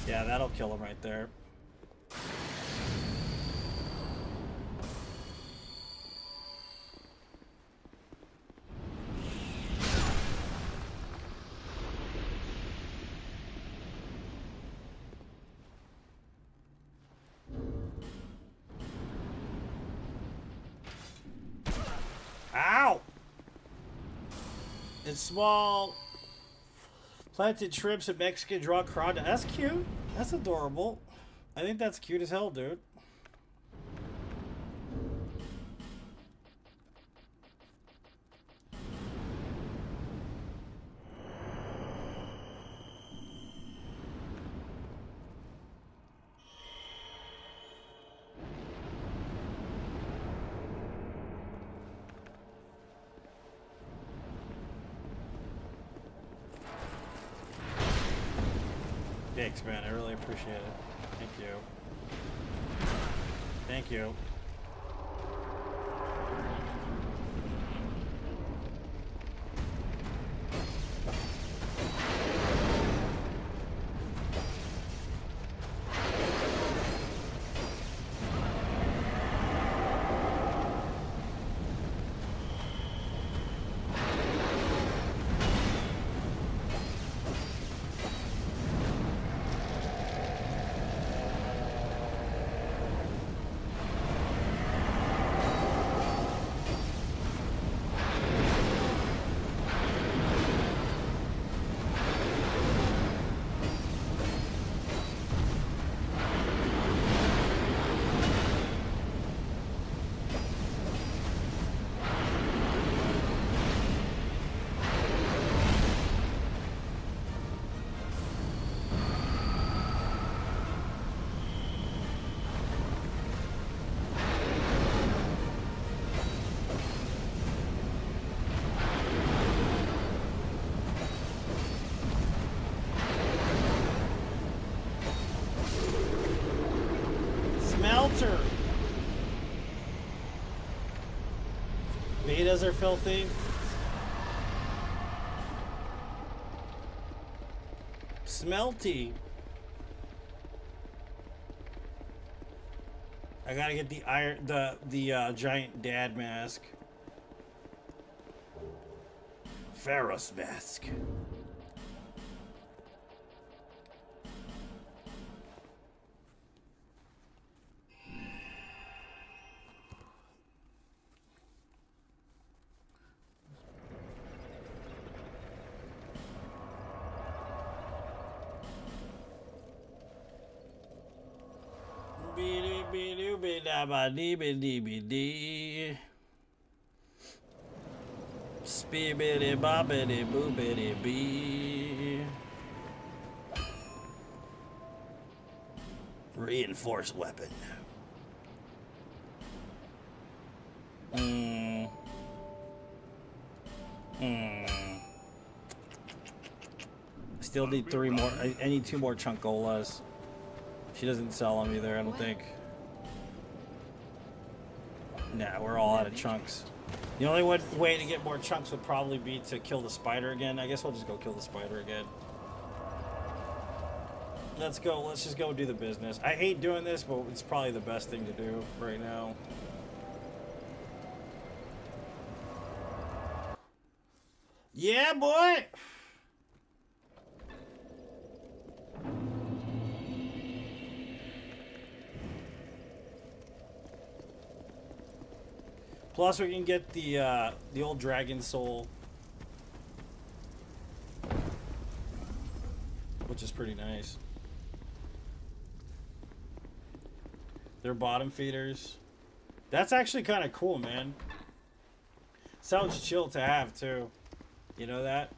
Yeah, that'll kill him right there. Ow! It's small. Planted shrimps and Mexican draw crawdad. That's cute. That's adorable. I think that's cute as hell, dude. Thanks, man. I really appreciate it. Thank you. Thank you. smelter. Betas are filthy. Smelty. I gotta get the iron, the giant dad mask. Pharaoh's mask. Spibbity bobbity boobity bee. Reinforced weapon. Still need 3 more. I need 2 more chunkolas. She doesn't sell them either, I don't think. Nah, we're all out of chunks. The only way to get more chunks would probably be to kill the spider again. I guess we'll just go kill the spider again. Let's go. Let's just go do the business. I hate doing this, but it's probably the best thing to do right now. Yeah, boy! Plus, we can get the old dragon soul, which is pretty nice. They're bottom feeders. That's actually kind of cool, man. Sounds chill to have too. You know that?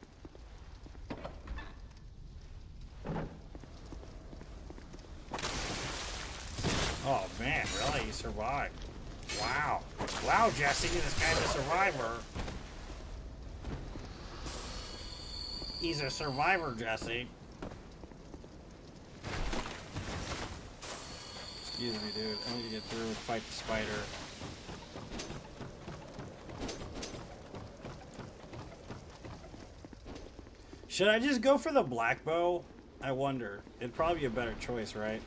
Oh man, really? He survived. Wow. Wow, Jesse, this guy's a survivor. He's a survivor, Jesse. Excuse me, dude. I need to get through and fight the spider. Should I just go for the black bow? I wonder. It'd probably be a better choice, right?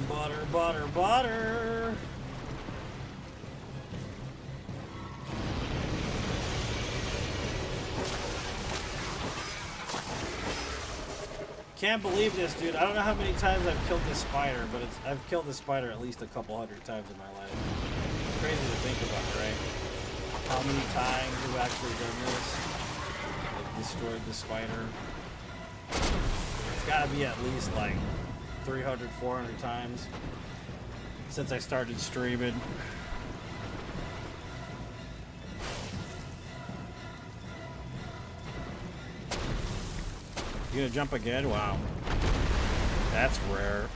Butter, butter, butter. Can't believe this, dude. I don't know how many times I've killed this spider, but I've killed this spider at least a couple hundred times in my life. It's crazy to think about, right? how many times we've actually done this. Like, destroyed the spider. It's gotta be at least like 300, 400 times since I started streaming. You gonna jump again? Wow. That's rare.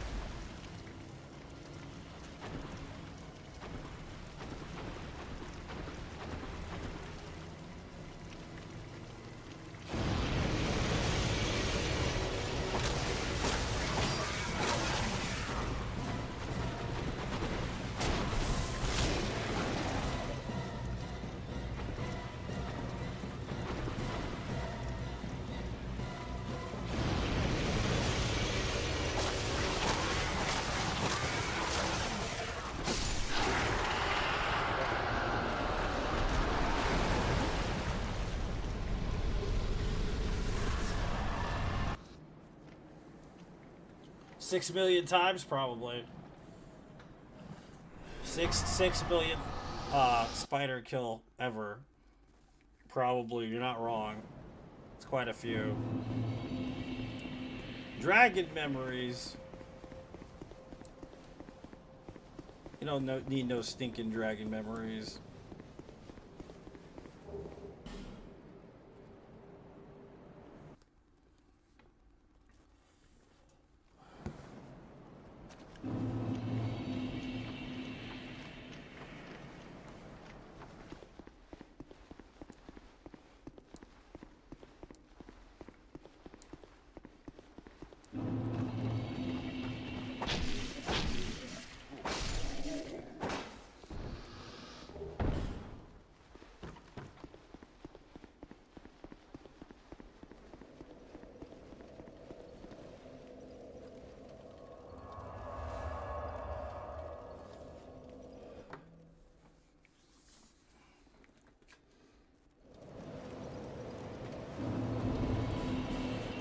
Six million times, probably. Six million spider kill ever. Probably, you're not wrong. It's quite a few. Dragon memories. You don't need no stinking dragon memories.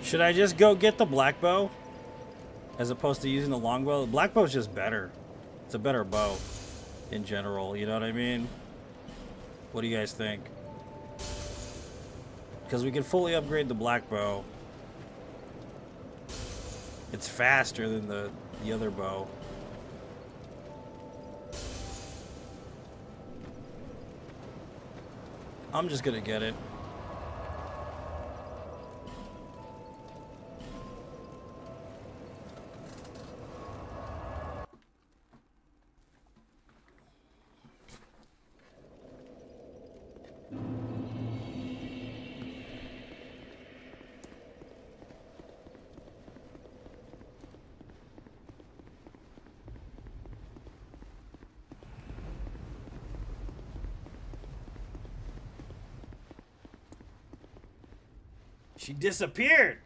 Should I just go get the black bow as opposed to using the longbow? The black bow is just better. It's a better bow in general, you know what I mean? What do you guys think? Because we can fully upgrade the black bow. It's faster than the other bow. I'm just gonna get it. She disappeared!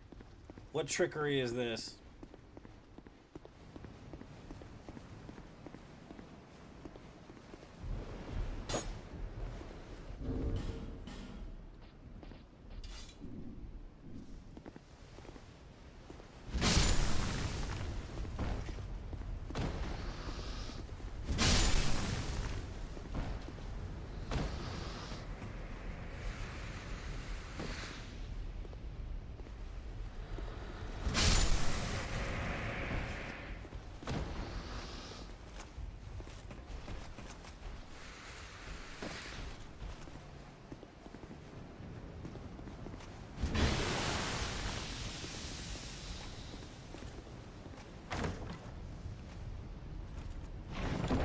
What trickery is this?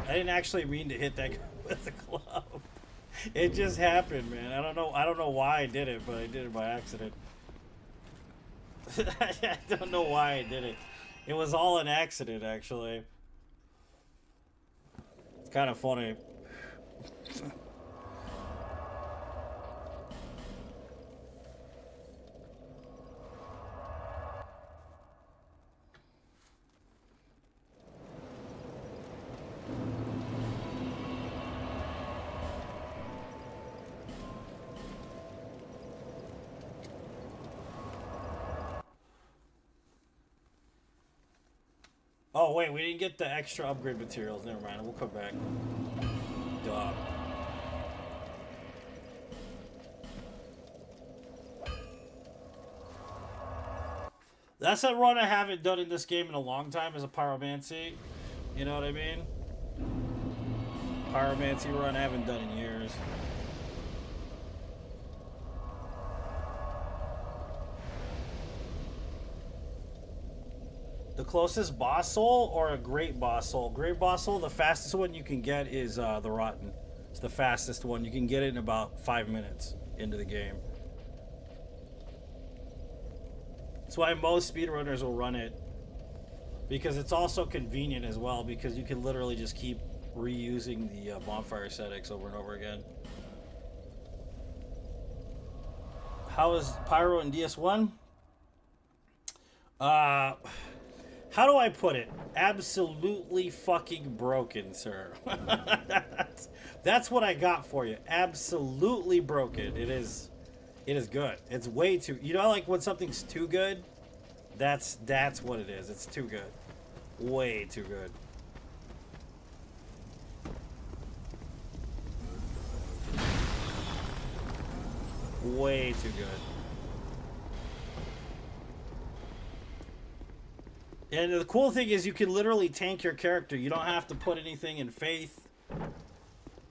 I didn't actually mean to hit that guy with the club. It just happened, man. I don't know why I did it, but I did it by accident. I don't know why I did it. It was all an accident, actually. It's kind of funny. Oh, wait, we didn't get the extra upgrade materials. Never mind, we'll come back. Duh. That's a run I haven't done in this game in a long time as a pyromancy. You know what I mean? Pyromancy run I haven't done in years. The closest boss soul or a great boss soul? Great boss soul, the fastest one you can get is the Rotten. It's the fastest one. You can get it in about 5 minutes into the game. That's why most speedrunners will run it. Because it's also convenient as well, because you can literally just keep reusing the bonfire settings over and over again. How is Pyro in DS1? How do I put it? Absolutely fucking broken, sir. That's what I got for you. Absolutely broken. It is good. It's way too... You know, like when something's too good? That's what it is. It's too good. Way too good. Way too good. And the cool thing is you can literally tank your character. You don't have to put anything in faith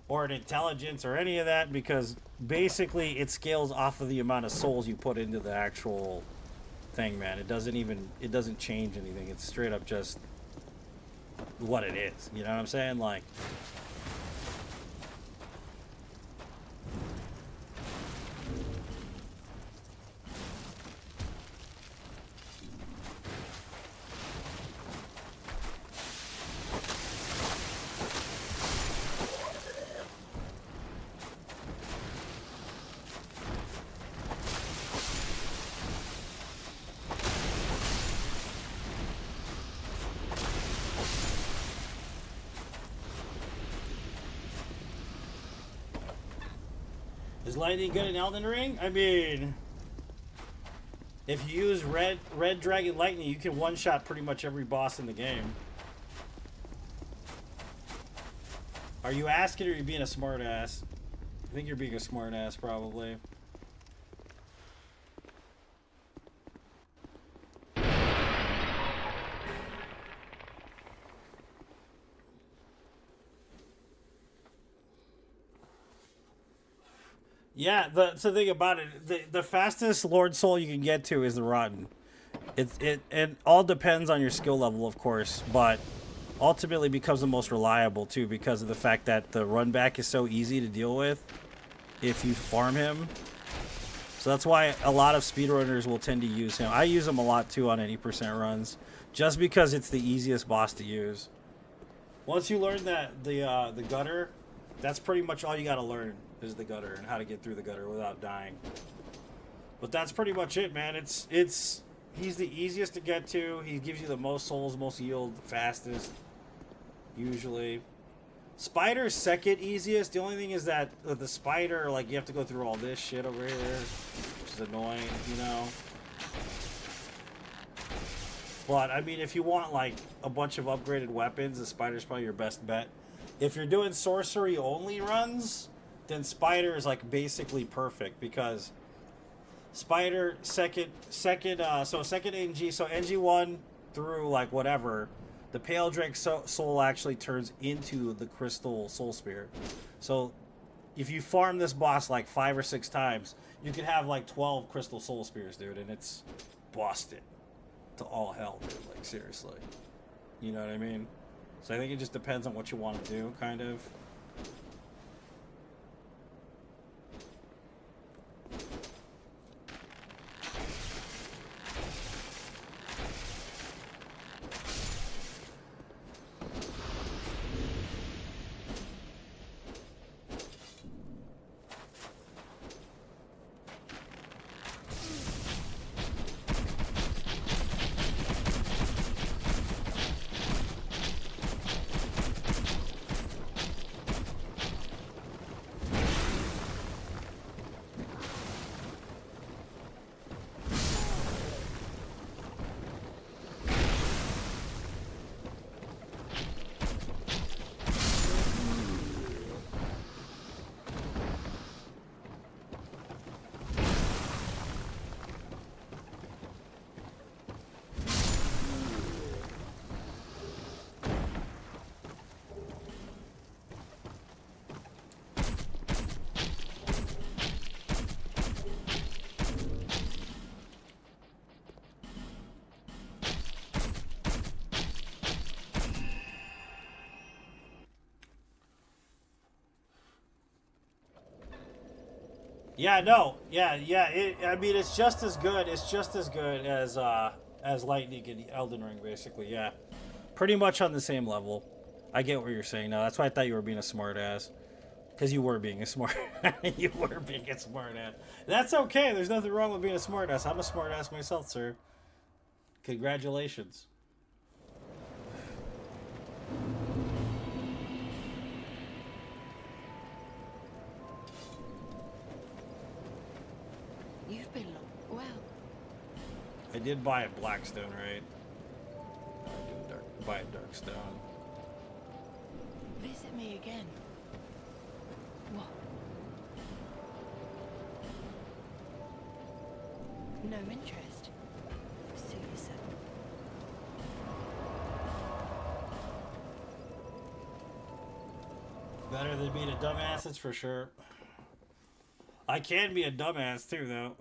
or in intelligence or any of that, because basically it scales off of the amount of souls you put into the actual thing, man. It doesn't change anything. It's straight up just what it is. You know what I'm saying? Like, is lightning good in Elden Ring? I mean, if you use red dragon lightning, you can one-shot pretty much every boss in the game. Are you asking, or are you being a smartass? I think you're being a smartass, probably. Yeah, that's the thing about it. The fastest Lord Soul you can get to is the Rotten. It all depends on your skill level, of course, but ultimately becomes the most reliable too, because of the fact that the run back is so easy to deal with if you farm him. So that's why a lot of speedrunners will tend to use him. I use him a lot too on any percent runs, just because it's the easiest boss to use. Once you learn that the gutter, that's pretty much all you got to learn, is the gutter and how to get through the gutter without dying. But that's pretty much it, man. He's the easiest to get to. He gives you the most souls, most yield, fastest, usually. Spider's second easiest. The only thing is that with the spider, like, you have to go through all this shit over here, which is annoying, you know. But I mean, if you want like a bunch of upgraded weapons, the spider's probably your best bet. If you're doing sorcery only runs, then Spider is like basically perfect, because Spider second NG, so NG1 through like whatever, the Pale Drake soul actually turns into the Crystal Soul Spear. So if you farm this boss like 5 or 6 times, you can have like 12 Crystal Soul Spears, dude, and it's busted to all hell, dude. Like, seriously. You know what I mean? So I think it just depends on what you want to do, kind of. Yeah, no, yeah. I mean, it's just as good. It's just as good as Lightning and Elden Ring, basically. Yeah, pretty much on the same level. I get what you're saying now. That's why I thought you were being a smartass. Because you were being a smart, you were being a smartass. That's okay. There's nothing wrong with being a smartass. I'm a smartass myself, sir. Congratulations. You've been well. I did buy a Blackstone, right? I did buy a Darkstone. Visit me again. What? No interest. Suit yourself. Better than being a dumbass, that's for sure. I can be a dumbass too, though.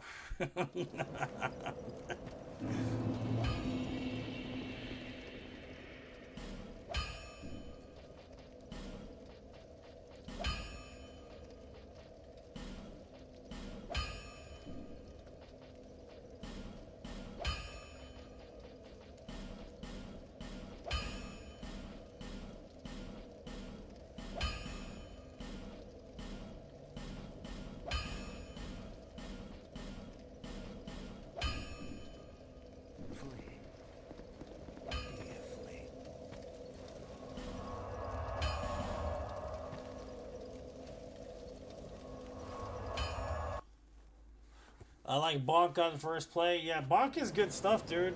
I like Bonk on first play. Yeah, Bonk is good stuff, dude.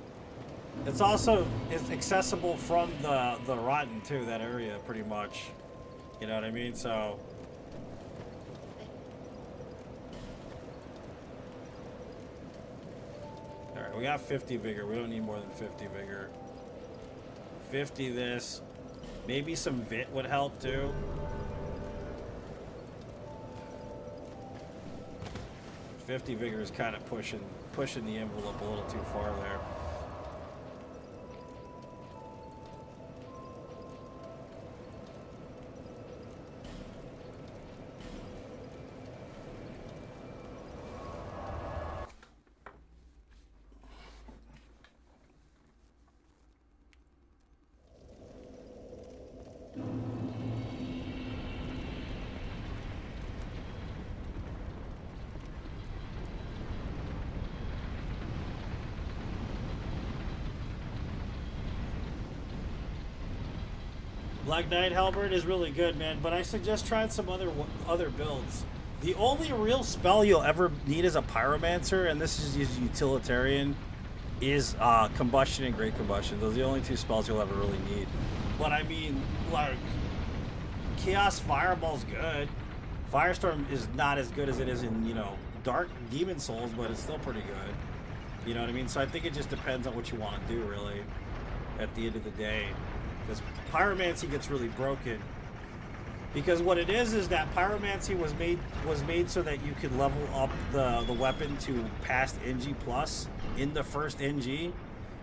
It's also accessible from the Rotten too, that area pretty much. You know what I mean? So alright, we got 50 vigor. We don't need more than 50 vigor. 50 this. Maybe some Vit would help too. 50 vigor is kind of pushing the envelope a little too far there. Black Knight Halberd is really good, man, but I suggest trying some other builds. The only real spell you'll ever need as a Pyromancer, and this is his utilitarian, is Combustion and Great Combustion. Those are the only two spells you'll ever really need. But I mean, like, Chaos Fireball's good. Firestorm is not as good as it is in, you know, Dark Demon Souls, but it's still pretty good. You know what I mean? So I think it just depends on what you want to do, really, at the end of the day. Because Pyromancy gets really broken. Because what it is that Pyromancy was made so that you could level up the weapon to past NG plus in the first NG.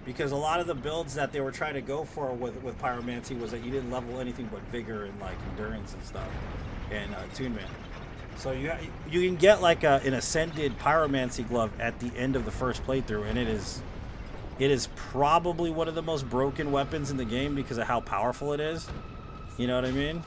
Because a lot of the builds that they were trying to go for with Pyromancy was that you didn't level anything but Vigor and like Endurance and stuff, and Attunement. So you can get like an Ascended Pyromancy glove at the end of the first playthrough, and it is probably one of the most broken weapons in the game because of how powerful it is. You know what I mean?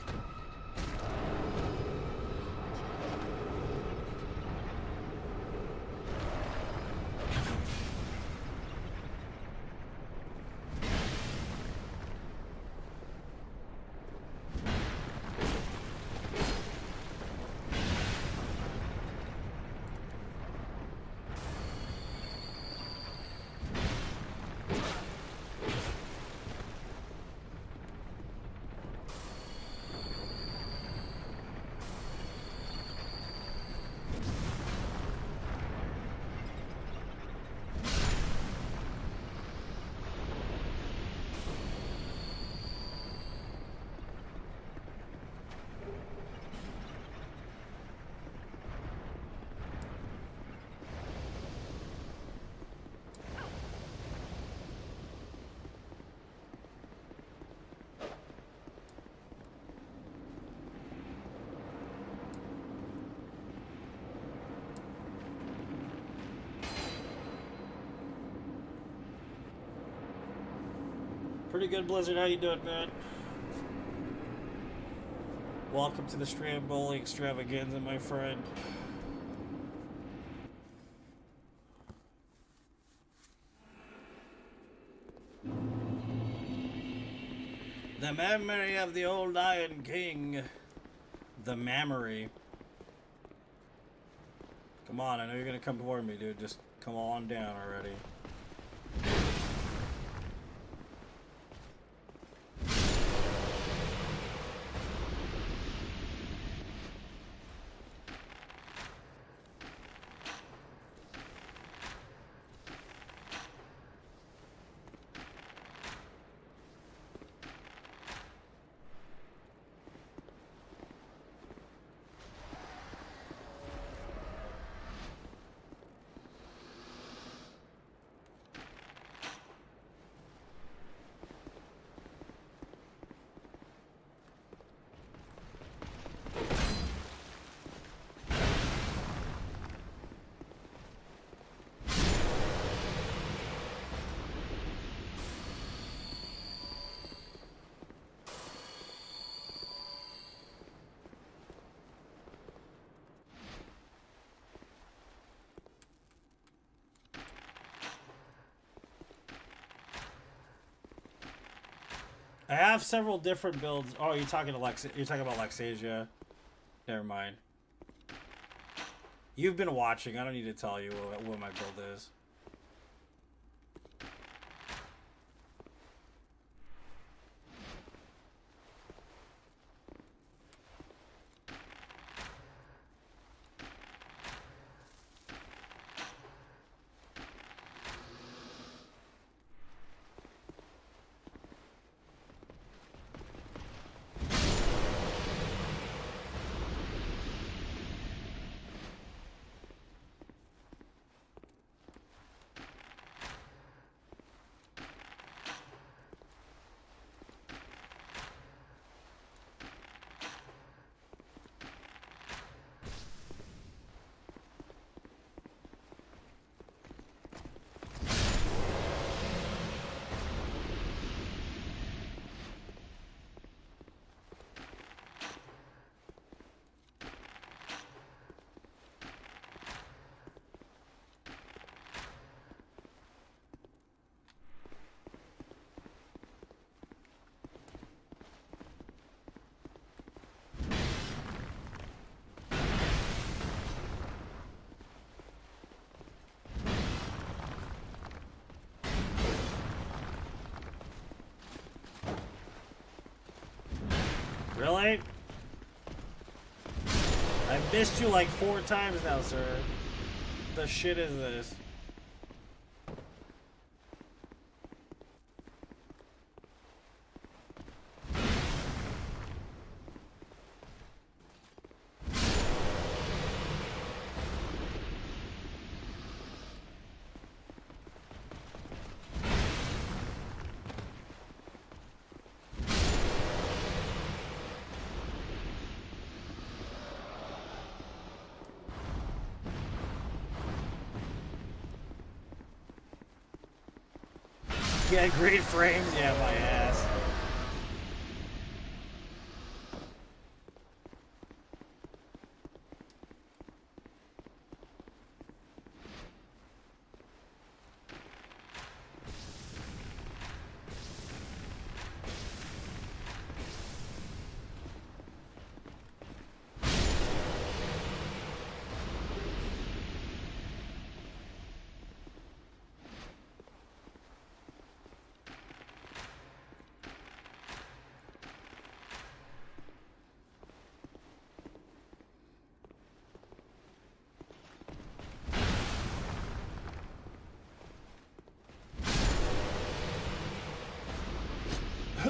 Pretty good, Blizzard. How you doing, man? Welcome to the Stramboli extravaganza, my friend. The memory of the old Iron King. The memory. Come on, I know you're gonna come toward me, dude. Just come on down already. I have several different builds. Oh, you're talking about Lexasia. Never mind. You've been watching. I don't need to tell you what my build is. Really? I've missed you like 4 times now, sir. The shit is this? Yeah, great frames. Yeah, my ass.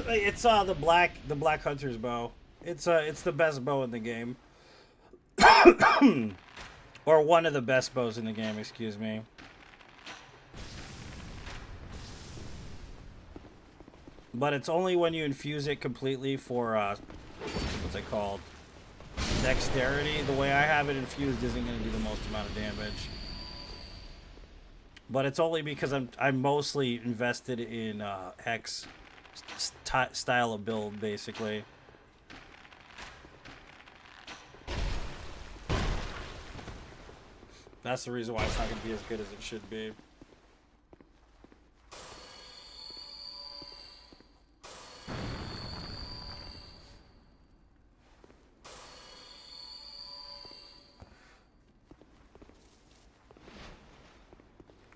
It's the Black Hunter's bow. It's the best bow in the game. Or one of the best bows in the game, excuse me. But it's only when you infuse it completely for what's it called? Dexterity. The way I have it infused isn't going to do the most amount of damage. But it's only because I'm mostly invested in Hex style of build, basically. That's the reason why it's not going to be as good as it should be.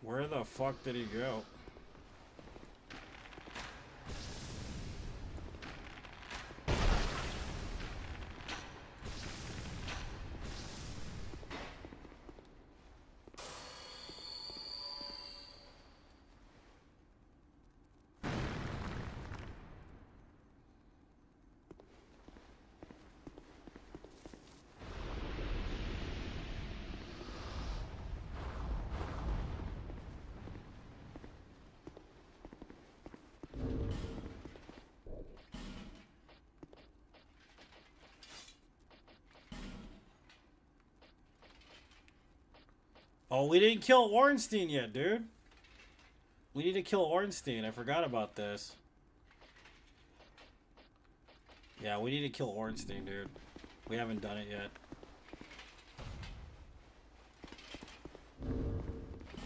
Where the fuck did he go? Oh, we didn't kill Ornstein yet, dude. We need to kill Ornstein. I forgot about this. Yeah, we need to kill Ornstein, dude. We haven't done it yet.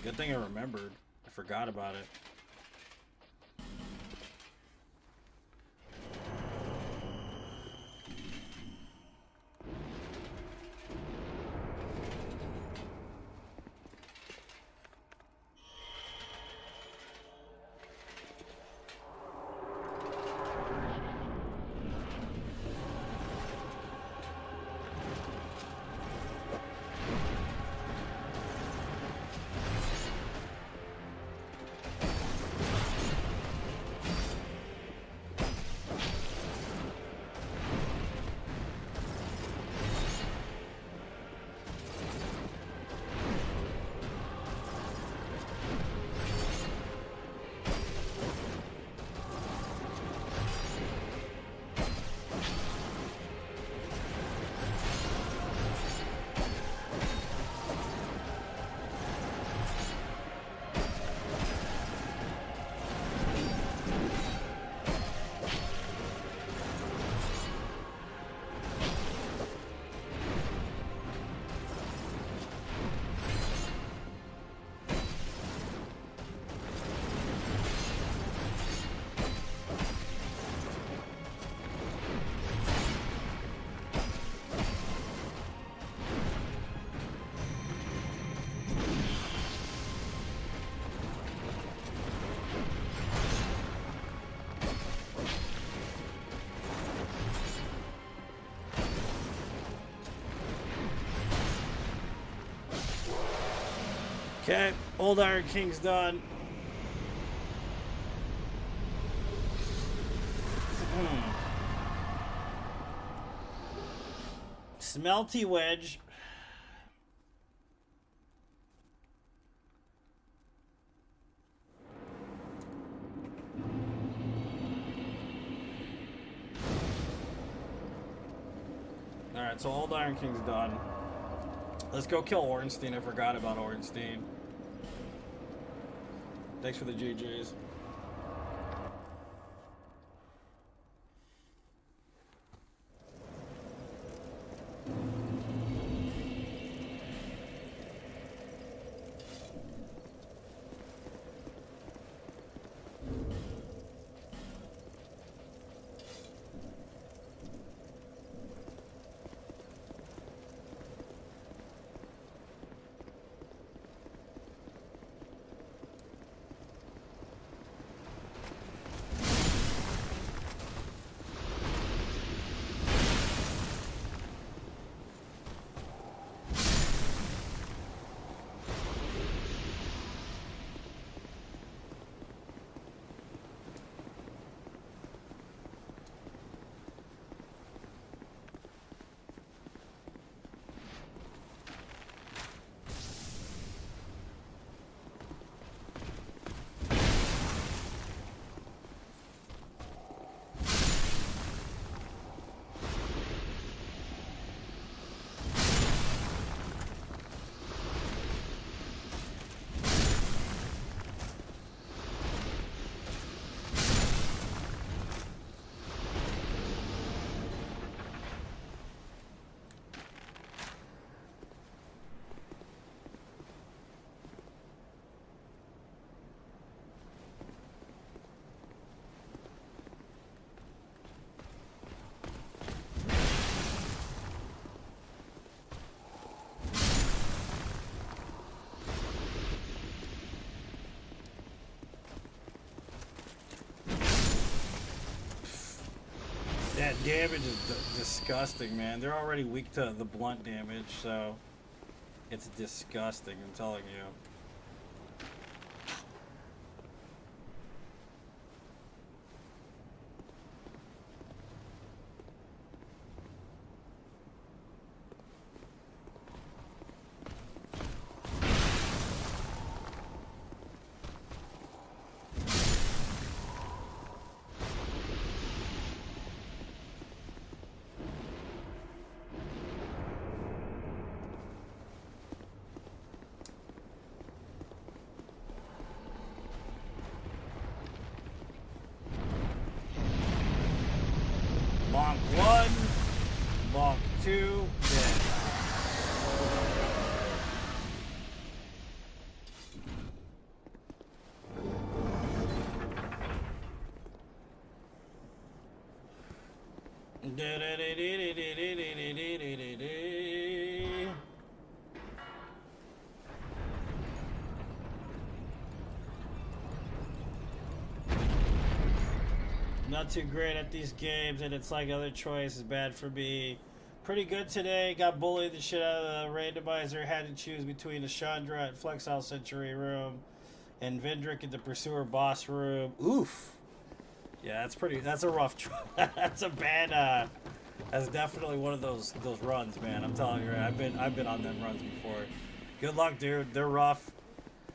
Good thing I remembered. I forgot about it. Okay, Old Iron King's done. Smelty Wedge. Alright, so Old Iron King's done. Let's go kill Ornstein. I forgot about Ornstein. Thanks for the GGs. Yeah, damage is disgusting, man. They're already weak to the blunt damage, so it's disgusting, I'm telling you. Bonk 1, bonk 2, dead. Not too great at these games, and it's like other choice is bad for me. Pretty good today. Got bullied the shit out of the randomizer. Had to choose between the Chandra at Flexile Century room and Vendrick at the Pursuer boss room. Oof. Yeah, that's a rough that's a bad that's definitely one of those runs, man. I'm telling you, I've been on them runs before. Good luck, dude. They're rough.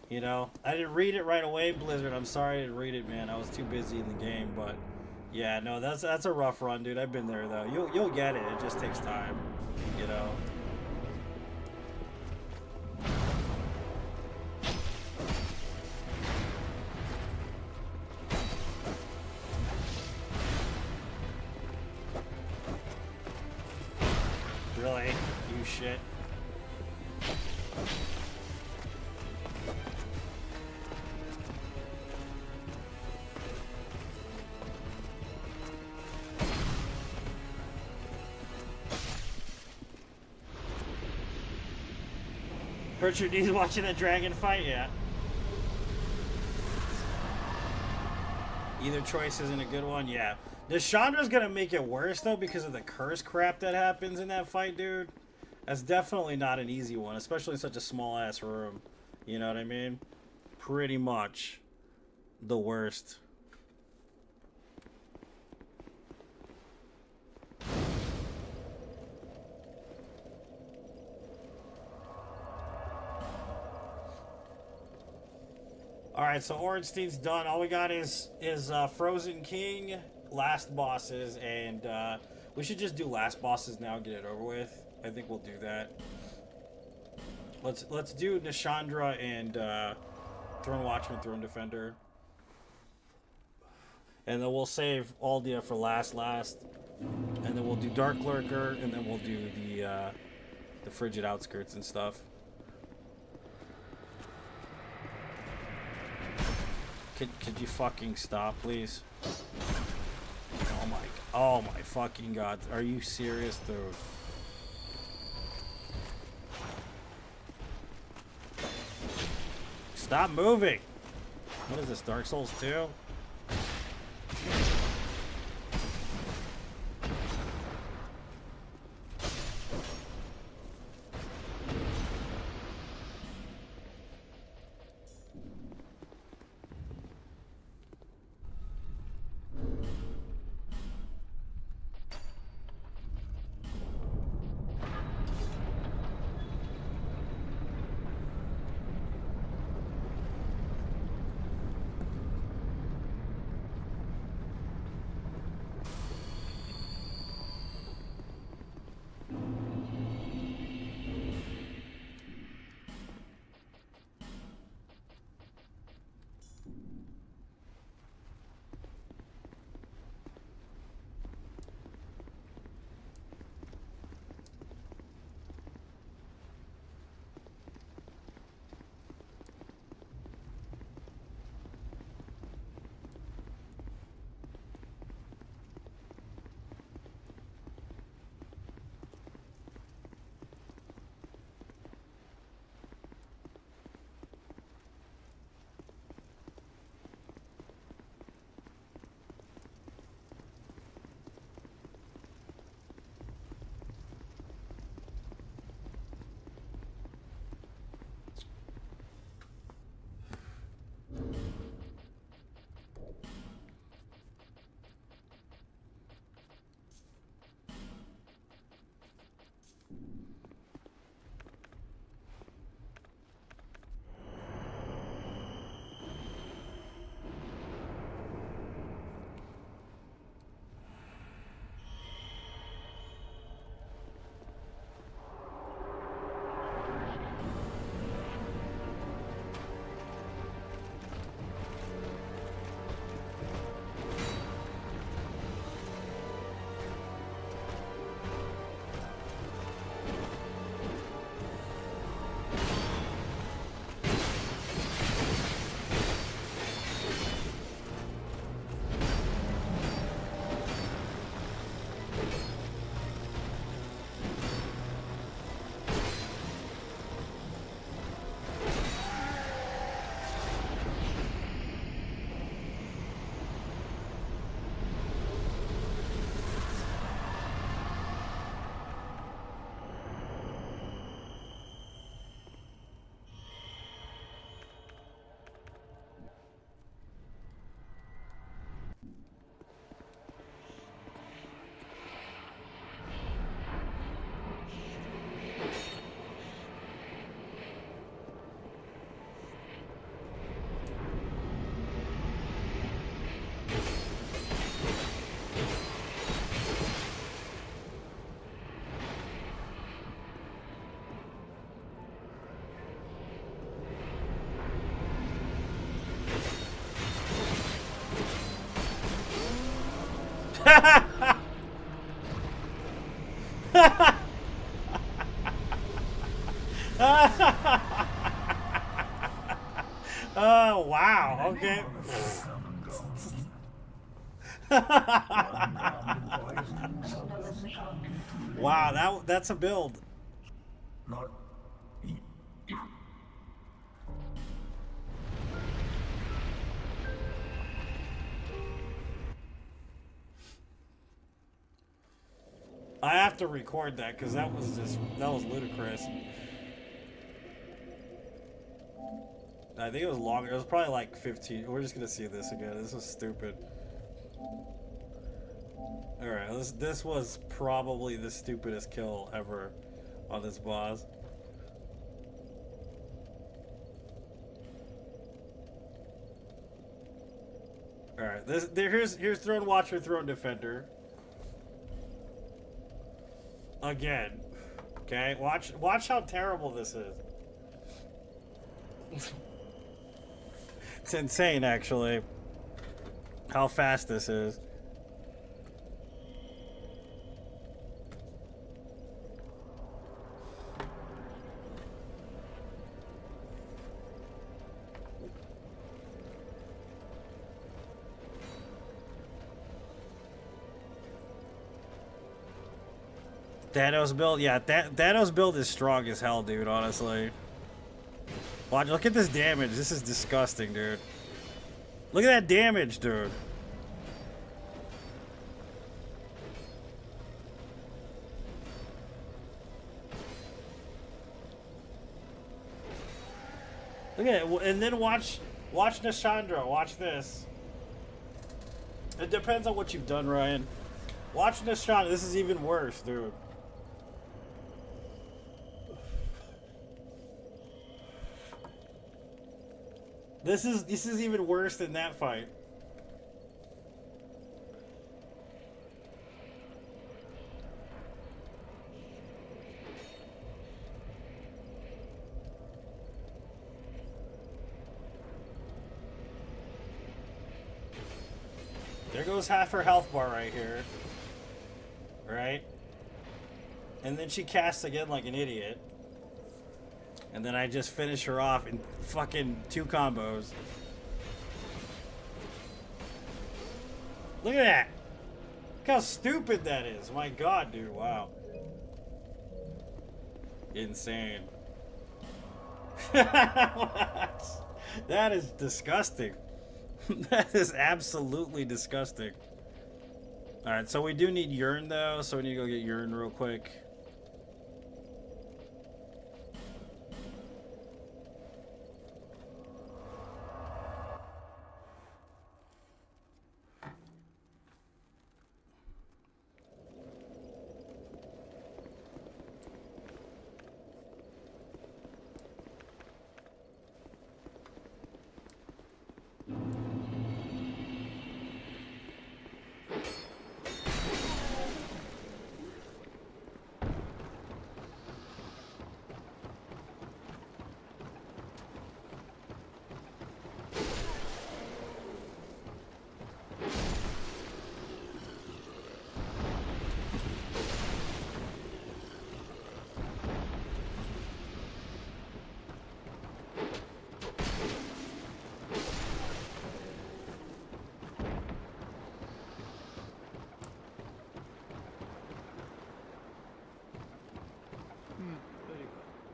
You know, I didn't read it right away, Blizzard. I'm sorry I didn't read it, man. I was too busy in the game, but yeah, no, that's a rough run, dude. I've been there though. You'll get it. It just takes time, you know. Really? You shit. Richard, he's watching the dragon fight, yeah. Either choice isn't a good one, yeah. Chandra's gonna make it worse though because of the curse crap that happens in that fight, dude. That's definitely not an easy one, especially in such a small ass room. You know what I mean? Pretty much the worst. Alright, so Ornstein's done. All we got is Frozen King, last bosses, and we should just do last bosses now and get it over with. I think we'll do that. Let's do Nishandra and Throne Watchman, Throne Defender. And then we'll save Aldia for last. And then we'll do Dark Lurker, and then we'll do the Frigid Outskirts and stuff. Could you fucking stop, please? Oh my fucking god. Are you serious, dude? Stop moving! What is this, Dark Souls 2? Oh, wow. Okay. Wow, that's a build. Not I have to record that because that was ludicrous. I think it was longer. It was probably like 15. We're just gonna see this again. This is stupid. All right, this was probably the stupidest kill ever on this boss. All right, here's Throne Watcher, Throne Defender. Again, okay. Watch how terrible this is. It's insane, actually, how fast this is. Thanos build, yeah, Thanos build is strong as hell, dude, honestly. Watch, look at this damage. This is disgusting, dude. Look at that damage, dude. Look at it, and then watch Nashandra. Watch this. It depends on what you've done, Ryan. Watch Nashandra. This is even worse, dude. This is even worse than that fight. There goes half her health bar right here. Right? And then she casts again like an idiot. And then I just finish her off in fucking 2 combos. Look at that. Look how stupid that is. My god, dude. Wow. Insane. That is disgusting. That is absolutely disgusting. Alright, so we do need urine though, so we need to go get urine real quick.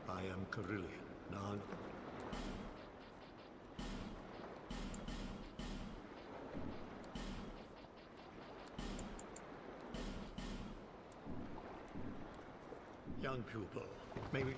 I am Carillion. Now young pupil. Maybe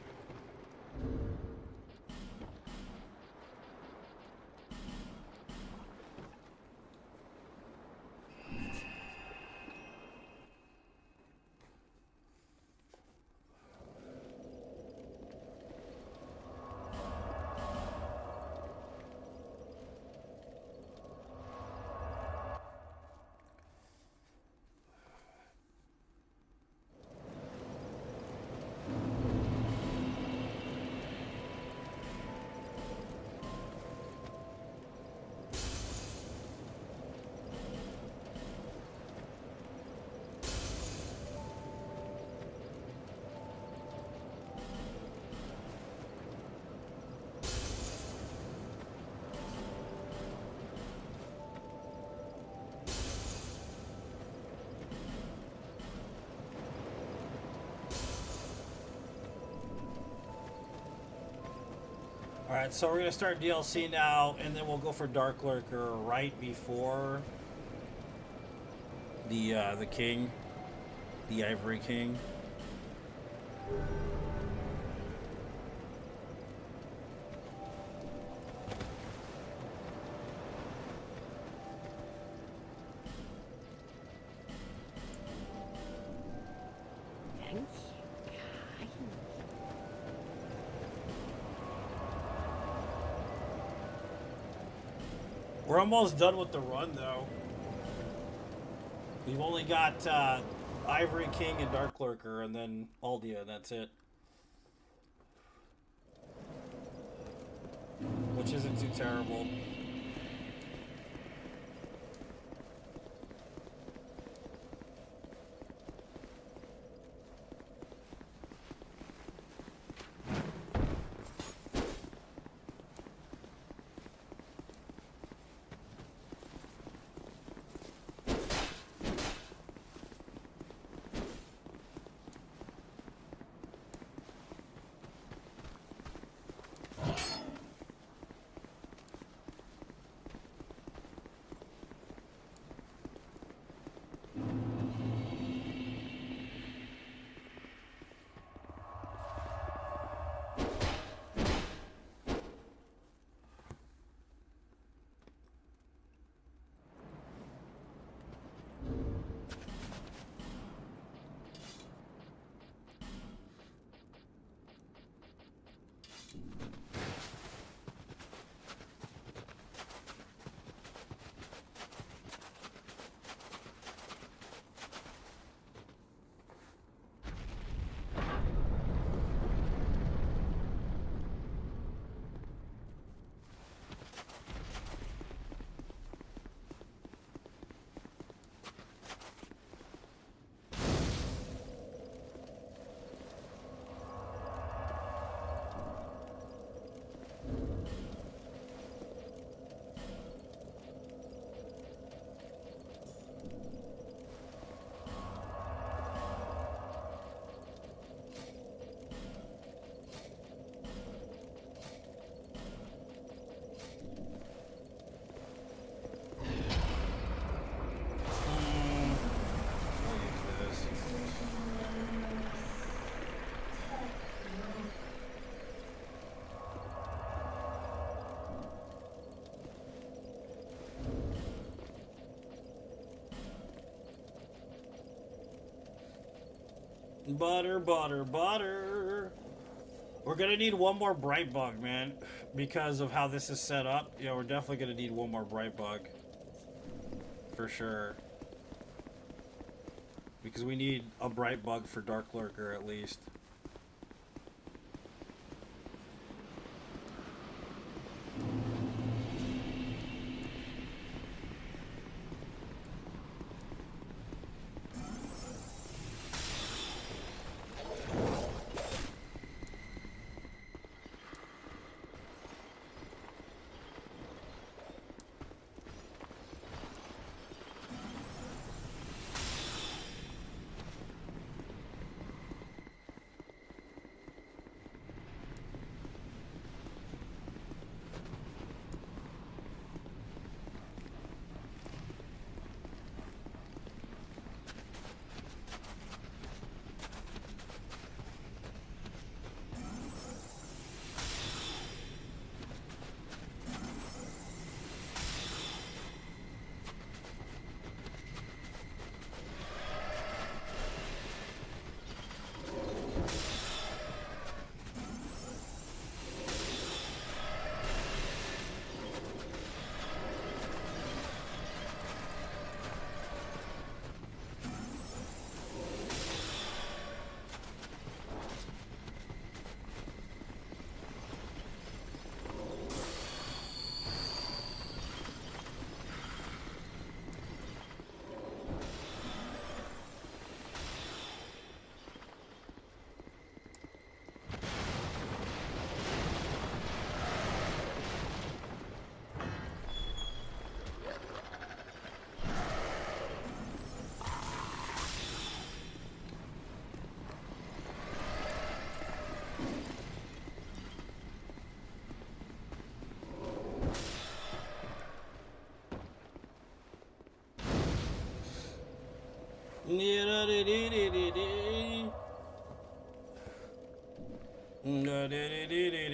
Alright, so we're gonna start DLC now, and then we'll go for Dark Lurker right before the king. The Ivory King. Thank you, kind. We're almost done with the run, though. We've only got Ivory King and Dark Lurker, and then Aldia, and that's it. Which isn't too terrible. Butter, butter, butter. We're gonna need one more bright bug, man, because of how this is set up. Yeah, we're definitely gonna need one more bright bug. For sure. Because we need a bright bug for Dark Lurker at least.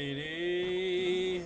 Dee-dee-dee.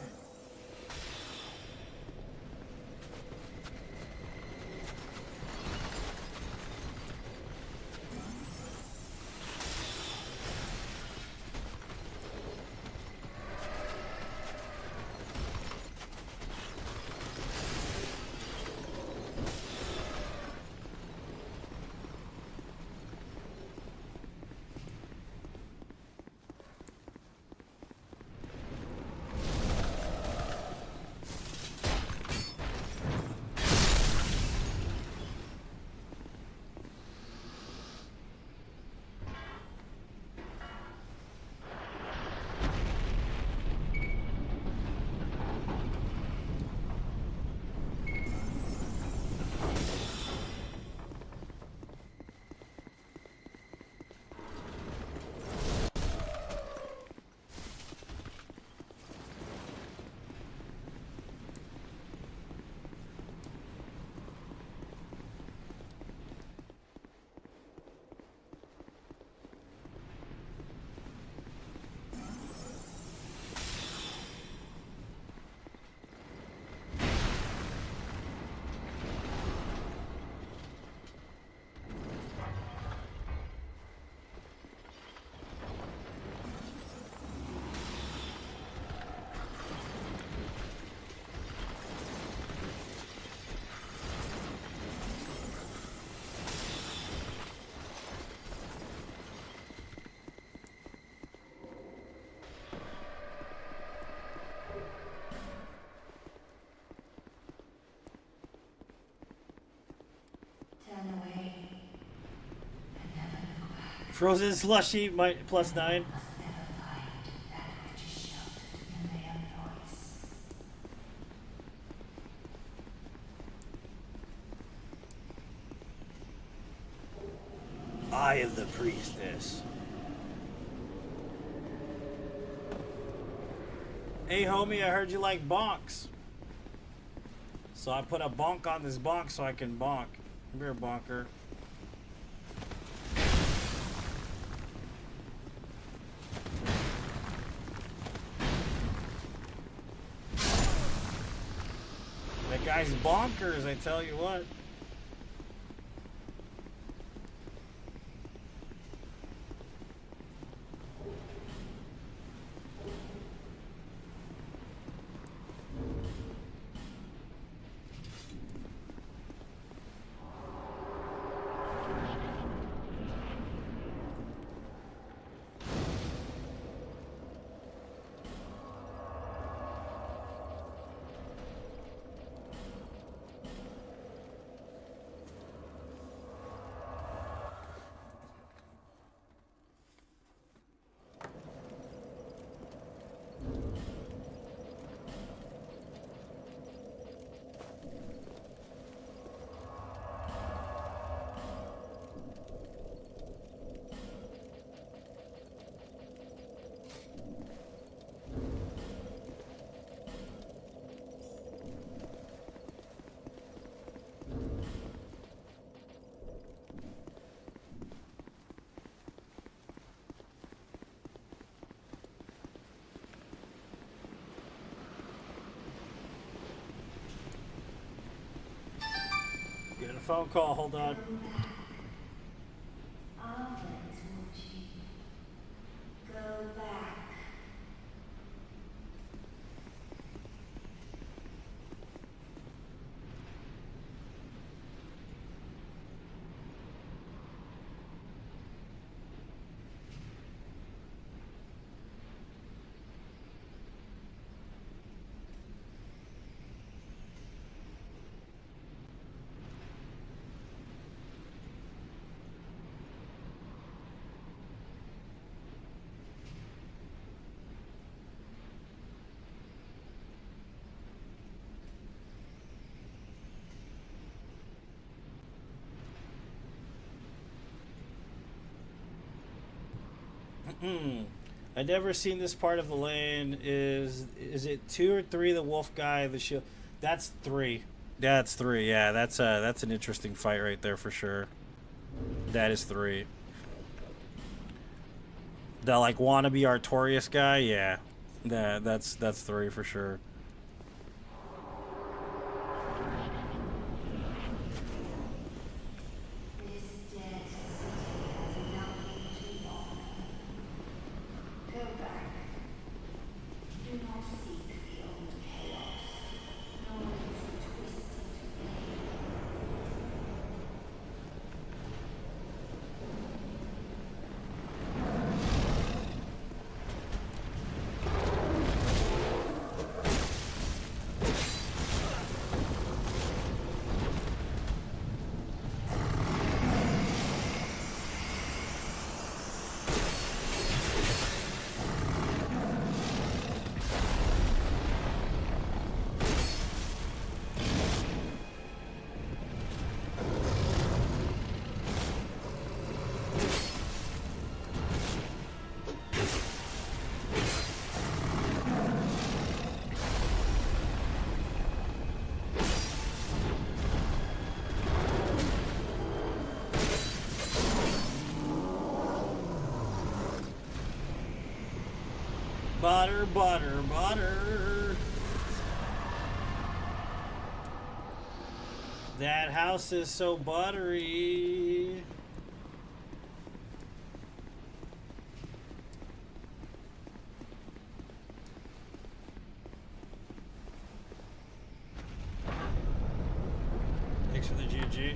Frozen slushy, +9. I am the priestess. Hey homie, I heard you like bonks. So I put a bonk on this bonk so I can bonk. Come here, bonker. That guy's bonkers, I tell you what. Getting a phone call, hold on. Go back. I've never seen this part of the land. Is it 2 or 3? The wolf guy, the shield. That's 3. That's 3. Yeah, that's an interesting fight right there for sure. That is 3. The like wannabe Artorias guy. Yeah, That's 3 for sure. This dead city has nothing to offer. Go back. Do not seek the old chaos, nor its twisted flame. Butter, butter, butter. That house is so buttery. Thanks for the GG.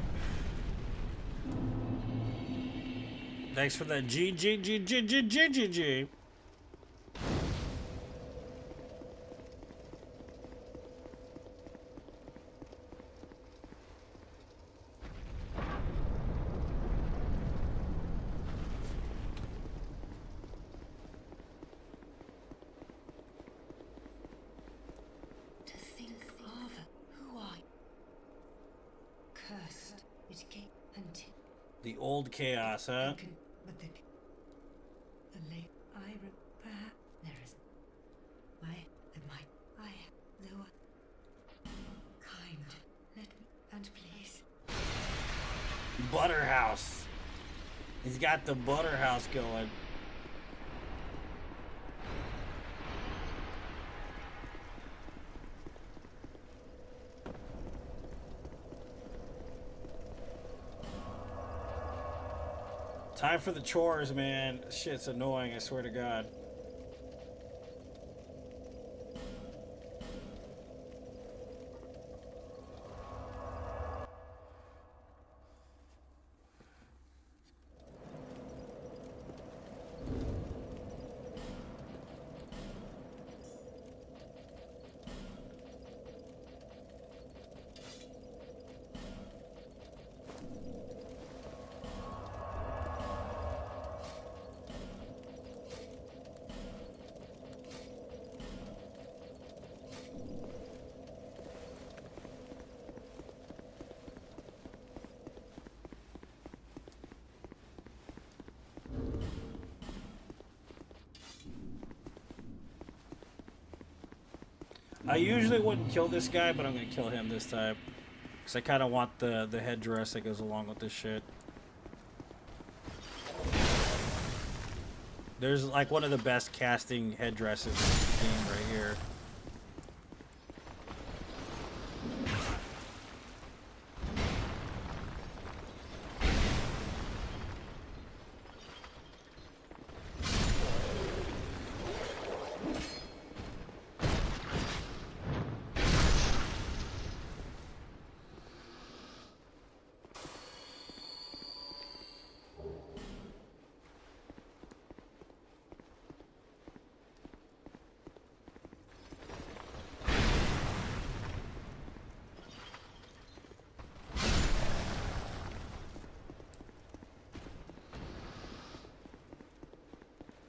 Thanks for the GG. To think of who I cursed it came until The old chaos, huh? but the late I repair there is I though kind let me and please Butterhouse. He's got the Butterhouse going. Time for the chores, man. Shit's annoying, I swear to God. I usually wouldn't kill this guy, but I'm gonna kill him this time. Because I kind of want the headdress that goes along with this shit. There's like one of the best casting headdresses in the game right here.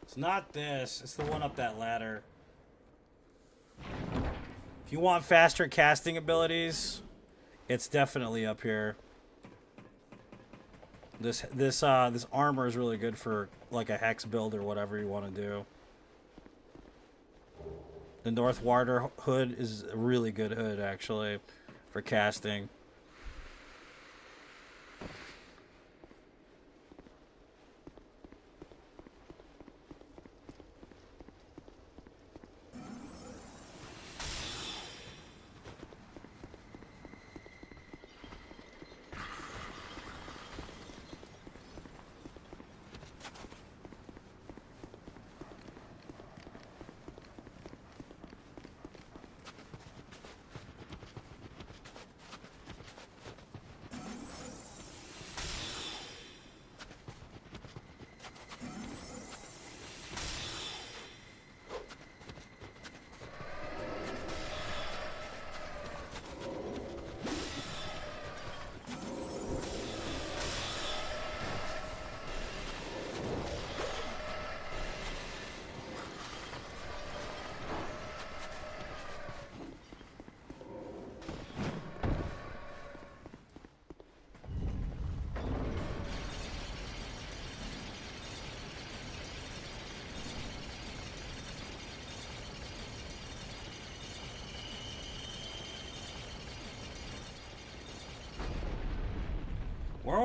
It's not this. It's the one up that ladder. If you want faster casting abilities, it's definitely up here. This armor is really good for like a hex build or whatever you want to do. The North Warder hood is a really good hood actually for casting.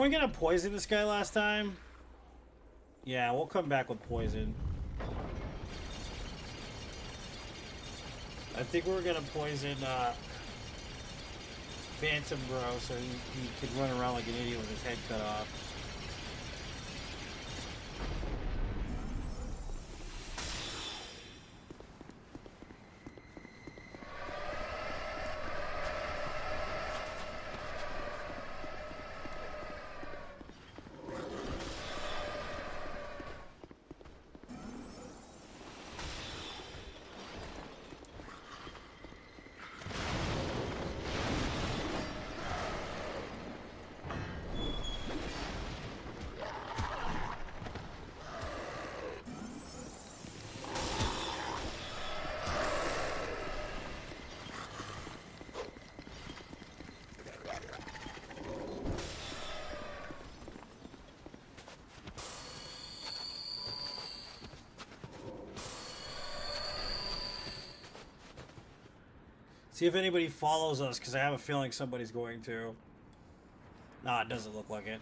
we gonna poison this guy last time? Yeah, we'll come back with poison. I think we're gonna poison Phantom Bro so he could run around like an idiot with his head cut off. See if anybody follows us, because I have a feeling somebody's going to. Nah, it doesn't look like it.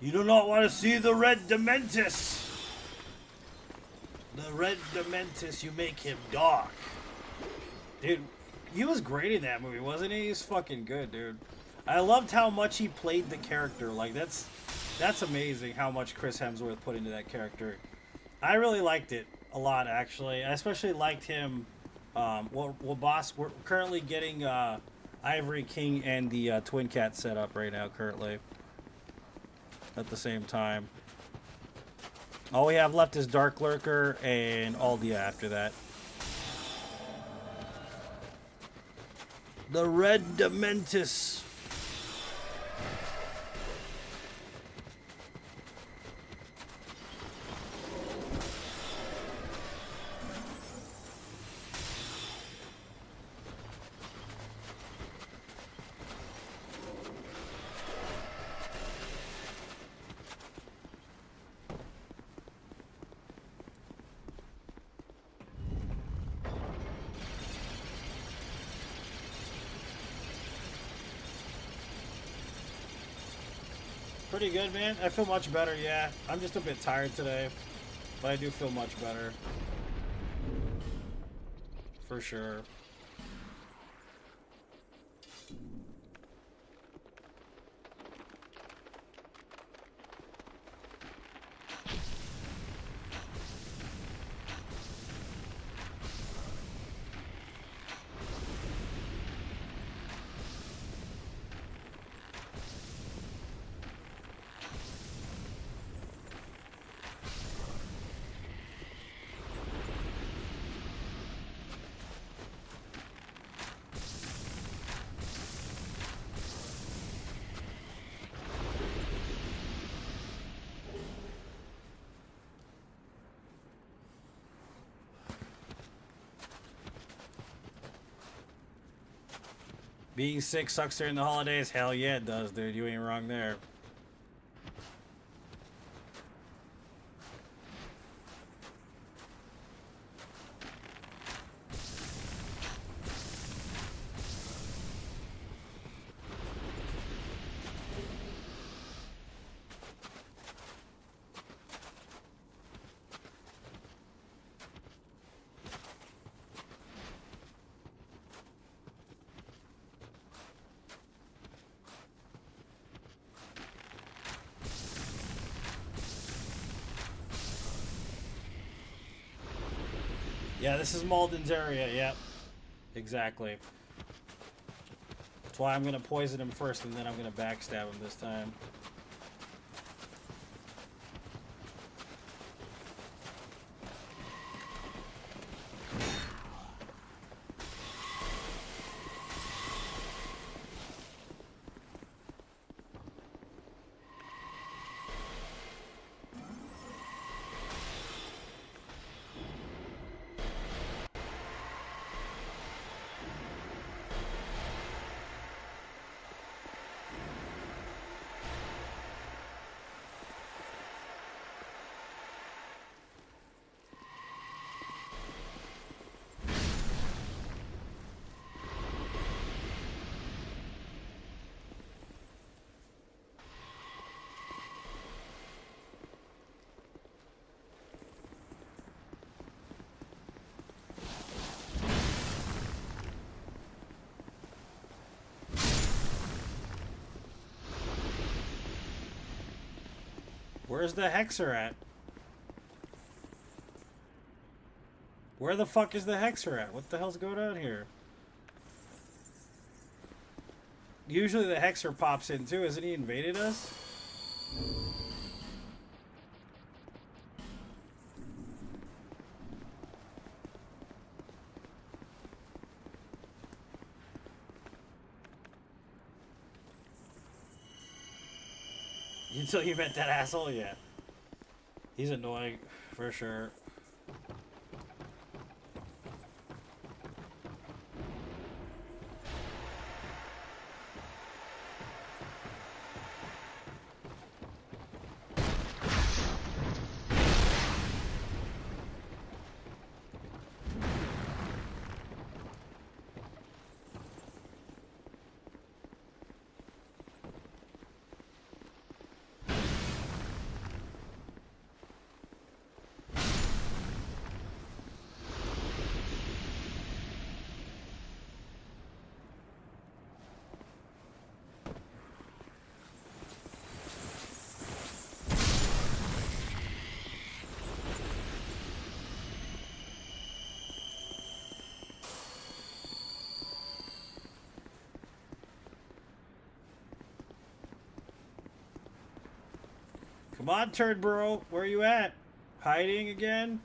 You do not want to see the Red Dementus. The Red Dementus, you make him dark. Dude, he was great in that movie, wasn't he? He's fucking good, dude. I loved how much he played the character. Like, that's amazing how much Chris Hemsworth put into that character. I really liked it a lot, actually. I especially liked him. Well, boss, we're currently getting Ivory King and the Twin Cat set up right now, currently. At the same time. All we have left is Dark Lurker and Aldia after that. The Red Dementus. Pretty good, man. I feel much better, yeah. I'm just a bit tired today, but I do feel much better. For sure. Being sick sucks during the holidays? Hell yeah, it does, dude. You ain't wrong there. Yeah, this is Malden's area, yep. Exactly. That's why I'm gonna poison him first and then I'm gonna backstab him this time. Where's the Hexer at? Where the fuck is the Hexer at? What the hell's going on here? Usually the Hexer pops in too. Hasn't he invaded us? Until you met that asshole? Yeah. He's annoying, for sure. Come on, turd bro. Where are you at? Hiding again?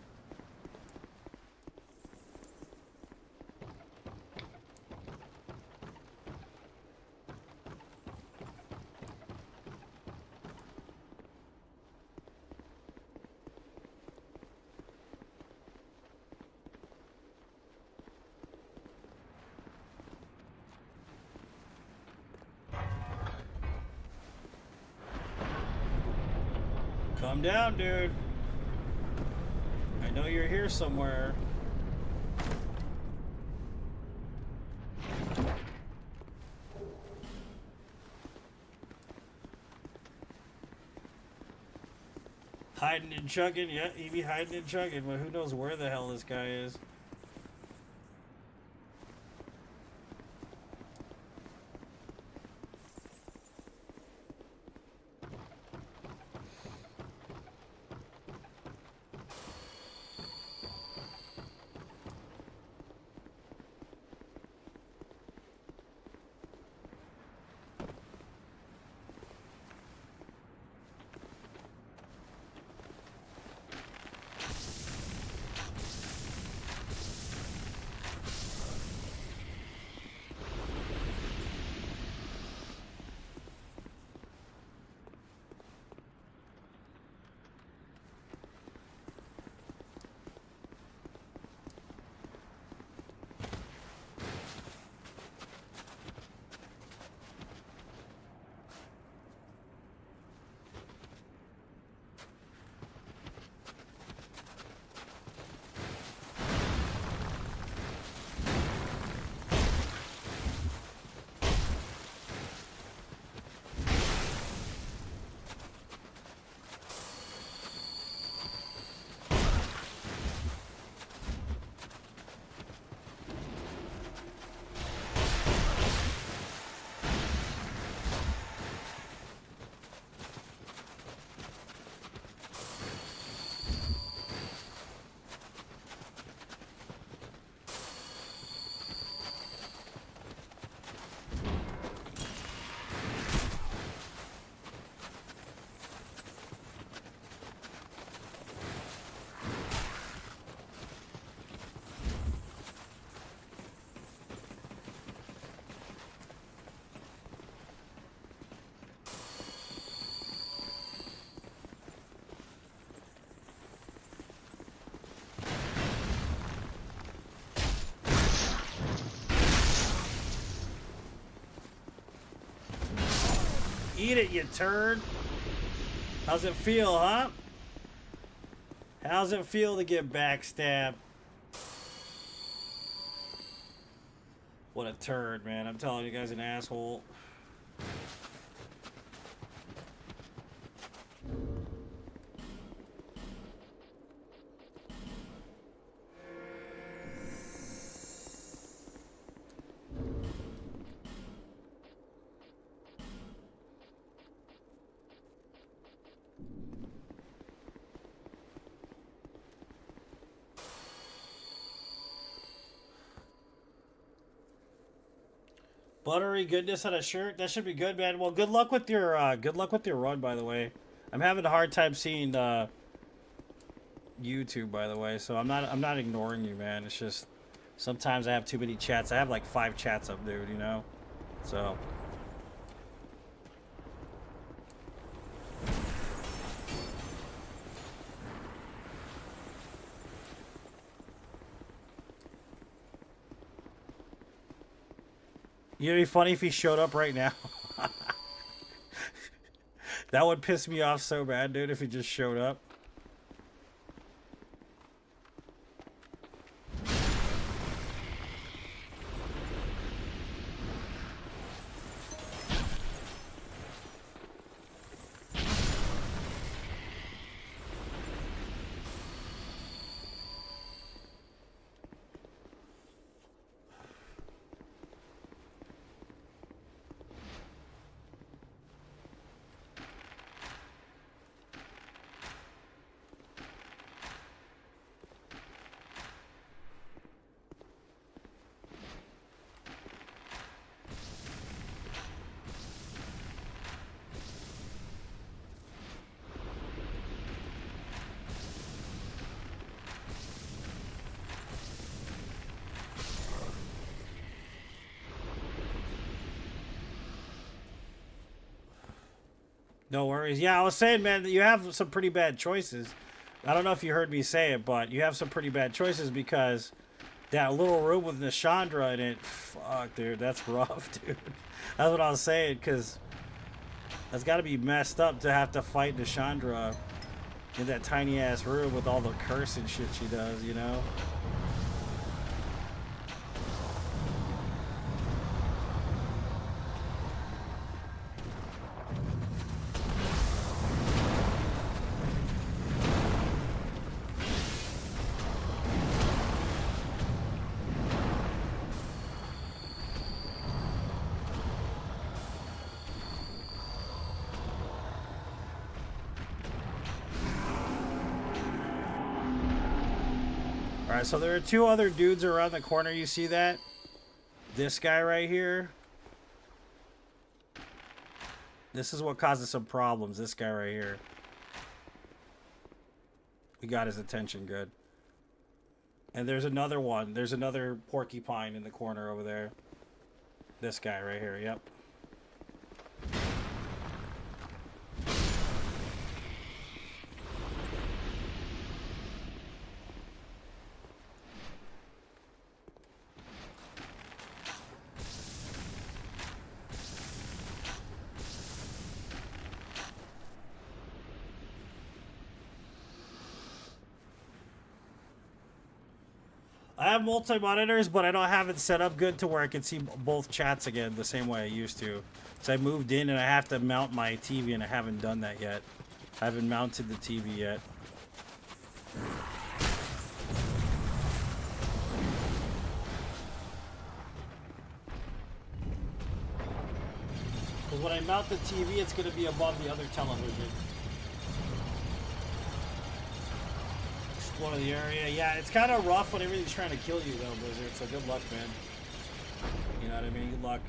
Calm down, dude. I know you're here somewhere. Hiding and chugging, yeah, he be hiding and chugging, but who knows where the hell this guy is. Eat it, you turd. How's it feel, huh? How's it feel to get backstabbed? What a turd, man. I'm telling you guys, an asshole. Buttery goodness on a shirt. That should be good, man. Well, good luck with your run, by the way. I'm having a hard time seeing YouTube, by the way. So I'm not ignoring you, man. It's just sometimes I have too many chats. I have like 5 chats up, dude. You know, so. You know, it'd be funny if he showed up right now. That would piss me off so bad, dude, if he just showed up. No worries. Yeah, I was saying, man, that you have some pretty bad choices. I don't know if you heard me say it, but you have some pretty bad choices because that little room with Nashandra in it, fuck, dude, that's rough, dude. That's what I was saying, because that's got to be messed up to have to fight Nashandra in that tiny-ass room with all the curse and shit she does, you know? Alright, so there are 2 other dudes around the corner. You see that? This guy right here. This is what causes some problems. This guy right here. We got his attention good. And there's another one. There's another porcupine in the corner over there. This guy right here. Yep. I have multi-monitors, but I don't have it set up good to where I can see both chats again the same way I used to. So I moved in and I have to mount my TV and I haven't done that yet. I haven't mounted the TV yet. Because when I mount the TV, it's going to be above the other television. Explore the area. Yeah, it's kind of rough when everything's trying to kill you, though, Blizzard. So good luck, man. You know what I mean? Good luck.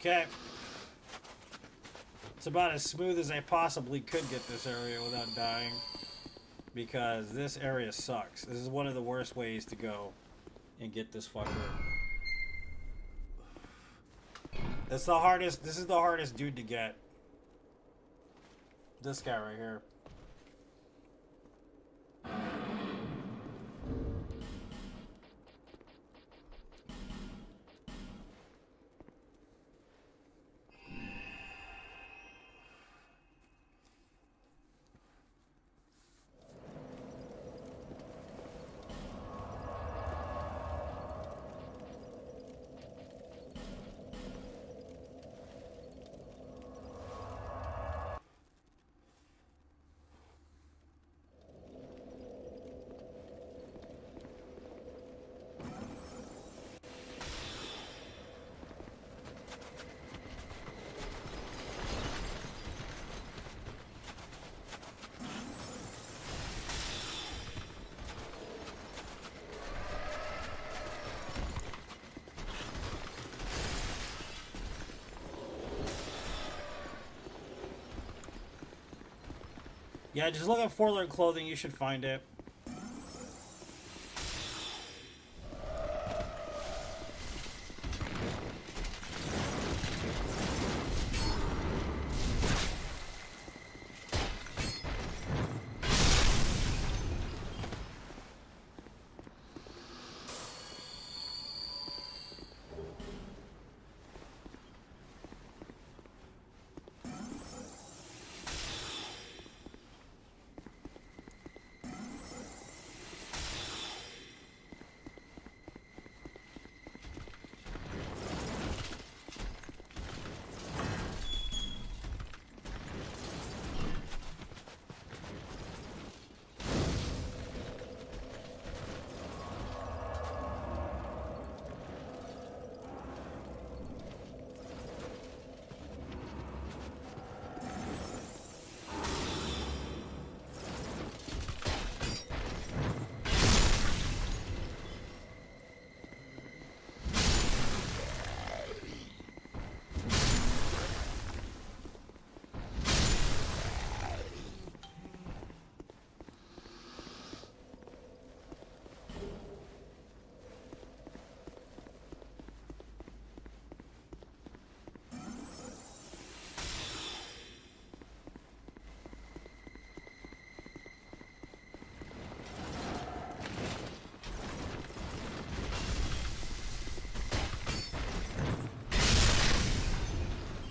Okay. It's about as smooth as I possibly could get this area without dying. Because this area sucks. This is one of the worst ways to go and get this fucker. That's the hardest. This is the hardest dude to get. This guy right here. Yeah, just look up Forlorn Clothing. You should find it.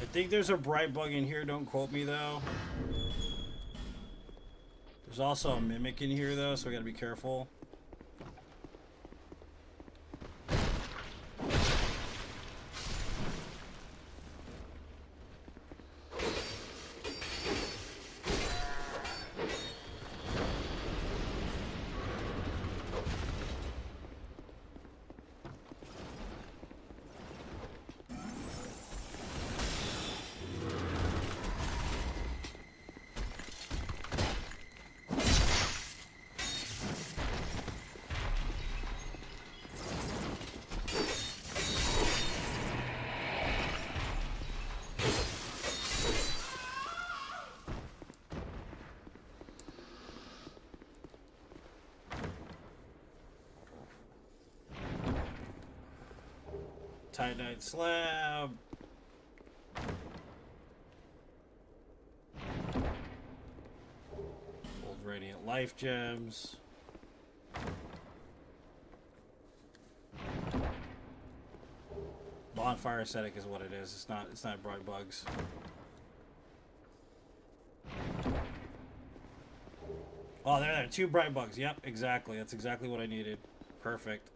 I think there's a bright bug in here. Don't quote me though. There's also a mimic in here though, so we gotta be careful. Titanite slab. Old radiant life gems. Bonfire ascetic is what it is. It's not bright bugs. Oh, there. 2 bright bugs. Yep, exactly. That's exactly what I needed. Perfect.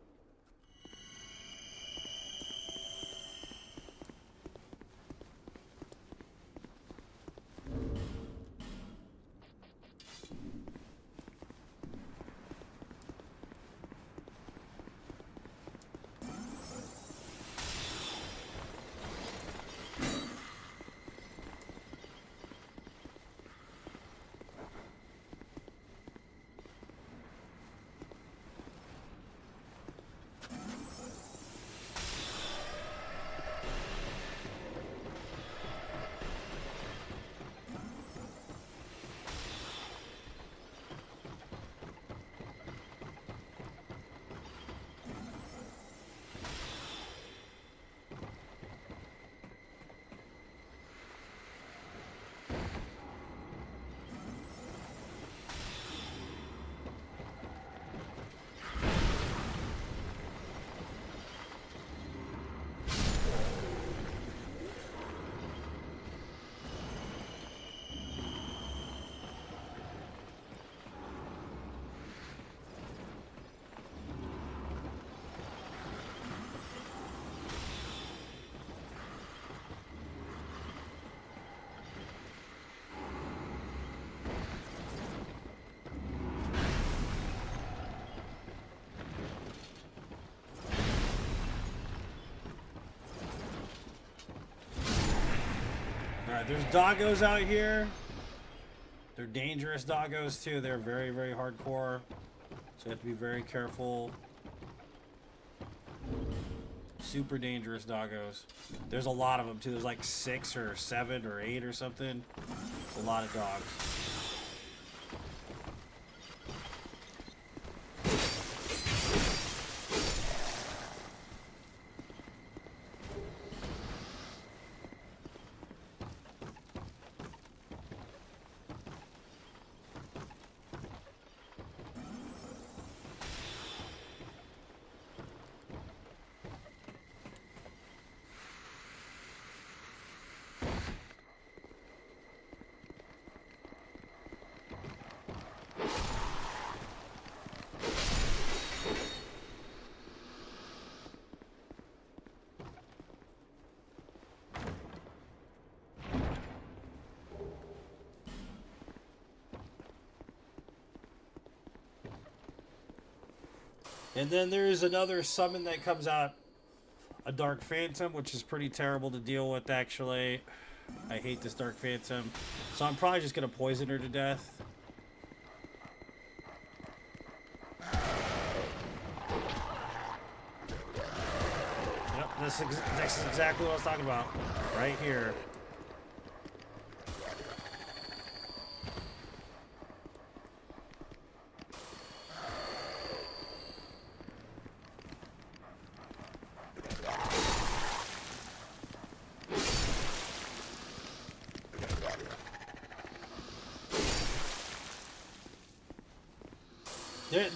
there's doggos out here. They're dangerous doggos too. They're very, very hardcore. So you have to be very careful. Super dangerous doggos. There's a lot of them too. There's like 6 or 7 or 8 or something. It's a lot of dogs. And then there's another summon that comes out, a Dark Phantom, which is pretty terrible to deal with, actually. I hate this Dark Phantom. So I'm probably just going to poison her to death. Yep, this is exactly what I was talking about. Right here.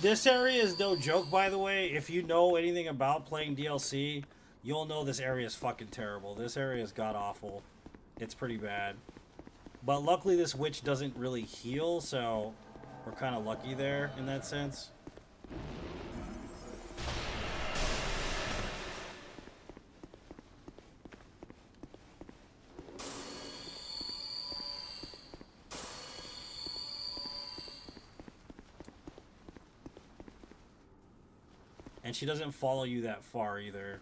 This area is no joke, by the way. If you know anything about playing DLC, you'll know this area is fucking terrible. This area is god-awful. It's pretty bad. But luckily this witch doesn't really heal, so we're kind of lucky there in that sense. And she doesn't follow you that far either.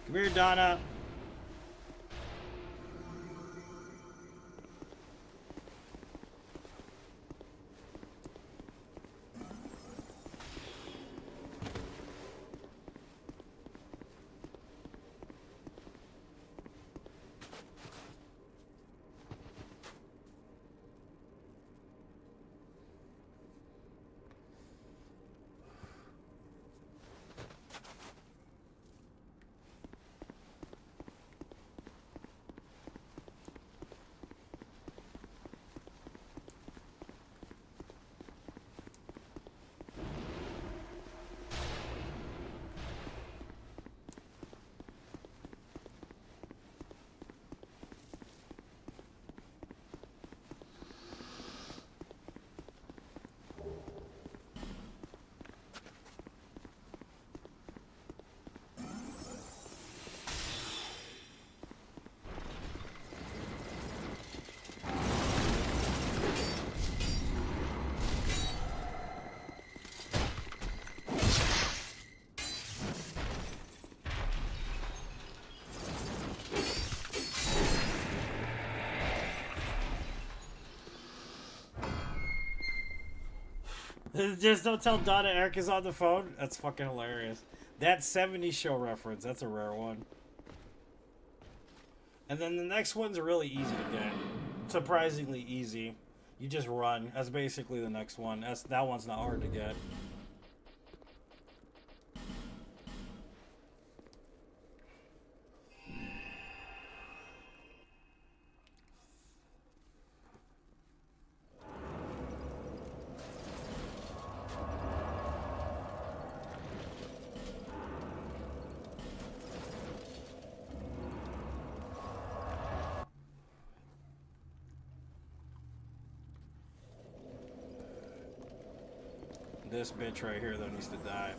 Come here, Donna. Just don't tell Donna Eric is on the phone. That's fucking hilarious. That 70s show reference. That's a rare one. And then the next one's really easy to get. Surprisingly easy. You just run. That's basically the next one. That one's not hard to get. This bitch right here, though, needs to die.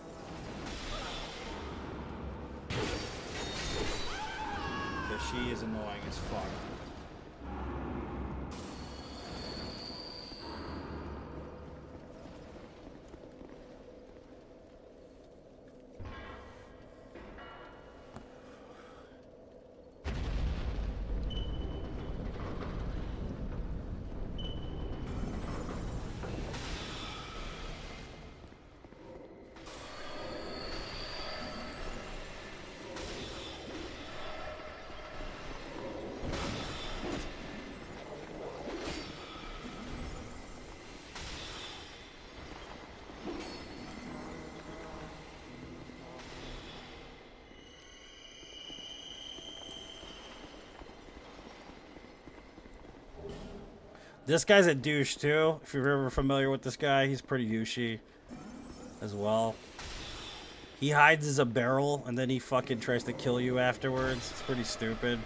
because she is annoying as fuck. This guy's a douche too. If you're ever familiar with this guy, he's pretty douchey as well. He hides as a barrel and then he fucking tries to kill you afterwards. It's pretty stupid.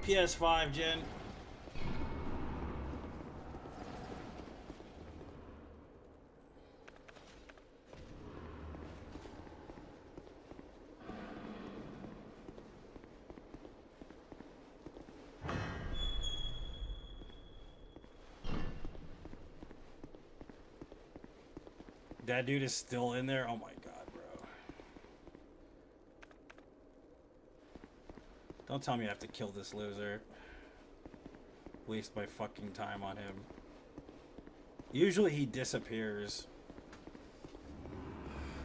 PS5, Jen. That dude is still in there? Oh my god, bro. Don't tell me I have to kill this loser. Waste my fucking time on him. Usually he disappears.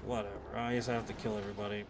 Whatever. I guess I have to kill everybody.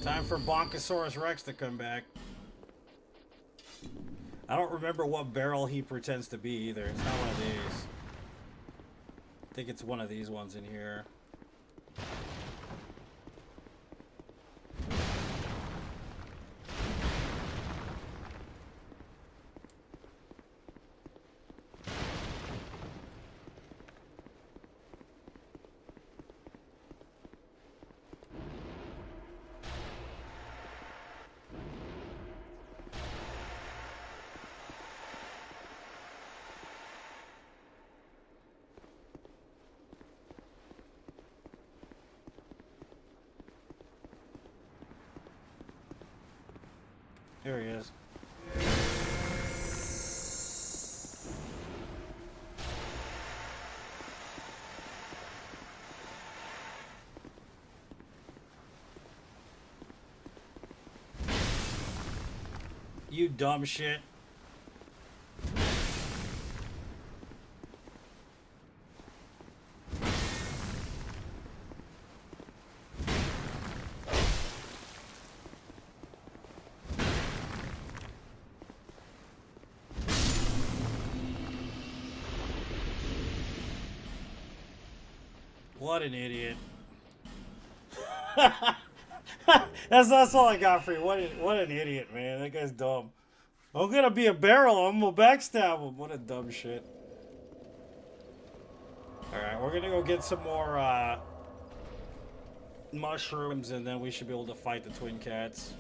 Time for Bonkosaurus Rex to come back. I don't remember what barrel he pretends to be either. It's not one of these. I think it's one of these ones in here. There he is. You dumb shit. What an idiot. That's all I got for you. What an idiot, man. That guy's dumb. I'm gonna be a barrel. I'm gonna backstab him. What a dumb shit. Alright, we're gonna go get some more mushrooms and then we should be able to fight the twin cats.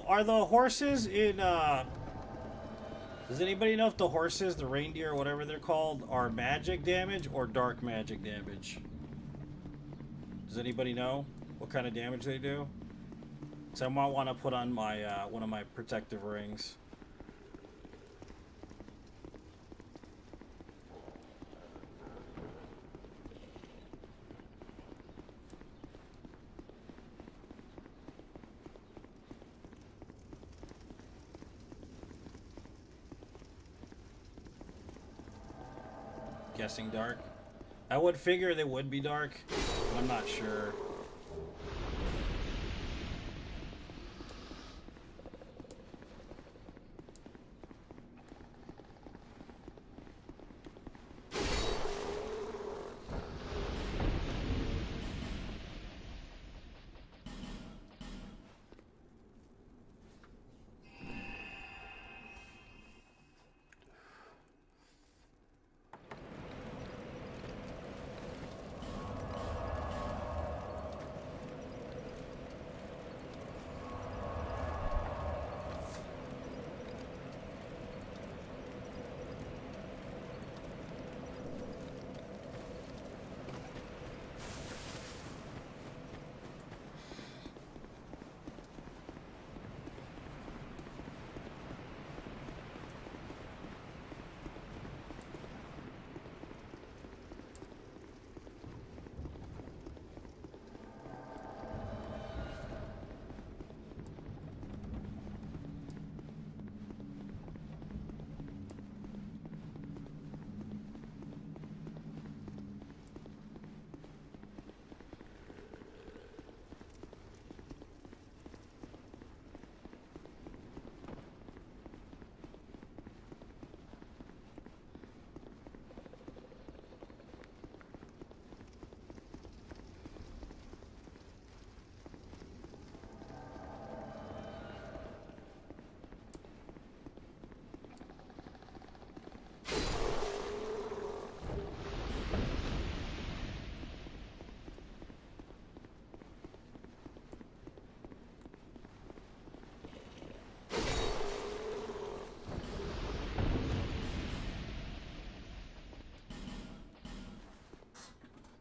Are the horses in does anybody know if the horses, the reindeer or whatever they're called, are magic damage or dark magic damage? Does anybody know what kind of damage they do? So I might want to put on my one of my protective rings. Guessing dark. I would figure they would be dark, but I'm not sure.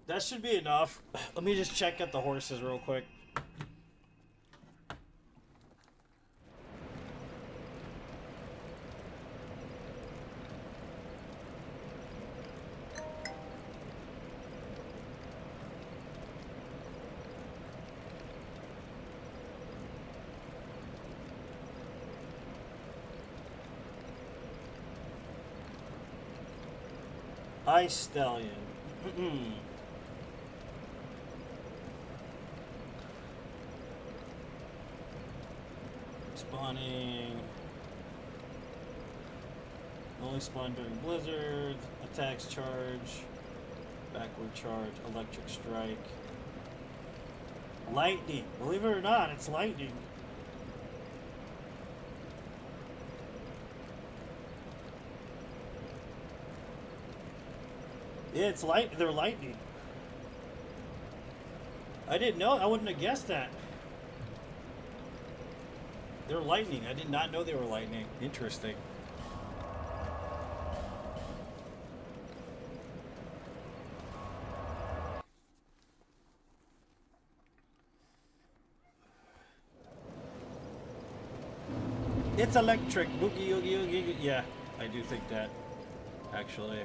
That should be enough. Let me just check at the horses real quick. Ice Stallion. Spawning. Only spawn during blizzards. Attacks charge. Backward charge. Electric strike. Lightning. Believe it or not, it's lightning. Yeah, it's light. They're lightning. I didn't know. I wouldn't have guessed that. They're lightning. I did not know they were lightning. Interesting. It's electric. Boogie, oogie, oogie, oogie. Yeah, I do think that, actually.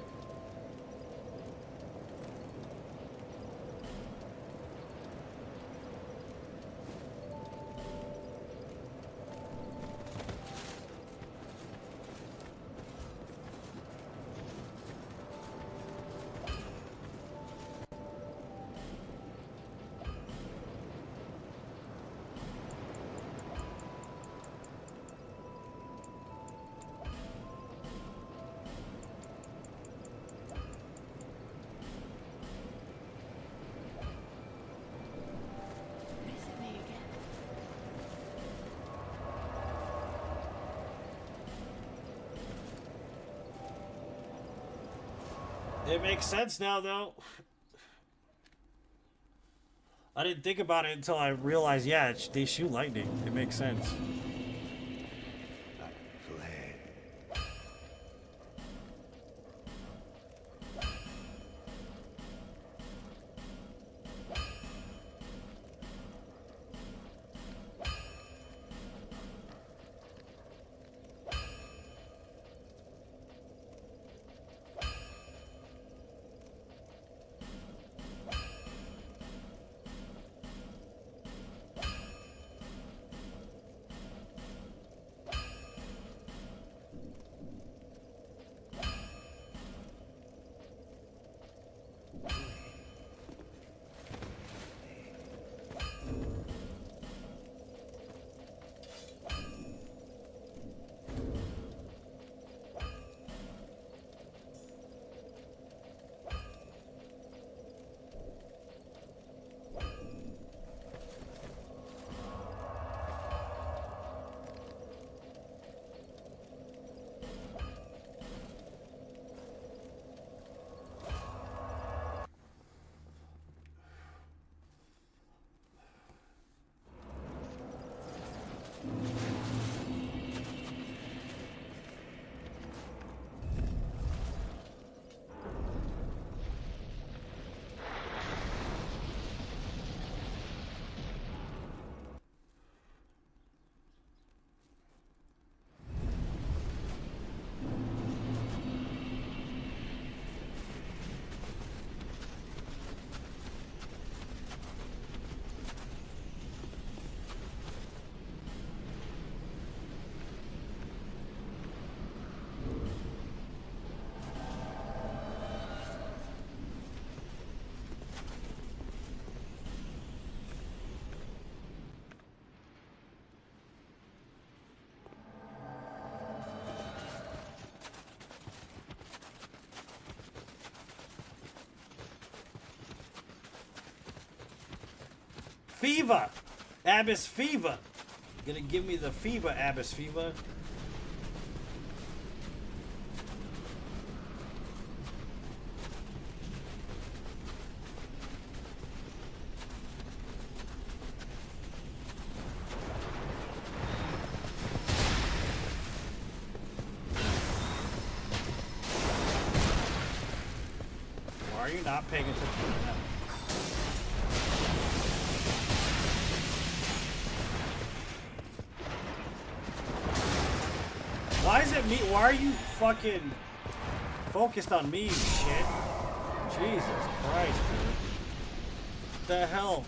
Visit me again. It makes sense now, though. I didn't think about it until I realized, yeah, they shoot lightning. It makes sense. Fled. Fever! Abyss fever! Gonna give me the fever, Abyss fever. Why are you not paying attention to that? Why is it me? Why are you fucking focused on me, shit? Jesus Christ, dude. The hell?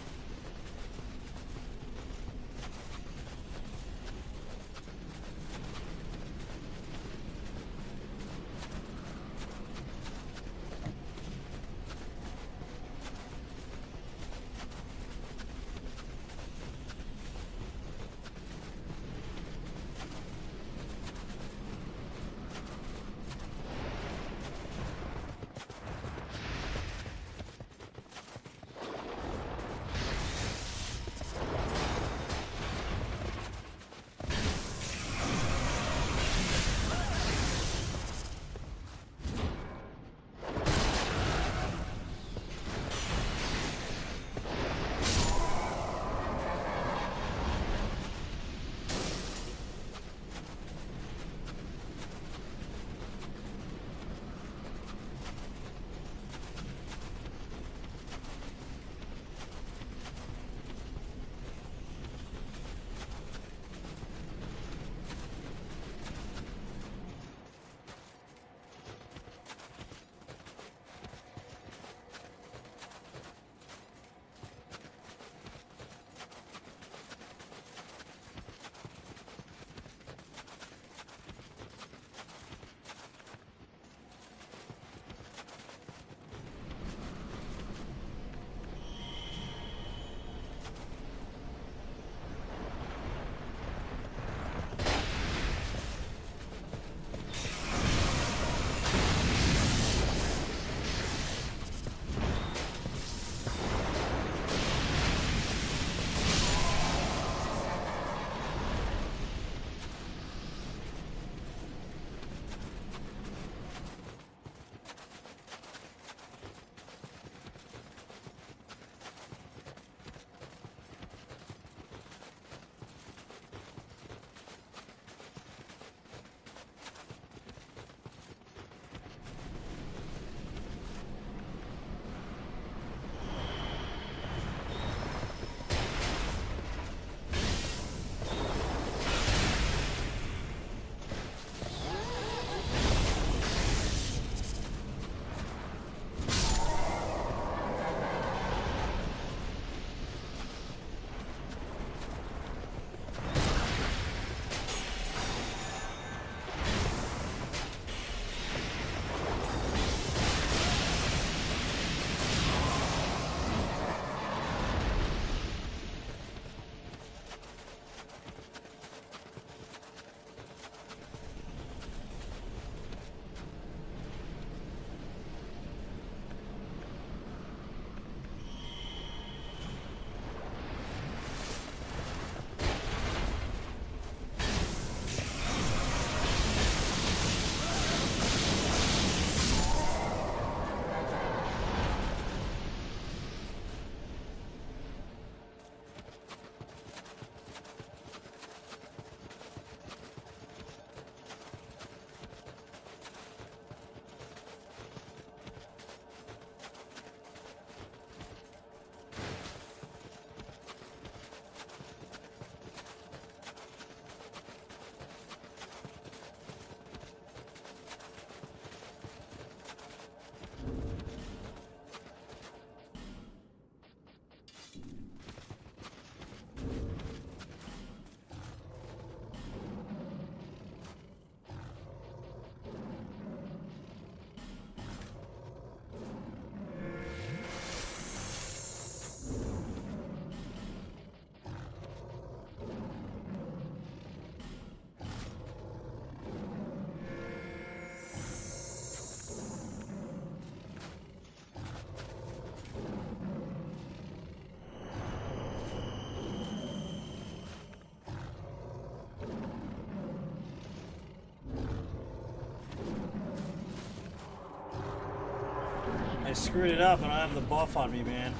I screwed it up. I don't have the buff on me, man.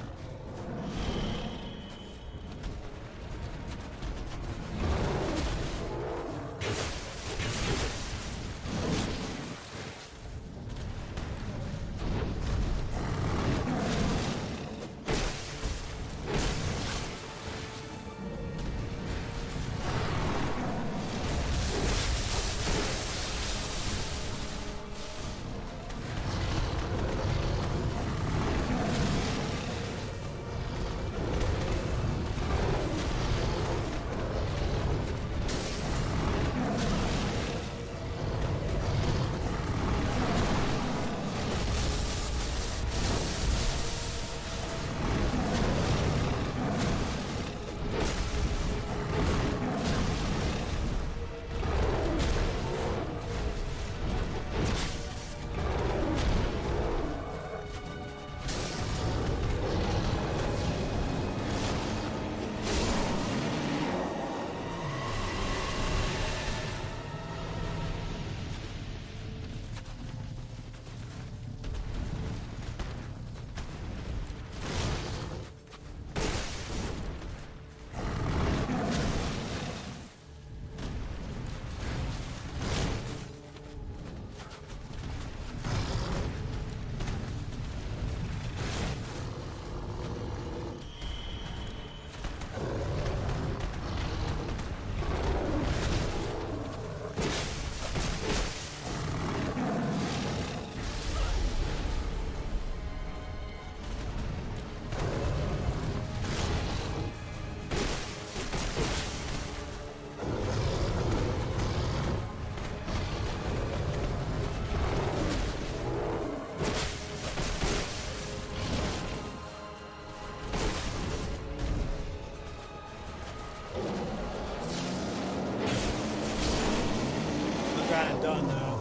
Got it done though.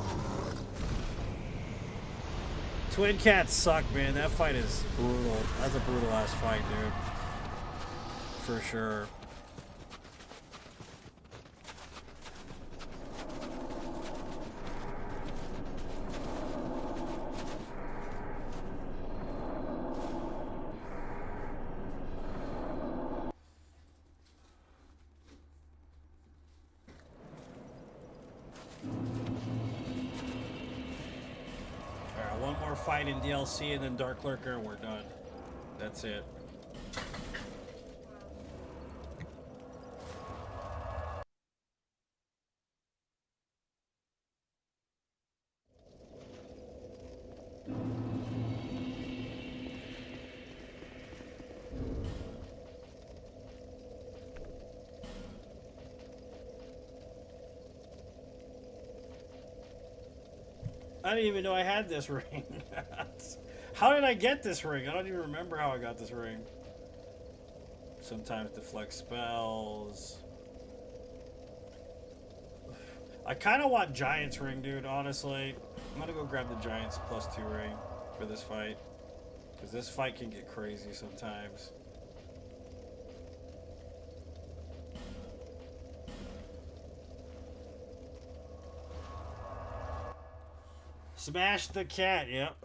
Twin cats suck, man. That fight is brutal. That's a brutal ass fight, dude. For sure. Fight in DLC and then Dark Lurker, we're done. That's it. I didn't even know I had this ring. How did I get this ring? I don't even remember how I got this ring. Sometimes deflect spells. I kind of want Giant's ring, dude, honestly. I'm gonna go grab the Giant's +2 ring for this fight. Because this fight can get crazy sometimes. Smash the cat, yep.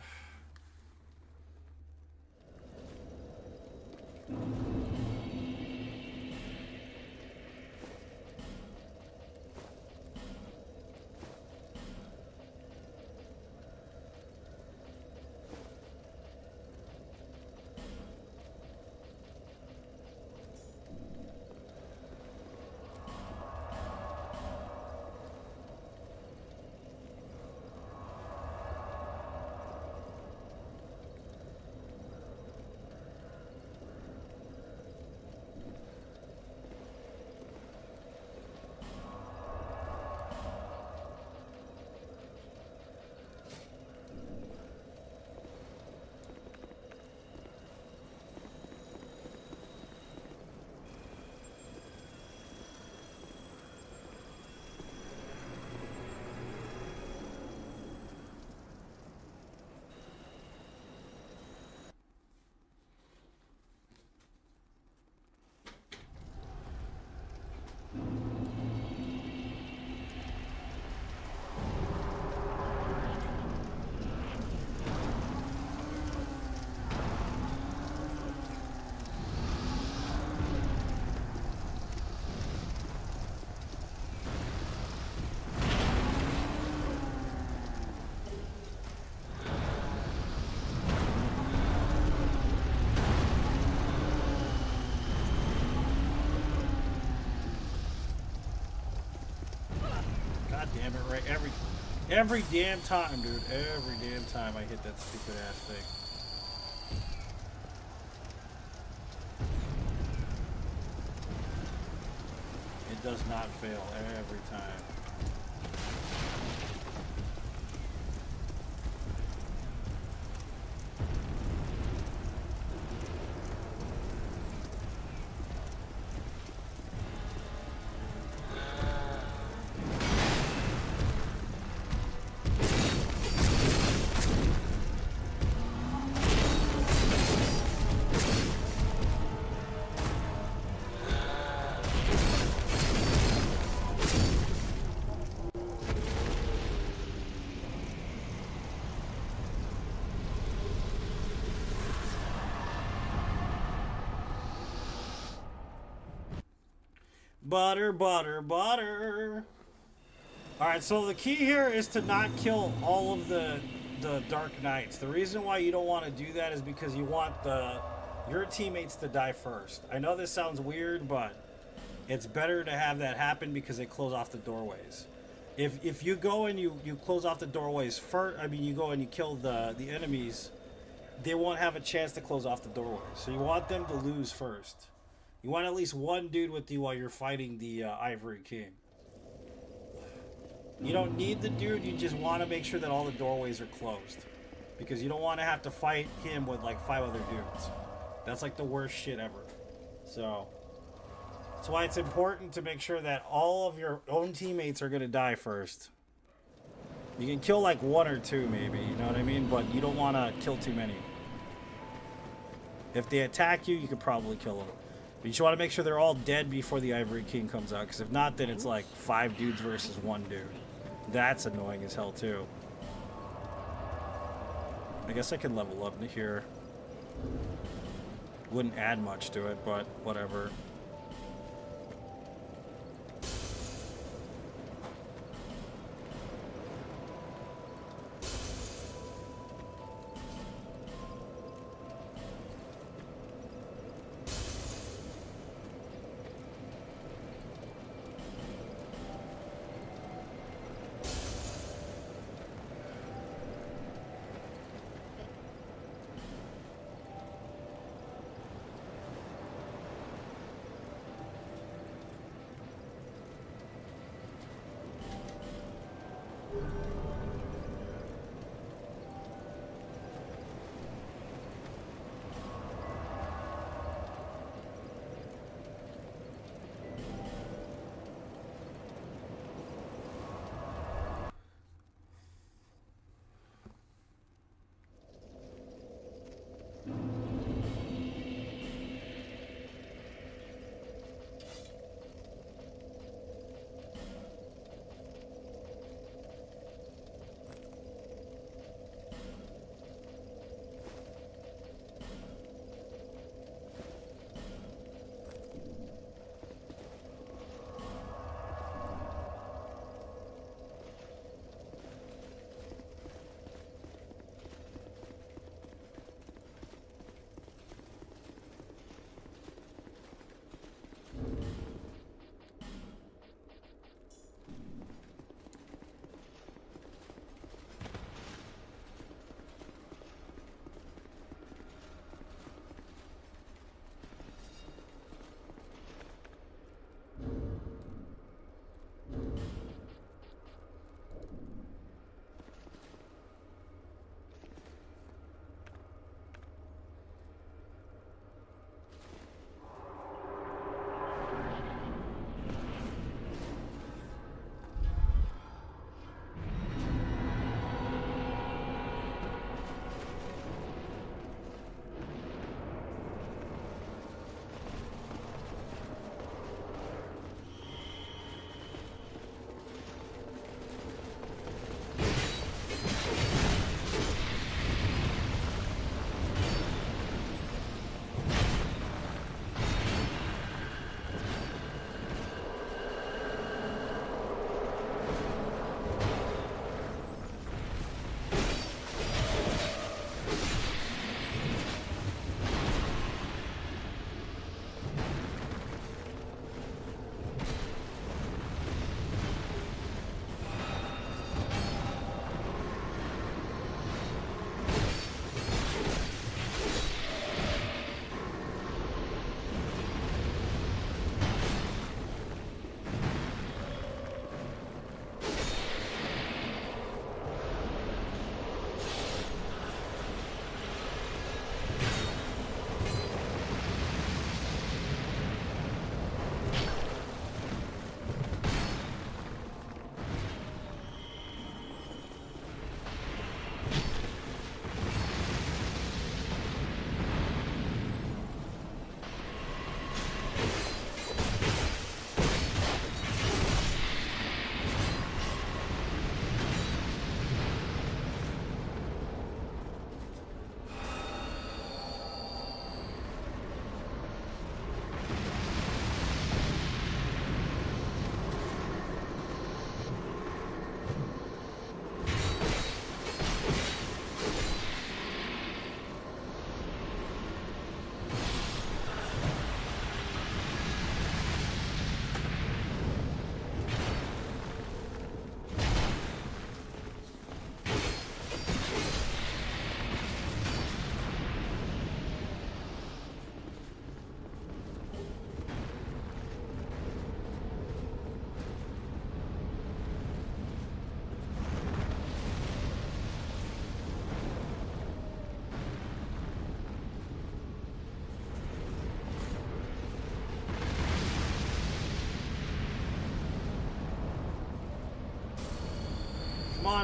damn it, right? Every damn time, dude. Every damn time I hit that stupid ass thing. It does not fail every time. Butter, butter, butter. Alright, so the key here is to not kill all of the Dark Knights. The reason why you don't want to do that is because you want your teammates to die first. I know this sounds weird, but it's better to have that happen because they close off the doorways. If you go and you close off the doorways first, I mean you go and you kill the enemies, they won't have a chance to close off the doorways. So you want them to lose first. You want at least one dude with you while you're fighting the Ivory King. You don't need the dude, you just want to make sure that all the doorways are closed. Because you don't want to have to fight him with like 5 other dudes. That's like the worst shit ever. So, that's why it's important to make sure that all of your own teammates are going to die first. You can kill like 1 or 2 maybe, you know what I mean? But you don't want to kill too many. If they attack you, you could probably kill them. But you just want to make sure they're all dead before the Ivory King comes out, because if not, then it's like 5 dudes versus 1 dude. That's annoying as hell, too. I guess I can level up here. Wouldn't add much to it, but whatever.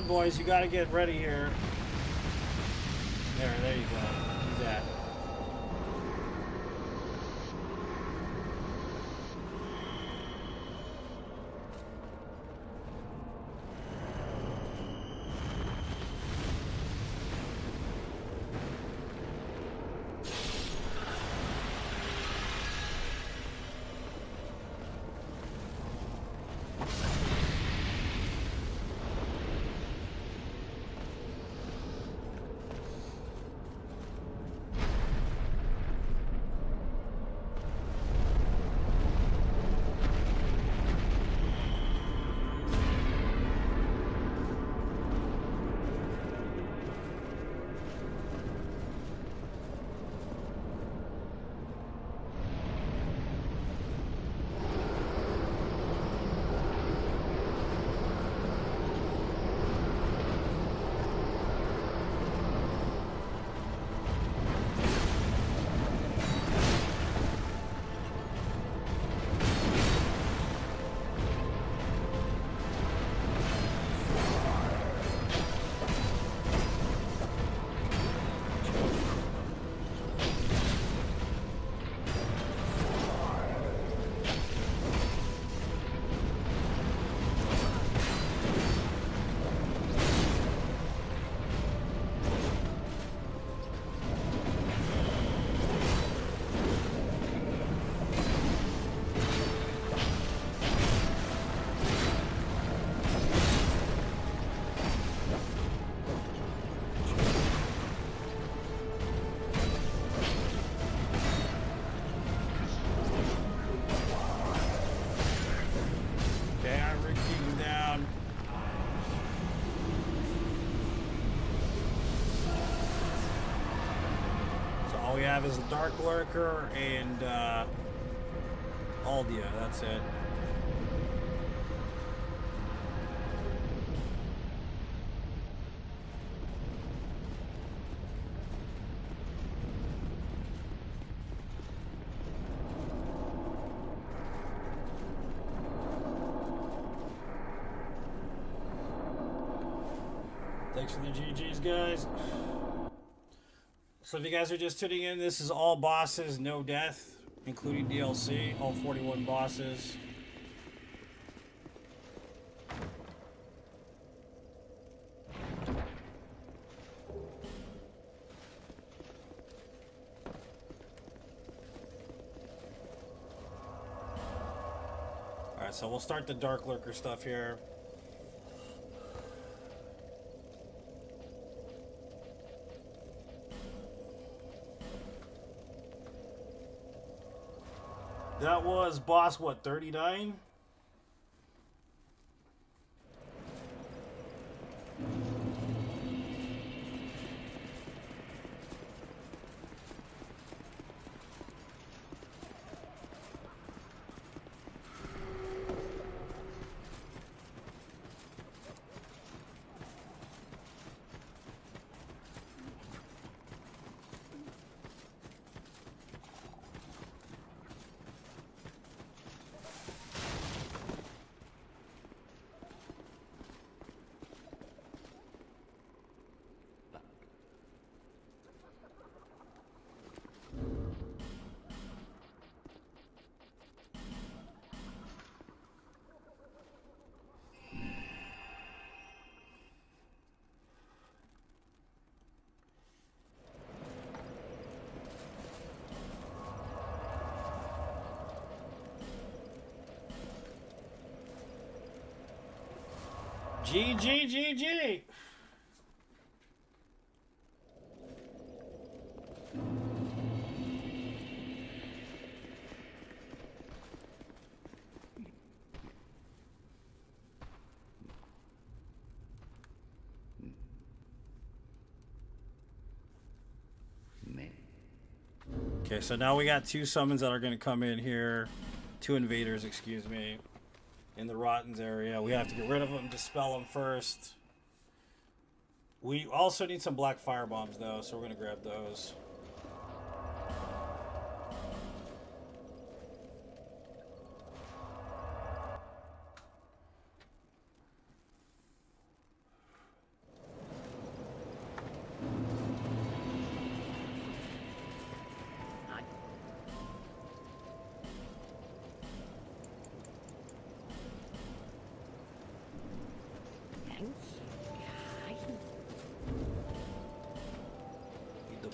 on, boys. You gotta get ready here. There you go. Do that. All we have is a Dark Lurker and Aldia. That's it. Thanks for the GGs, guys. So if you guys are just tuning in, this is all bosses, no death, including DLC, all 41 bosses. Alright, so we'll start the Dark Lurker stuff here. That was boss, what, 39? GG. Okay, so now we got two summons that are going to come in here. Two invaders, excuse me. In the Rottens area. We have to get rid of them, dispel them first. We also need some black fire bombs though, so we're going to grab those.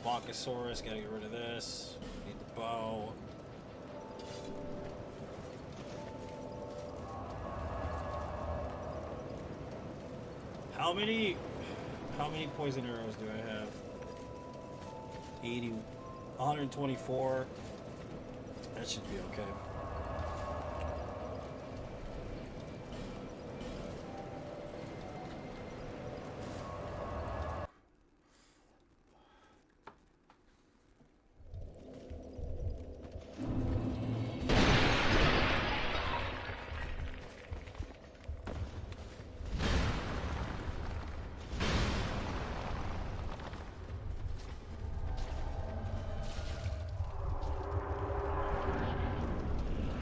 Tupacasaurus, gotta get rid of this. Need the bow. How many poison arrows do I have? 80, 124. That should be okay.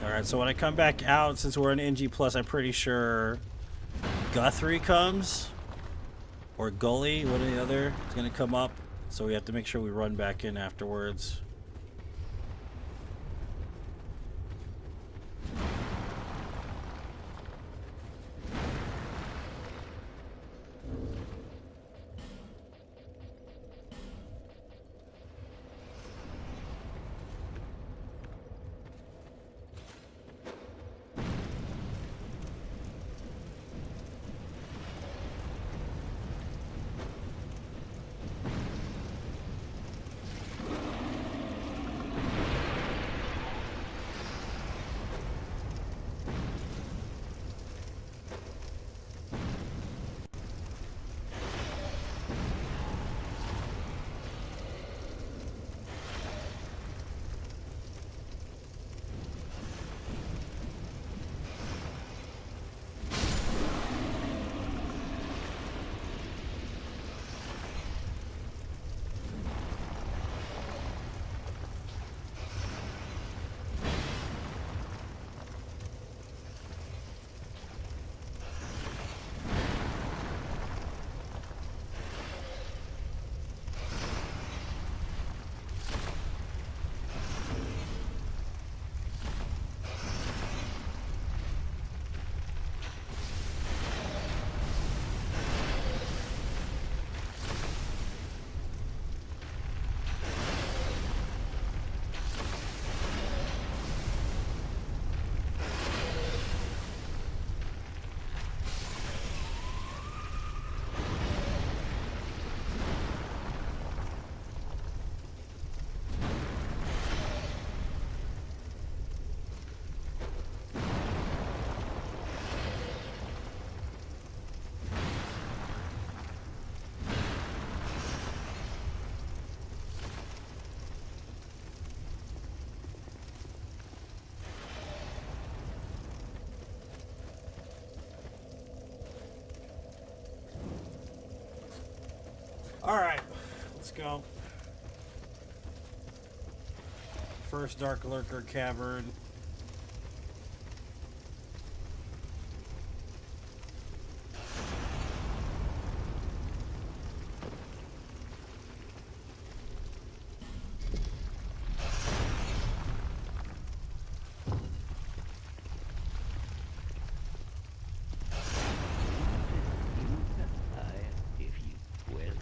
Alright, so when I come back out, since we're in NG+, I'm pretty sure Guthrie comes. Or Gully, one or the other, is going to come up. So we have to make sure we run back in afterwards. Alright, let's go. First Dark Lurker Cavern. If you will.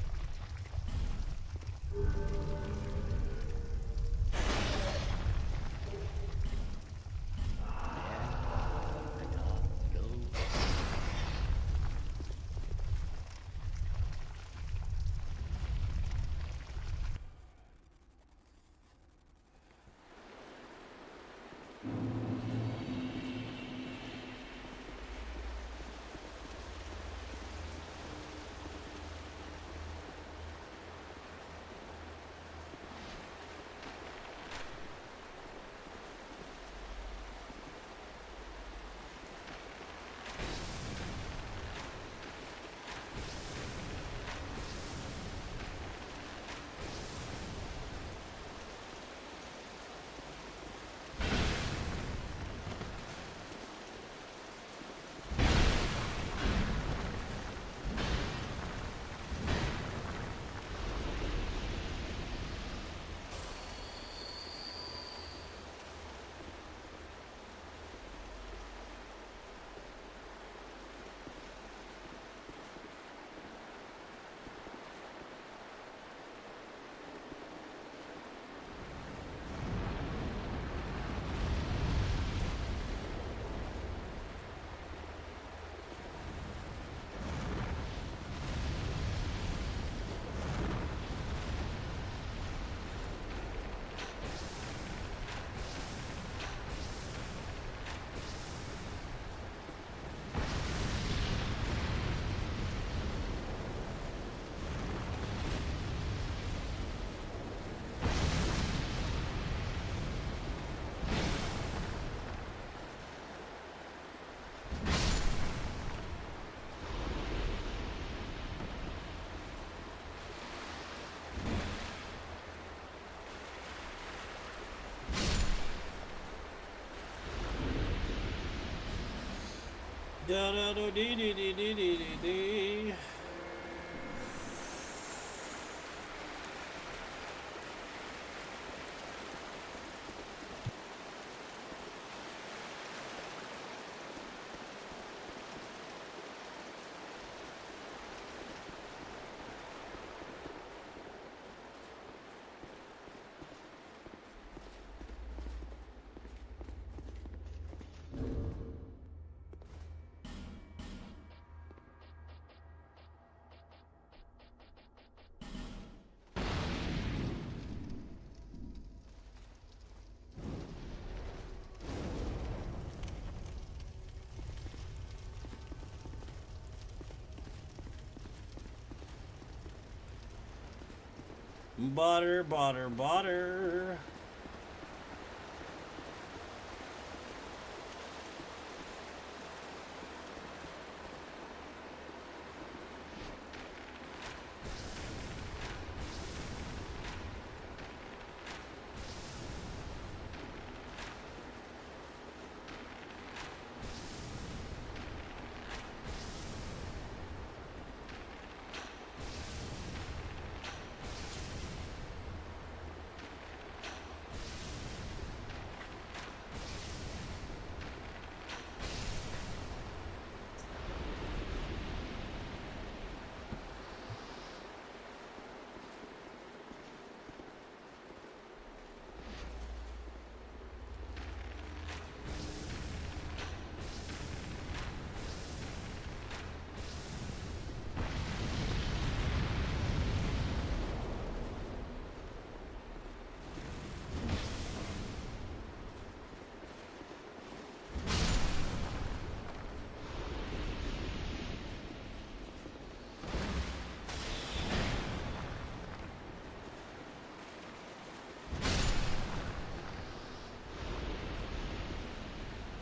Da da da dee dee dee dee dee dee dee. Butter, butter, butter.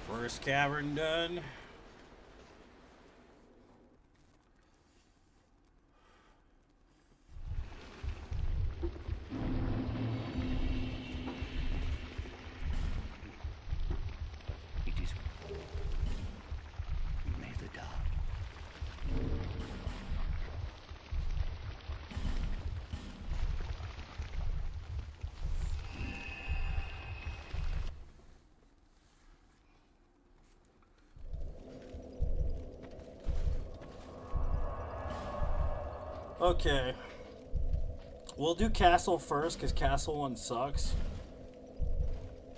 First cavern done. It is may the dark. Okay. We'll do Castle first, because Castle 1 sucks.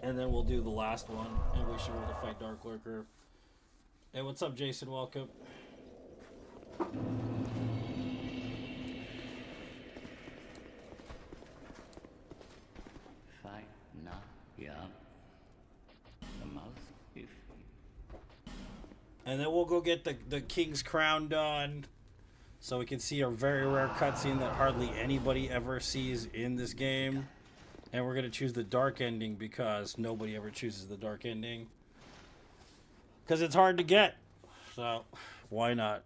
And then we'll do the last one, and we should be able to fight Dark Lurker. Hey, what's up, Jason? Welcome. Fight not young. The most if And then we'll go get the King's Crown done, so we can see a very rare cutscene that hardly anybody ever sees in this game. And we're going to choose the dark ending because nobody ever chooses the dark ending. Because it's hard to get. So, why not?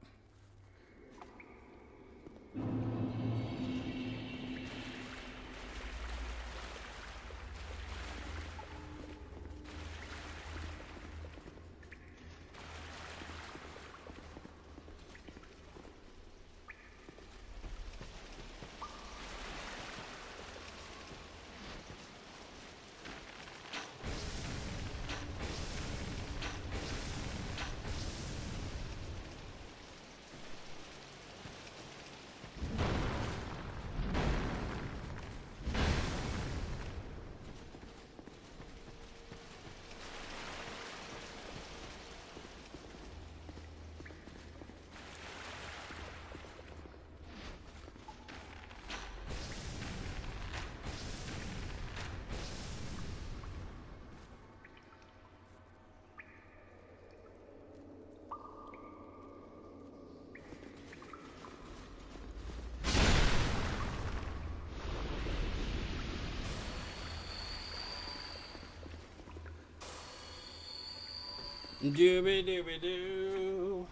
Dooby dooby doo.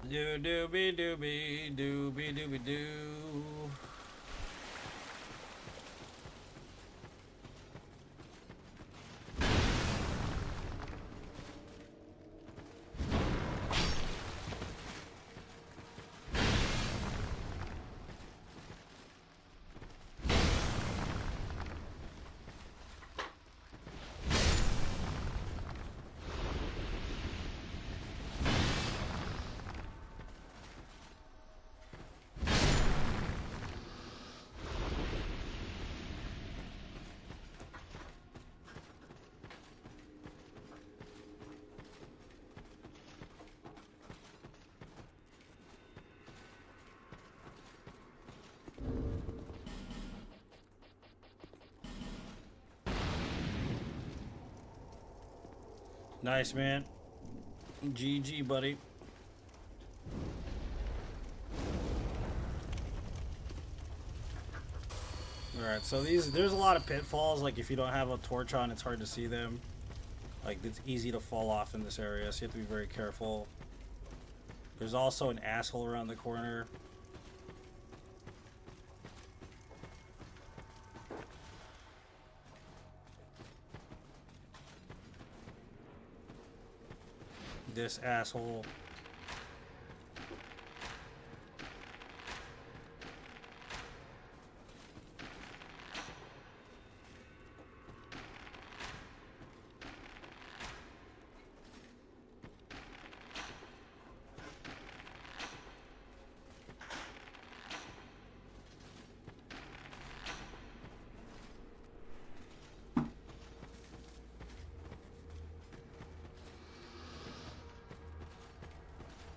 Doo dooby dooby dooby dooby doo. Nice, man. GG, buddy. Alright, so there's a lot of pitfalls. Like, if you don't have a torch on, it's hard to see them. Like, it's easy to fall off in this area, so you have to be very careful. There's also an asshole around the corner. This asshole.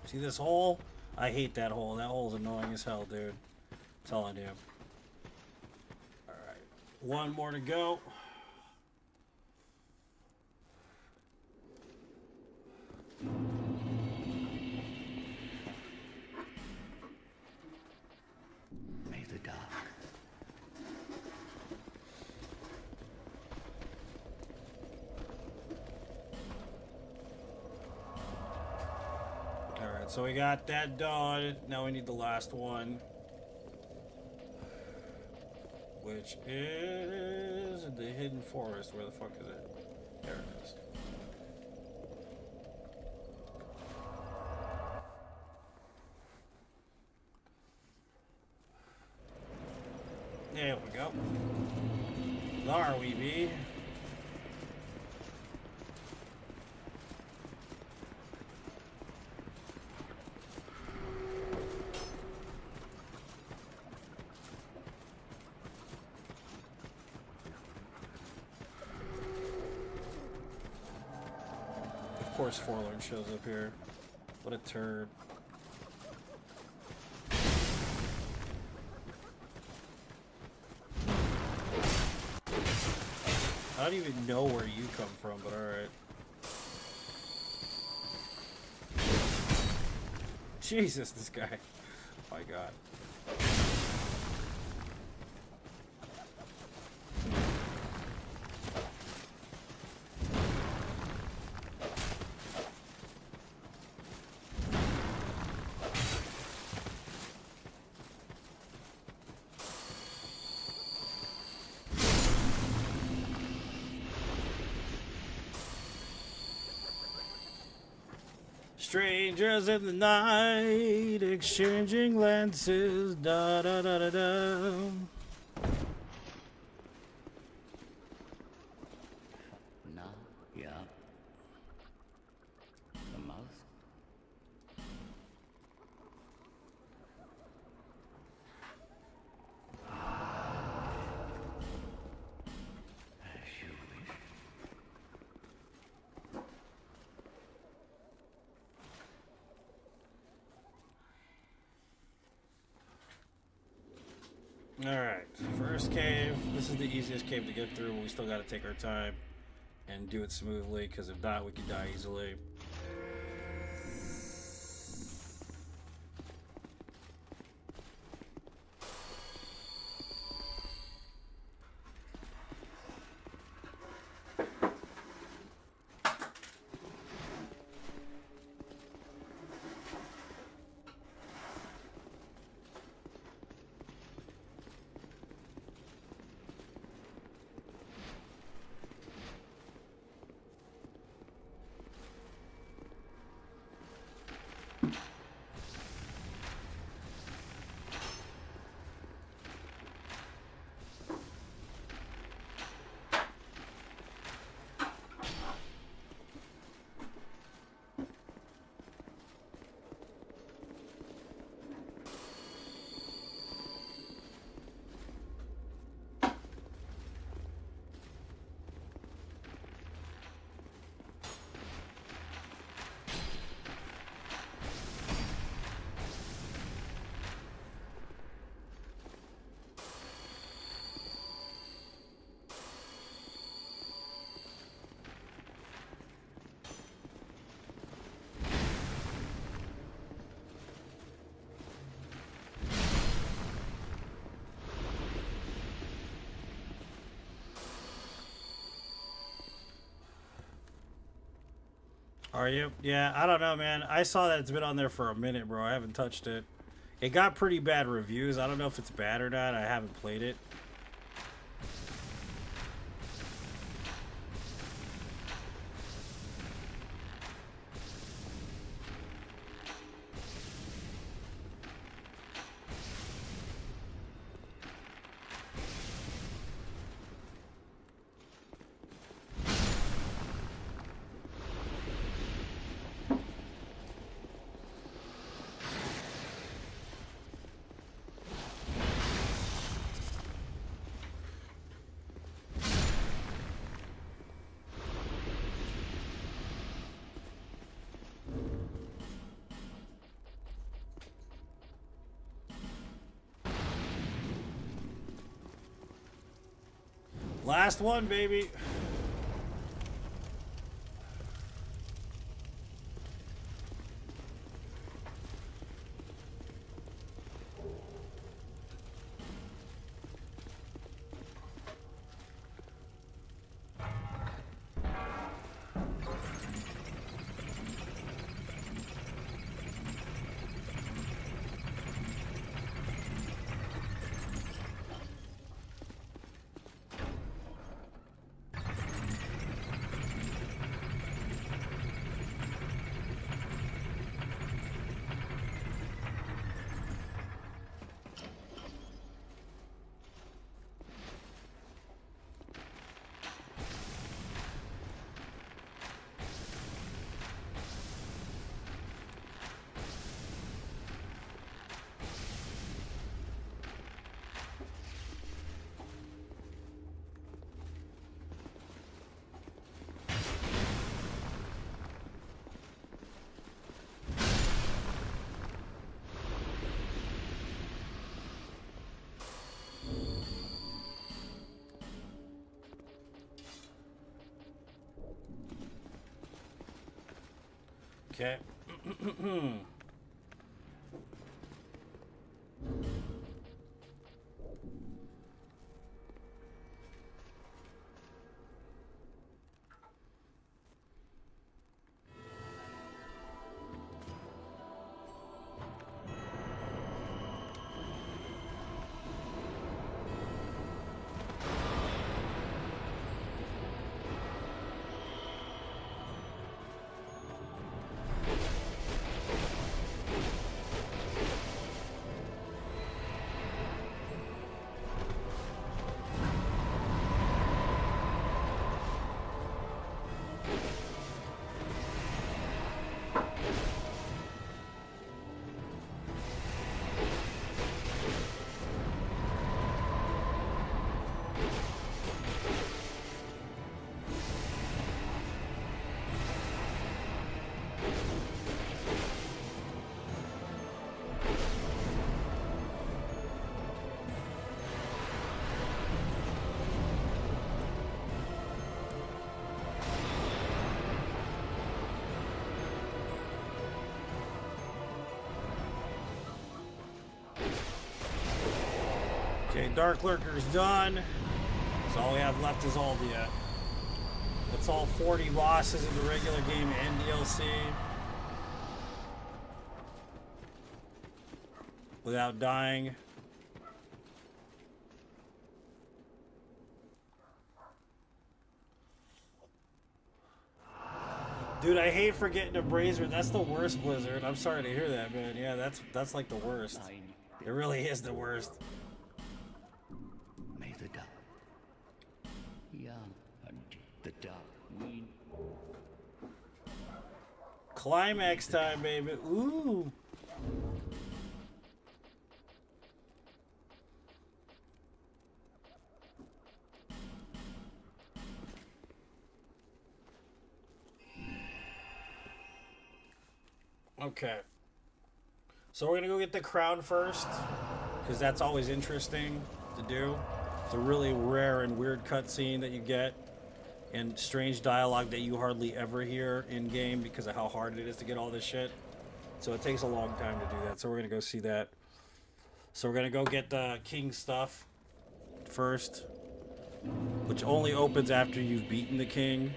See this hole? I hate that hole. That hole's annoying as hell, dude. That's all I do. Alright. One more to go. May the dark. Alright, so we got that done. Now we need the last one. Which is the hidden forest. Where the fuck is it? There it is. There we go. There we be. Of course Forlorn shows up here. What a turd. I don't even know where you come from, but alright. Jesus, this guy. Oh my god. Strangers in the night, exchanging glances, da da da da da. Now, yeah. The mouse. As you wish. Alright, first cave. This is the easiest cave to get through, but we still gotta take our time and do it smoothly, because if not, we could die easily. Are you? Yeah, I don't know, man. I saw that it's been on there for a minute, bro. I haven't touched it. It got pretty bad reviews. I don't know if it's bad or not. I haven't played it. Last one, baby. Okay. Okay, Dark Lurker's done. So all we have left is Aldia. That's all 40 bosses in the regular game and DLC. Without dying. Dude, I hate forgetting a Brazier. That's the worst Blizzard. I'm sorry to hear that, man. Yeah, that's like the worst. It really is the worst. May the dark, young and the dark win. Climax time, baby. Ooh. Okay. So we're going to go get the crown first, because that's always interesting to do. It's a really rare and weird cutscene that you get, and strange dialogue that you hardly ever hear in-game because of how hard it is to get all this shit. So it takes a long time to do that, so we're going to go see that. So we're going to go get the king stuff first, which only opens after you've beaten the king.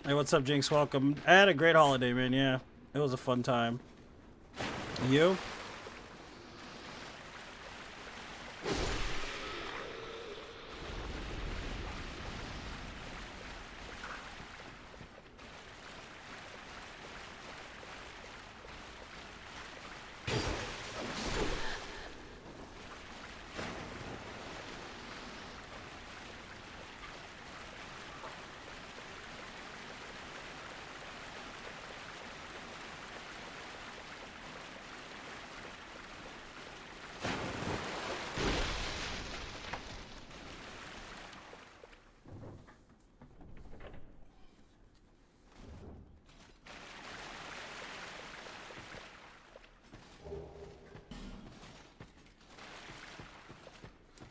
Hey, what's up, Jinx? Welcome. I had a great holiday, man. Yeah, it was a fun time. You?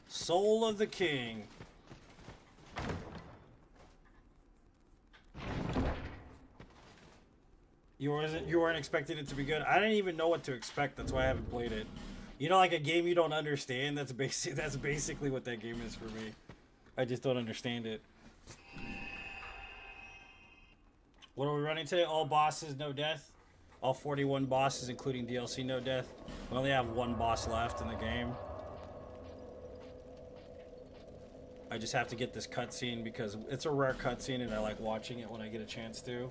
Soul of the King. You weren't expecting it to be good. I didn't even know what to expect. That's why I haven't played it. You know, like a game you don't understand. That's basically what that game is for me. I just don't understand it. What are we running today? All bosses, no death. All 41 bosses, including DLC, no death. We only have one boss left in the game. I just have to get this cutscene because it's a rare cutscene and I like watching it when I get a chance to.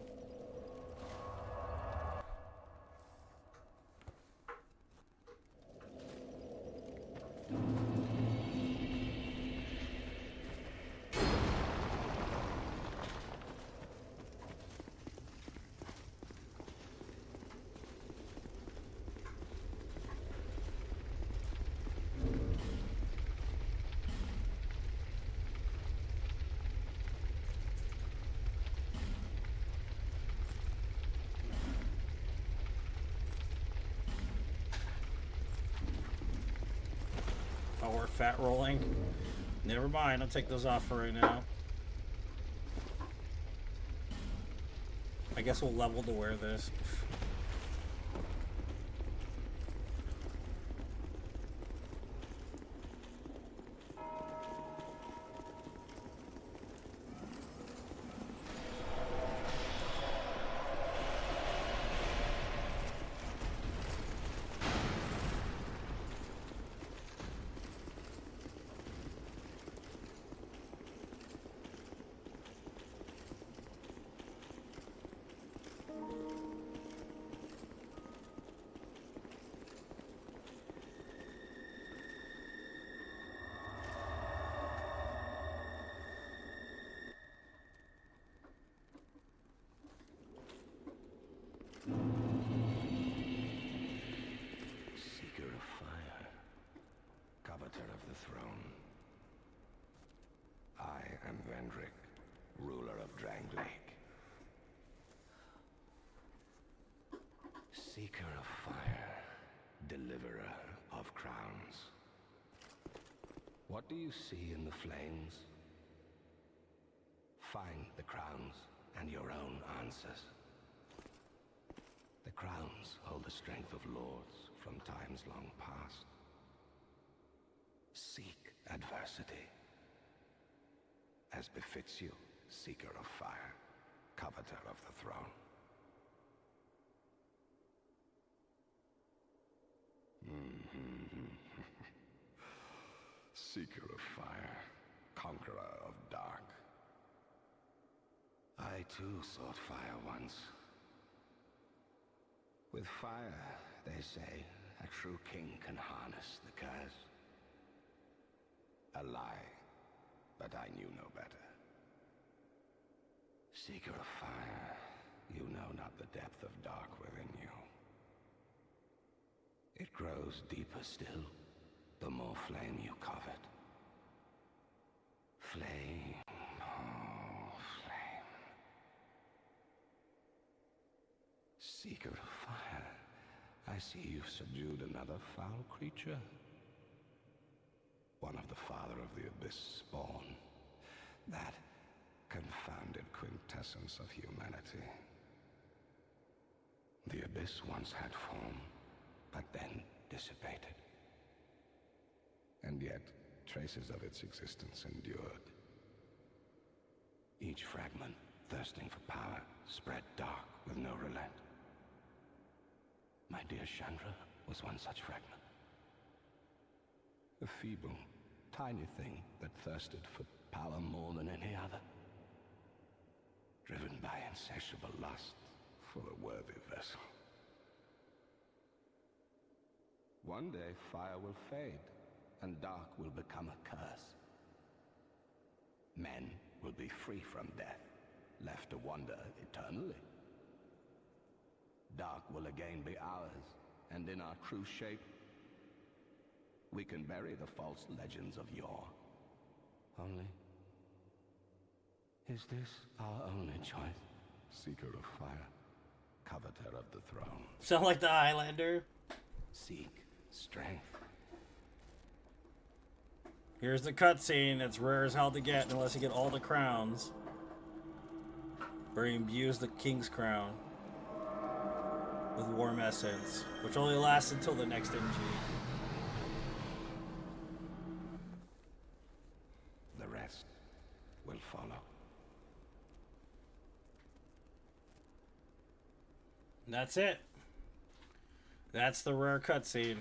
Oh, we're fat rolling. Never mind, I'll take those off for right now. I guess we'll level to wear this. Seeker of fire, coveter of the throne. I am Vendrick, ruler of Drangleic. Seeker of fire, deliverer of crowns. What do you see in the flames? Find the crowns and your own answers. The crowns hold the strength of lords from times long past. Seek adversity, as befits you, seeker of fire, coveter of the throne. Seeker of fire, conqueror of dark. I too sought fire once. With fire, they say, a true king can harness the curse. A lie, but I knew no better. Seeker of fire, you know not the depth of dark within you. It grows deeper still, the more flame you covet. Flame, oh, flame. Seeker of fire, I see you've subdued another foul creature. One of the father of the Abyss spawn. That confounded quintessence of humanity. The Abyss once had form, but then dissipated. And yet, traces of its existence endured. Each fragment thirsting for power, spread dark with no relent. My dear Chandra was one such fragment. A feeble, tiny thing that thirsted for power more than any other. Driven by insatiable lust for a worthy vessel. One day fire will fade, and dark will become a curse. Men will be free from death, left to wander eternally. Dark will again be ours, and in our true shape, we can bury the false legends of yore. Only, is this our only choice? Seeker of fire, coveter of the throne. Sound like the Highlander? Seek strength. Here's the cutscene. It's rare as hell to get unless you get all the crowns. Where he imbues the king's crown with warm essence, which only lasts until the next MG. The rest will follow. And that's it. That's the rare cutscene.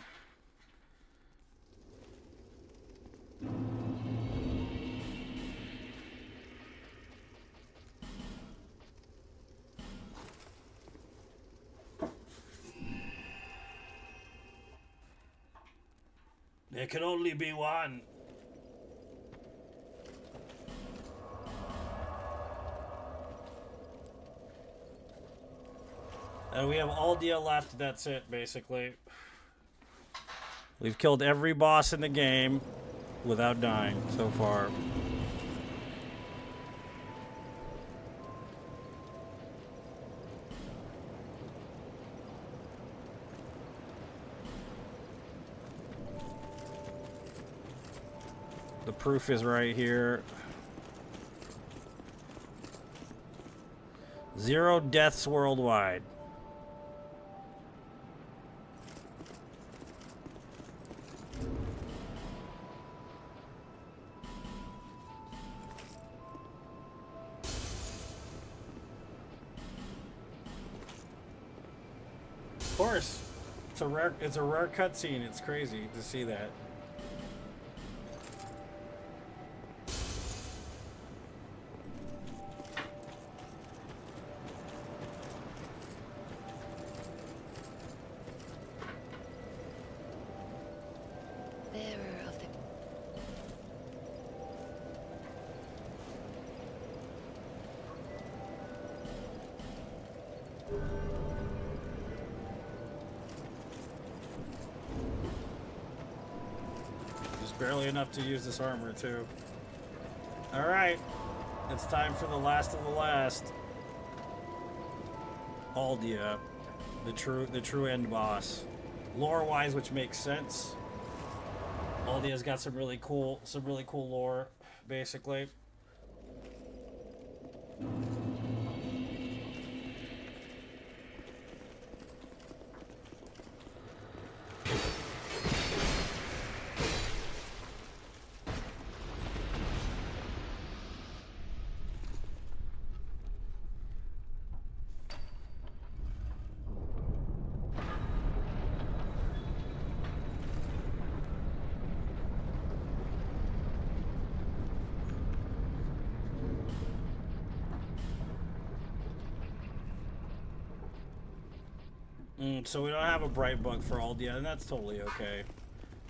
There can only be one. And we have Aldia left, that's it, basically. We've killed every boss in the game without dying so far. The proof is right here. 0 deaths worldwide. Of course, it's a rare cutscene. It's crazy to see that. Bearer of the... There's barely enough to use this armor, too. Alright. It's time for the last of the last. Aldia. The true end boss. Lore-wise, which makes sense. Aldia's got some really cool lore, basically. So we don't have a bright bug for Aldia, and that's totally okay.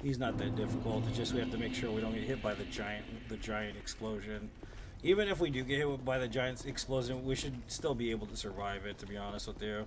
He's not that difficult. It's just we have to make sure we don't get hit by the giant explosion. Even if we do get hit by the giant explosion, we should still be able to survive it, to be honest with you.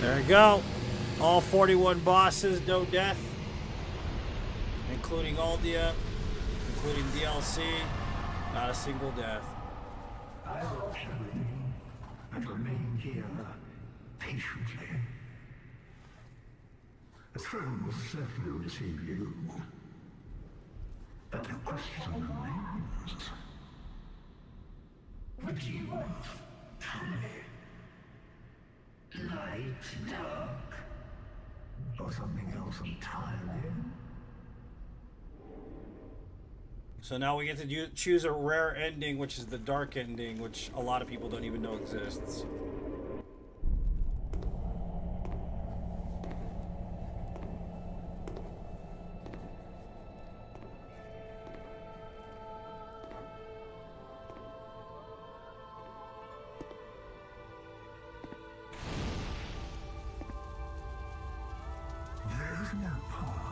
There we go. All 41 bosses, no death. Including Aldia, including DLC. Not a single death. I watch everything and remain here patiently. The throne will certainly receive you. But the question remains. What do you want? Truly? Light, dark, or something else entirely? So now we get to choose a rare ending, which is the dark ending, which a lot of people don't even know exists. There is no path.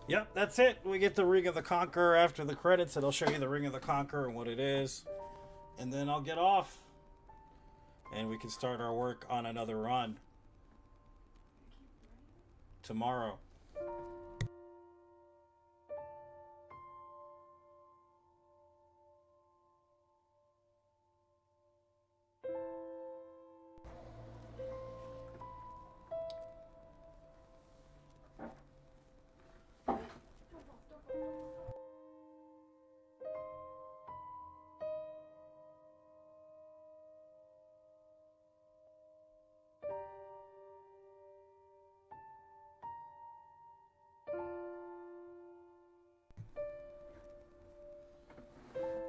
Yep, that's it. We get the Ring of the Conqueror after the credits. It'll show you the Ring of the Conqueror and what it is. And then I'll get off. And we can start our work on another run. Tomorrow.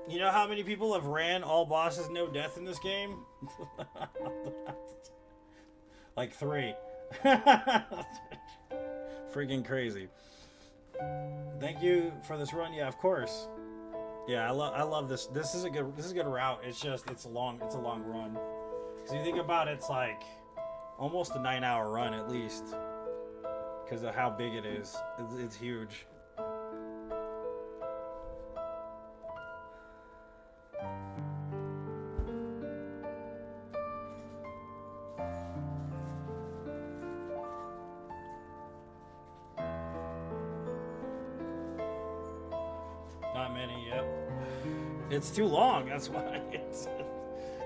You know how many people have ran all bosses no death in this game? Like 3. Freaking crazy. Thank you for this run. Yeah, of course. Yeah, I love this. This is a good route. It's just it's a long run. Cuz you think about it, it's like almost a 9-hour run at least. Cuz of how big it is. It's huge. Not many, yep. It's too long, that's why.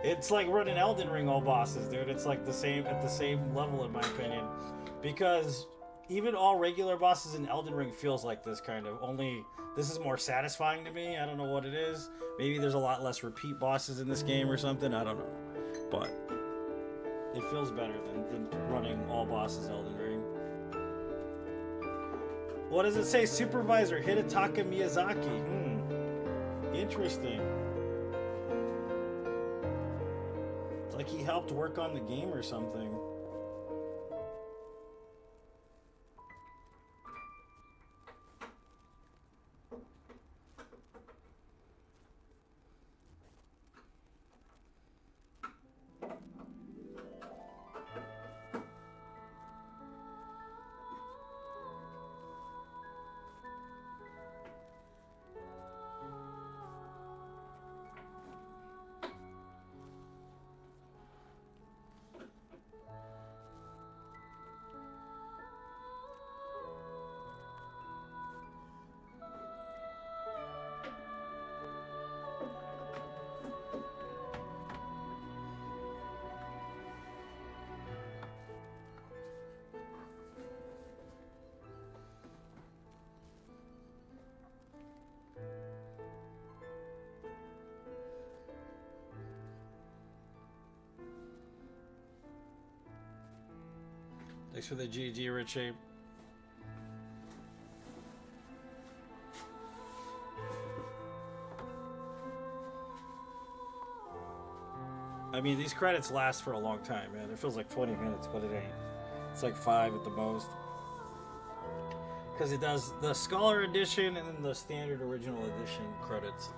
It's like running Elden Ring all bosses, dude. It's like at the same level in my opinion. Because even all regular bosses in Elden Ring feels like this kind of. Only this is more satisfying to me. I don't know what it is. Maybe there's a lot less repeat bosses in this game or something. I don't know. But it feels better than running all bosses Elden Ring. What does it say? Supervisor Hidetaka Miyazaki. Interesting. It's like he helped work on the game or something. Thanks for the GG, Rich Shape. I mean, these credits last for a long time, man. It feels like 20 minutes, but it ain't. It's like 5 at the most. Because it does the Scholar Edition and then the Standard Original Edition credits.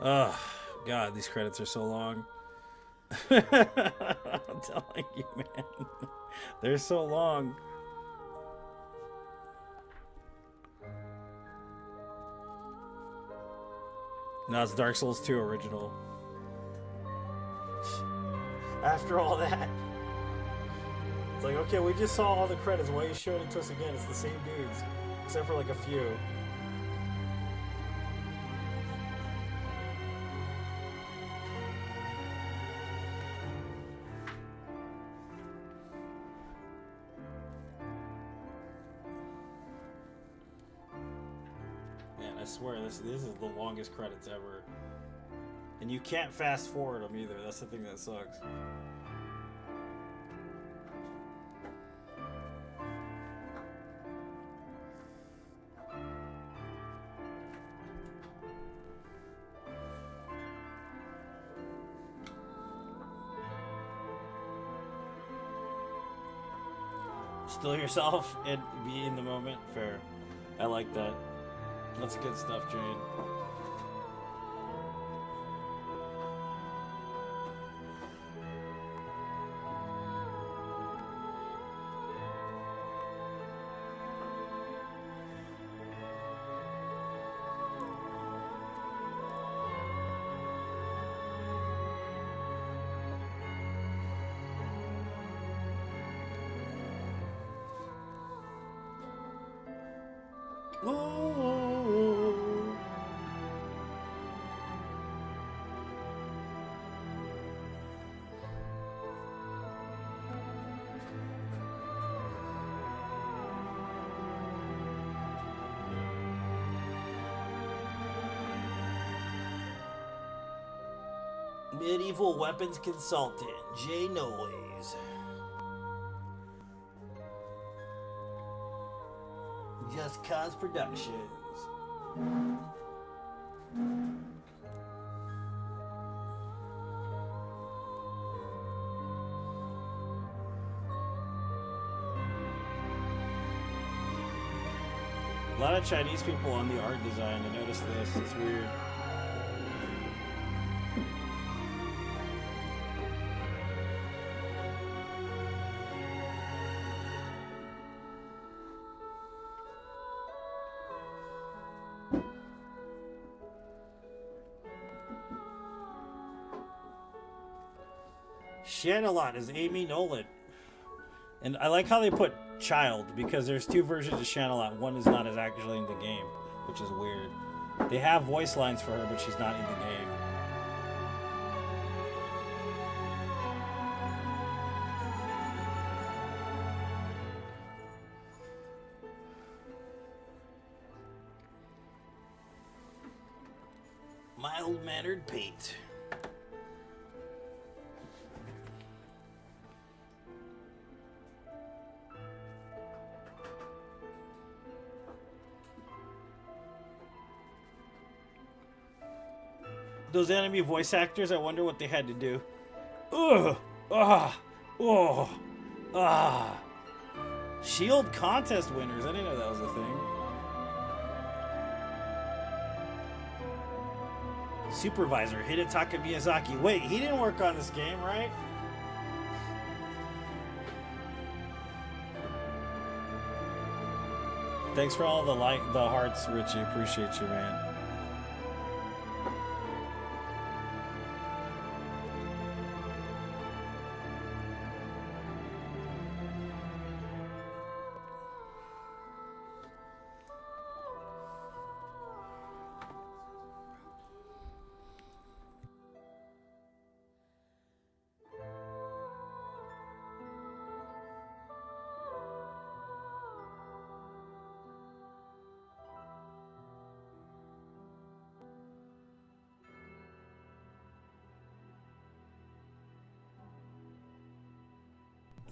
Oh, God, these credits are so long. I'm telling you, man. They're so long. Now it's Dark Souls 2 original. After all that. It's like, okay, we just saw all the credits. Why are you showing it to us again? It's the same dudes. Except for like a few. I swear this is the longest credits ever, and you can't fast forward them either. That's the thing that sucks. Still yourself and be in the moment. Fair. I like that. That's good stuff, Jane. Medieval Weapons Consultant, Jay Noise. Just Cause Productions. A lot of Chinese people on the art design. I noticed this. It's weird. Shanalot is Amy Nolan. And I like how they put child, because there's two versions of Shanalot. One is not as actually in the game, which is weird. They have voice lines for her, but she's not in the game. Mild-mannered Pate. Those enemy voice actors, I wonder what they had to do. Ugh! Ah! Oh! Ah! Shield contest winners. I didn't know that was a thing. Supervisor Hidetaka Miyazaki. Wait, he didn't work on this game, right? Thanks for all the hearts, Richie. Appreciate you, man.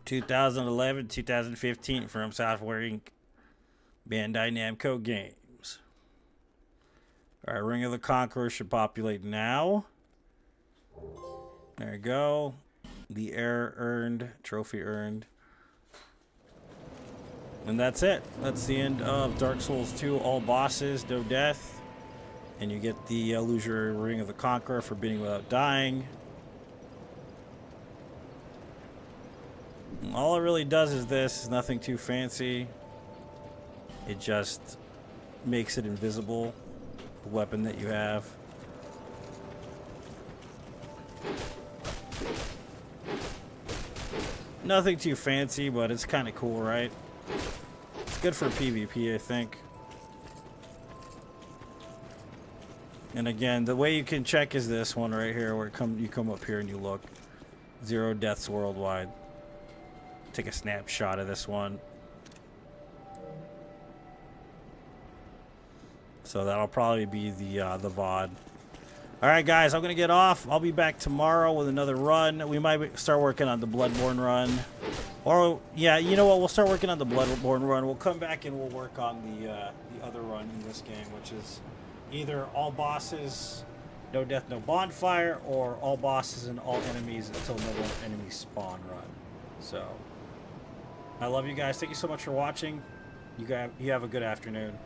(2011, 2015) from Software Inc. Bandai Namco Games. Alright, Ring of the Conqueror should populate now. There you go. The heir earned, trophy earned. And that's it. That's the end of Dark Souls 2. All bosses, no death. And you get the illusory Ring of the Conqueror for beating without dying. All it really does is this, nothing too fancy. It just makes it invisible, the weapon that you have. Nothing too fancy, but it's kind of cool, right? It's good for PvP, I think. And again, the way you can check is this one right here, where you come up here and you look. 0 deaths worldwide. Take a snapshot of this one. So that'll probably be the VOD. Alright guys, I'm gonna get off. I'll be back tomorrow with another run. We might start working on the Bloodborne run. Or, yeah, you know what? We'll start working on the Bloodborne run. We'll come back and we'll work on the other run in this game, which is either all bosses, no death, no bonfire, or all bosses and all enemies until no enemies spawn run. So, I love you guys. Thank you so much for watching. You have a good afternoon.